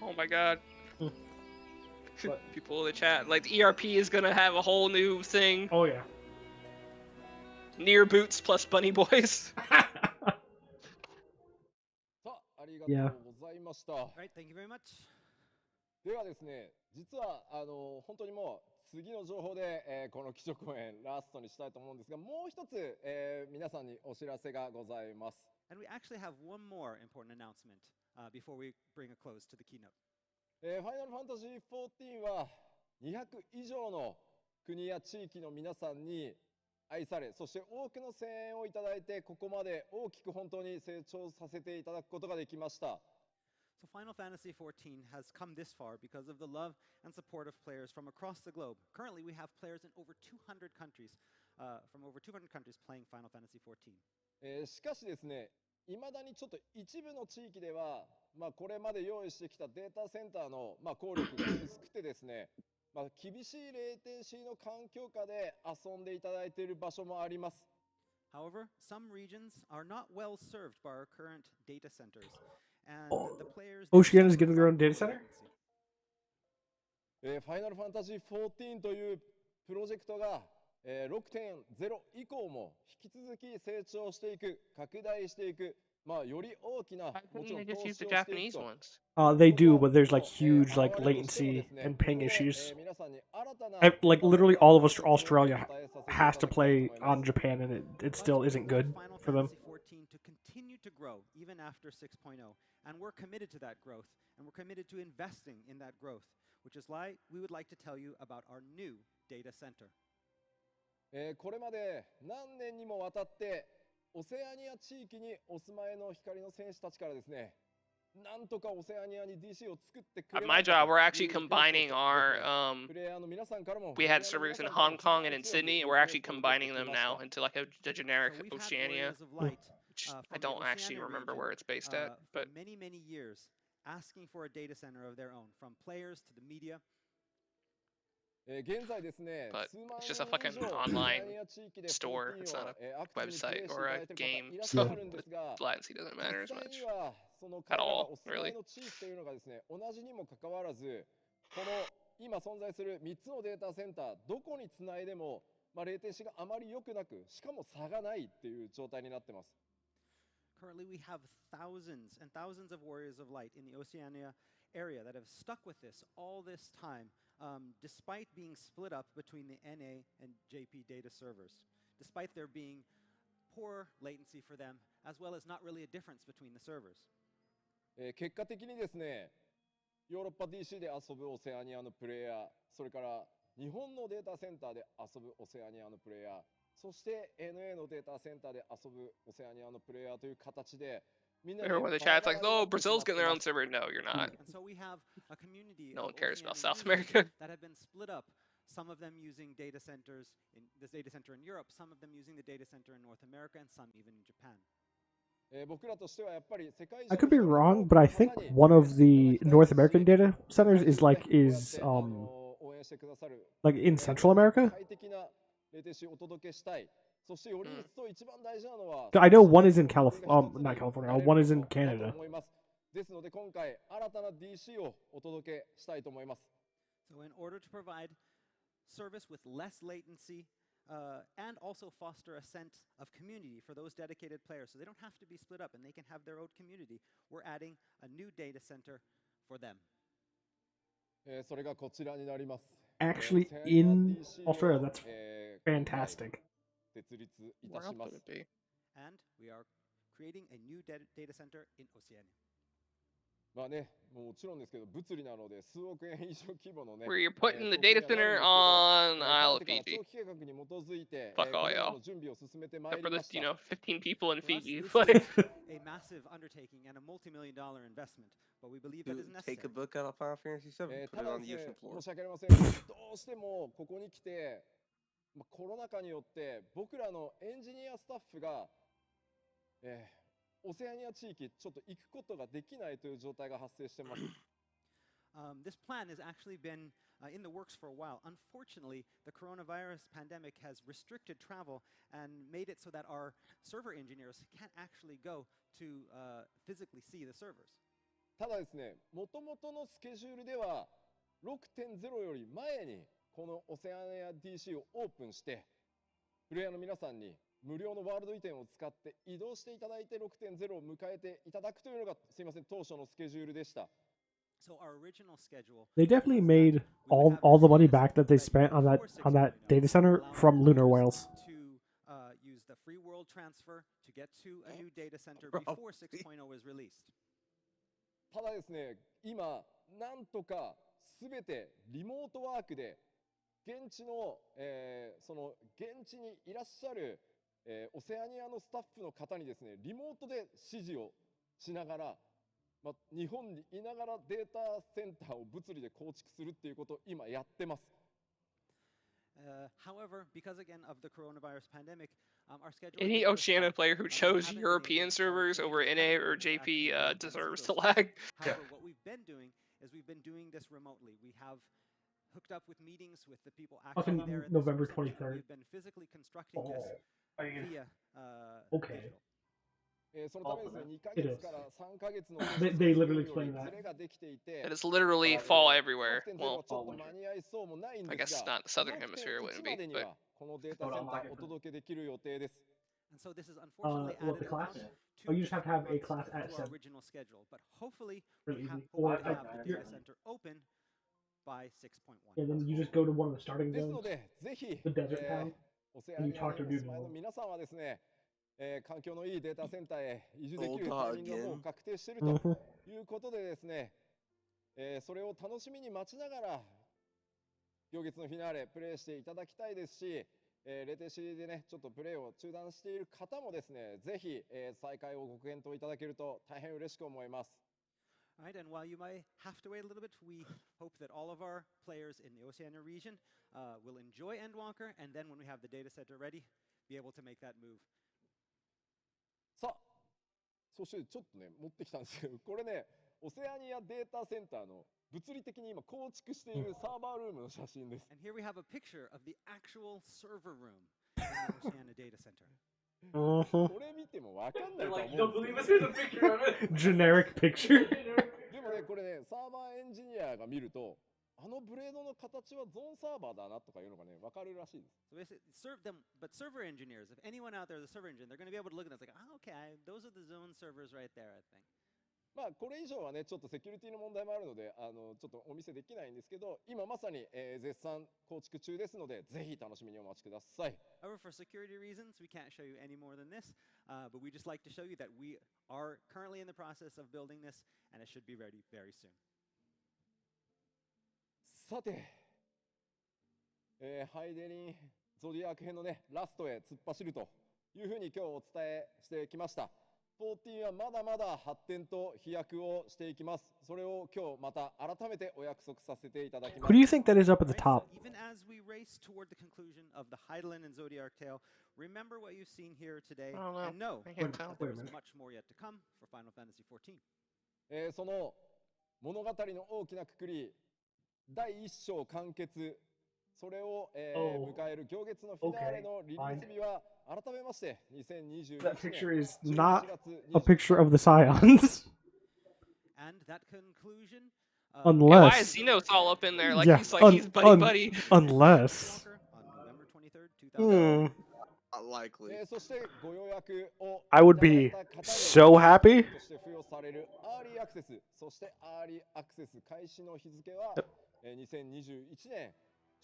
Oh my god. What? People in the chat, like the ERP is gonna have a whole new thing. Oh yeah. Near boots plus bunny boys. Yeah. Right, thank you very much. ではですね、実は本当にもう次の情報で、この基調講演ラストにしたいと思うんですが、もう一つ、皆さんにお知らせがございます。And we actually have one more important announcement before we bring a close to the keynote. ファイナルファンタジー14は200以上の国や地域の皆さんに愛され、そして多くの声援をいただいて、ここまで大きく本当に成長させていただくことができました。So Final Fantasy XIV has come this far because of the love and support of players from across the globe. Currently, we have players in over 200 countries, from over 200 countries playing Final Fantasy XIV. しかしですね、いまだにちょっと一部の地域では、これまで用意してきたデータセンターの、効力が薄くてですね、まあ、厳しいレイテンシーの環境下で遊んでいただいている場所もあります。However, some regions are not well served by our current data centers, and the players Oceania is getting their own data center? ファイナルファンタジー14というプロジェクトが、6.0 以降も引き続き成長していく、拡大していく、まあより大きな Why も couldn't ちろ they ん just 投 use 資 the をしてい Japanese くと。 ones? They do, but there's like huge like latency and ping issues. 皆さんに新たな Like literally all of Australia has to play on Japan, and it still isn't good Final for them. Fantasy 14 to continue to grow even after 6.0, and we're committed to that growth, and we're committed to investing in that growth, which is why we would like to tell you about our new data center. これまで何年にもわたってオセアニア地域にお住まいの光の戦士たちからですね、なんとかオセアニアに DC を作ってくれ At ない my か job, と we're いう actually リクエストを combining ですね our プレイヤーの皆さんからも we had servers in Hong Kong and in Sydney. We're actually リクエストを受け combining てき them ました now into like a generic So we've had Oceania, Warriors of Light which I from the don't actually Oceania remember region, where it's based at, for but many, many years, asking for a data center of their own, from players to the media. 現在ですね、 but 数万 it's 人 just a fucking 以上オセ online アニア地域で store. 14 It's を not a アクティブにプレイ website して or いただ a いている方 game, いらっし so ゃるんですが、 latency doesn't 実 matter as 際 much にはその at 彼らが all, お住まい really. の地域というのがですね、同じにもかかわらず、この今存在する3つのデータセンター、どこにつないでも、まあ、レイテンシーがあまり良くなく、しかも差がないっていう状態になってます。Currently, we have thousands and thousands of Warriors of Light in the Oceania area that have stuck with this all this time, despite being split up between the NA and JP data servers, despite there being poor latency for them, as well as not really a difference between the servers. 結果的にですね、ヨーロッパ DC で遊ぶオセアニアのプレイヤー、それから日本のデータセンターで遊ぶオセアニアのプレイヤー、そして NA のデータセンターで遊ぶオセアニアのプレイヤーという形で、みんなで Everyone in the バラ chat's バ like, ラにな "Oh, ってしま Brazil's って getting their ま own す。 server." No, you're not. And so we have a community No of one cares about Oceania South users America. that have been split up. Some of them using data centers in this data center in Europe, some of them using the data center in North America, and some even in Japan. 僕らとしてはやっぱり世界 I 中 could の be 人々 wrong, but I の think 方に one 応援 of してい the ただきたい North American し data 世 centers 界 is 中で like こうやっ is て応援してくださる like in 世界 Central 中で America. 快適なレイテンシーをお届けしたい。そしてより一層一番大事なのは I know one is in 世界中 Calif の not 人々 California. が一つに One is in なれることだと Canada. 思います。ですので今回新たな DC をお届けしたいと思います。 So, in order to provide service with less latency and also foster a sense of community for those dedicated players, so they don't have to be split up and they can have their own community, we're adding a new data center for them. それがこちらになります。 Actually, オセアニア in DC を Australia, that's 今回 fantastic. 設立い Where たし else ま would す it。be? And we are creating a new data center in Oceania. まあね、もちろんですけど、物理なので数億円以上規模のね、 Where you're putting the 投資に data はなるん center ですけど、 on か Isle ね of てから Fiji. 長期計画に基づいて、 Fuck こ all れら y'all. の準備を進めてま Except い for りま this, した。 you know, 15 people in For us, Fiji. this Like, is a massive undertaking and a multi-million-dollar investment, but we believe that is Take a necessary. book out of Final Fantasy VII, た put it だ on で the すね ocean、floor. 申し訳ありません。どうしてもここに来て、コロナ禍によって僕らのエンジニアスタッフが、オセアニア地域ちょっと行くことができないという状態が発生してます。This plan has actually been in the works for a while. Unfortunately, the coronavirus pandemic has restricted travel and made it so that our server engineers can't actually go to physically see the servers. ただですね、もともとのスケジュールでは 6.0 より前にこのオセアニア DC をオープンして、プレイヤーの皆さんに無料のワールド移転を使って移動していただいて 6.0 を迎えていただくというのがすいません当初のスケジュールでした。 So our original schedule They definitely was made that we would have all the money service back that they ready spent on before that 6.0, data center allowing from lunar players whales. to use the free world transfer to get to a new data center Bro. before 6.0 is released. ただですね、今なんとかすべてリモートワークで現地の、その現地にいらっしゃる、オセアニアのスタッフの方にですね、リモートで指示をしながら、まあ、日本にいながらデータセンターを物理で構築するっていうことを今やってます。However, because again of the coronavirus pandemic, our schedule. any Oceania player who chose European servers over NA or JP deserves to lag. However, what we've been doing is we've been doing this remotely. We have hooked up with meetings with the people Up in actually there at November the source center. 23rd. We've been physically constructing this I mean, via okay. digital. そのためですね、2ヶ It 月 is. から3ヶ月の They literally より explain that. ズレができていて、 It is literally fall everywhere. 6.0 Well, はちょっと間に合いそうもないん I です guess が、 not the southern hemisphere 6.1 wouldn't ま be, でに but はこのデータセンターお届けできる予定です。 And so this is unfortunately What added the class? about Oh, you just have to have a months class at to our 7. original schedule, but hopefully Really we have, easy. hope Or to have the data center open by 6.1. Yeah, then you just go to one of the starting ですの zones, で、ぜひ、 the desert town. オセアニアに talk to お dude 住まいの in 皆さんはですね、環境のいいデータセンターへ移住でき Old るタイミングがも again. う確定している Mhm. ということでですね、それを楽しみに待ちながら行月のフィナーレプレイしていただきたいですし、レテシーでねちょっとプレイを中断している方もですね、ぜひ、再開をご検討いただけると大変嬉しく思います。 All right, and while you might have to wait a little bit, we hope that all of our players in the Oceania region will enjoy Endwalker, and then when we have the data center ready, be able to make that move. さあ、そしてちょっとね持ってきたんですけど、これねオセアニアデータセンターの物理的に今構築しているサーバールームの写真です。 And here we have a picture of the actual server room in the Oceania data center. Mhm. これ見てもわかんない They're と like, 思 you うん don't です believe け us? ど、 Here's a picture of it. Generic picture. でもねこれねサーバーエンジニアが見ると、あのブレードの形はゾーンサーバーだなとかいうのがねわかるらしいです。 So basically, but server engineers, if anyone out there is a server engineer, they're going to be able to look at this like, oh, okay, those are the zone servers right there, I think. まあこれ以上はねちょっとセキュリティの問題もあるのでちょっとお見せできないんですけど、今まさに、絶賛構築中ですので、ぜひ楽しみにお待ちください。 However, for security reasons, we can't show you any more than this, but we just like to show you that we are currently in the process of building this, and it should be ready very soon. さて、ハイデリンゾディアーク編のねラストへ突っ走るというふうに今日お伝えしてきました。14はまだまだ発展と飛躍をしていきます。それを今日また改めてお約束させていただきま Who do you す。 think that is up at the Right, top? so even as we race toward the conclusion of the Heidelin and Zodiac tale, remember what you've seen here today, I don't know. and know I can't that tell. there Wait a is minute. much more yet to come for Final Fantasy XIV. その物語の大きなくくり、第1章完結、それを、Oh. 迎える行月のフィナーレのリリース日は改めまして2021 That 年 picture is 11 not 月 a picture of the Scions. And that conclusion. Yeah, why is Unless. Xenos all up in there? Like Yeah, he's like he's buddy. Unless. On November 23rd, 2000. Unlikely. そしてご予約を I would be いただいた方に so happy. として付与されるアーリーアクセス、そしてアーリーアクセス開始の日付は、2021年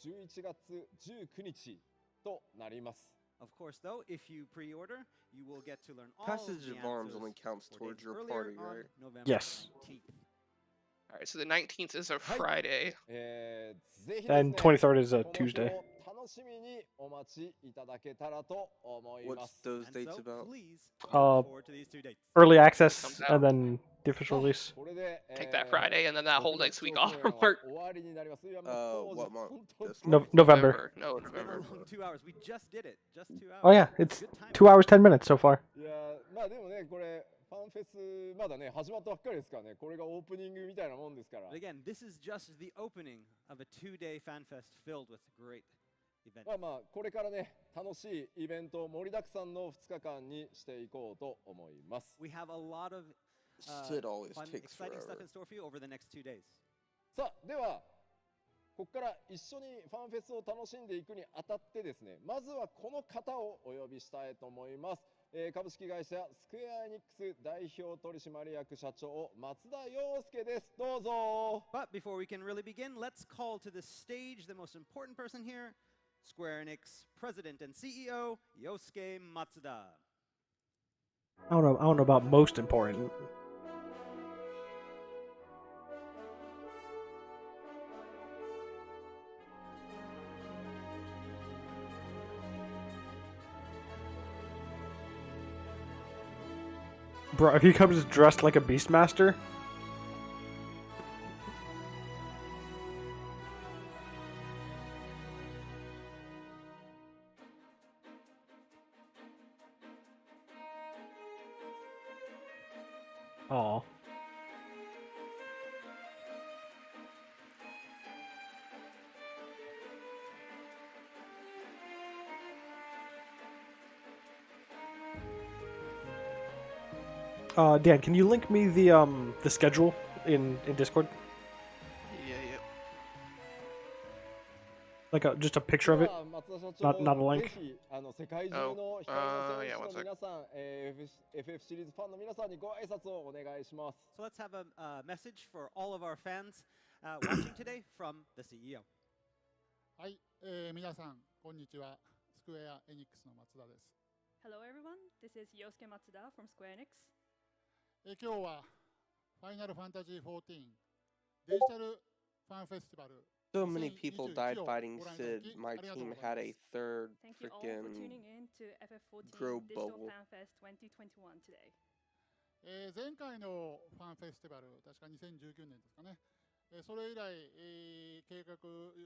11月19日となります。 Of course, though, if you pre-order, you will get to learn all Passage the of arms answers only counts 4 towards days your earlier party, on right? November Yes. 19th. All right, so the 19th is a Friday. ぜひです And ね、 23rd is a この日 Tuesday. を楽しみにお待ちいただけたらと思いま What's す。 those And dates so, about? please Uh, look forward to these 2 dates. Early access Comes out. and then the official release. これで、Take that Friday and then that whole 6 next 月 week 公 off 演 from は work. 終わりになります。いやもう当時 What month? 本当に This No, month? November. No, It's been a November. long 2 hours. We just did it. Just 2 hours. Oh yeah, it's Good time. 2 hours 10 minutes so far. いやまあでもねこれファンフェスまだね始まったばっかりですからね、これがオープニングみたいなもんですから But again, this is just the opening of a 2-day fan fest filled with great events. まあまあこれからね楽しいイベント盛りだくさんの2日間にしていこうと思います。 We have a lot of Shit always fun, takes exciting stuff forever. in store for you over the next 2 days. さあではここから一緒にファンフェスを楽しんでいくにあたってですね、まずはこの方をお呼びしたいと思います。株式会社スクエアエニックス代表取締役社長松田洋介です。どうぞ。 But before we can really begin, let's call to the stage the most important person here, Square Enix President and CEO Yosuke Matsuda. I don't know about most important. Bro, if he comes dressed like a Beastmaster. Oh. Dan, can you link me the schedule in Discord? Yeah. Like just a picture of it, not a link. ぜひ世界中の光の選手の皆さん、FF シリーズファンの皆さんにご挨拶をお願いします。 So let's have a message for all of our fans watching today from the CEO. はい、皆さんこんにちは。スクエアエニックスの松田です。 Hello everyone, this is Yosuke Matsuda from Square Enix. 今日はファイナルファンタジー14デジタルファンフェスティバル So many people died fighting Sid. My team had a third Thank you all for freaking tuning in to FF14 grow Digital bubble. Fan Fest 2021 today. 前回のファンフェスティバル確か2019年ですかね。それ以来、計画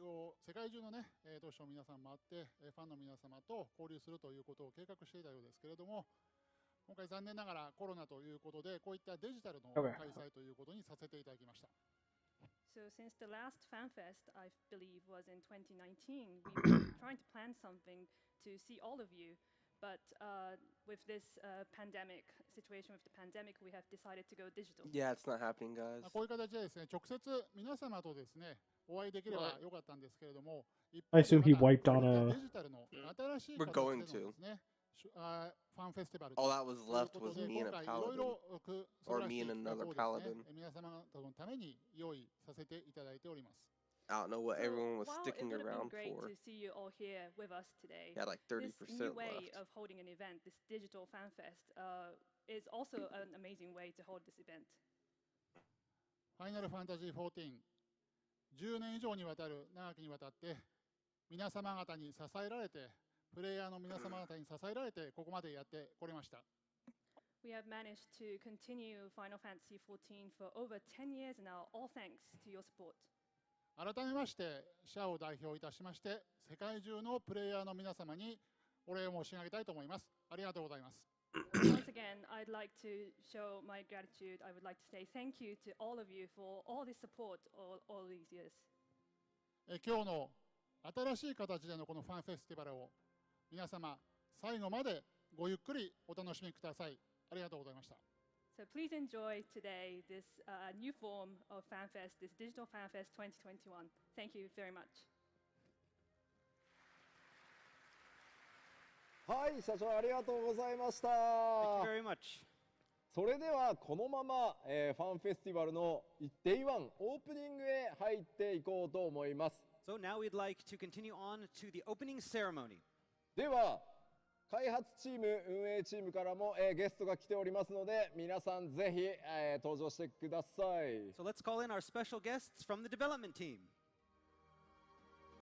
を世界中のね、都市の皆さんもあって、ファンの皆様と交流するということを計画していたようですけれども、今回残念ながらコロナということで、こういったデジタルの開催ということにさせていただきました。So since the last Fan Fest, I believe, was in 2019, we were trying to plan something to see all of you. But with this pandemic situation, with the pandemic, we have decided to go digital. Yeah, it's not happening, guys. こういう形でですね、直接皆様とですね、お会いできればよかったんですけれども、 I assume he wiped on a. デジタルの新しい We're 形 going で to. のですね、ファンフェスティバル All that was という left こと was で、 me 今 and a 回いろい paladin. ろ素晴らし Or me い and 企画 another をですね paladin. 皆様方のために用意させていただいております。 I don't know what So everyone was while sticking it would have been around great for. to see you all here with us today, Yeah, like this 30% new way left. of holding an event, this digital fan fest, is also an amazing way to hold this event. ファイナルファンタジー14、10年以上にわたる長きにわたって皆様方に支えられて、プレイヤーの皆様方に支えられてここまでやってこれました。 We have managed to continue Final Fantasy XIV for over 10 years now, all thanks to your support. 改めまして社を代表いたしまして世界中のプレイヤーの皆様にお礼を申し上げたいと思います。ありがとうございます。 Once again, I'd like to show my gratitude. I would like to say thank you to all of you for all this support all these years. 今日の新しい形でのこのファンフェスティバルを皆様最後までごゆっくりお楽しみください。ありがとうございました。 So please enjoy today this new form of FanFest, this Digital FanFest 2021. Thank you very much. はい、社長ありがとうございました。 Thank you very much. それではこのまま、ファンフェスティバルの Day1 オープニングへ入っていこうと思います。 So now we'd like to continue on to the opening ceremony. では開発チーム運営チームからも、ゲストが来ておりますので皆さんぜひ、登場してください。 So let's call in our special guests from the development team.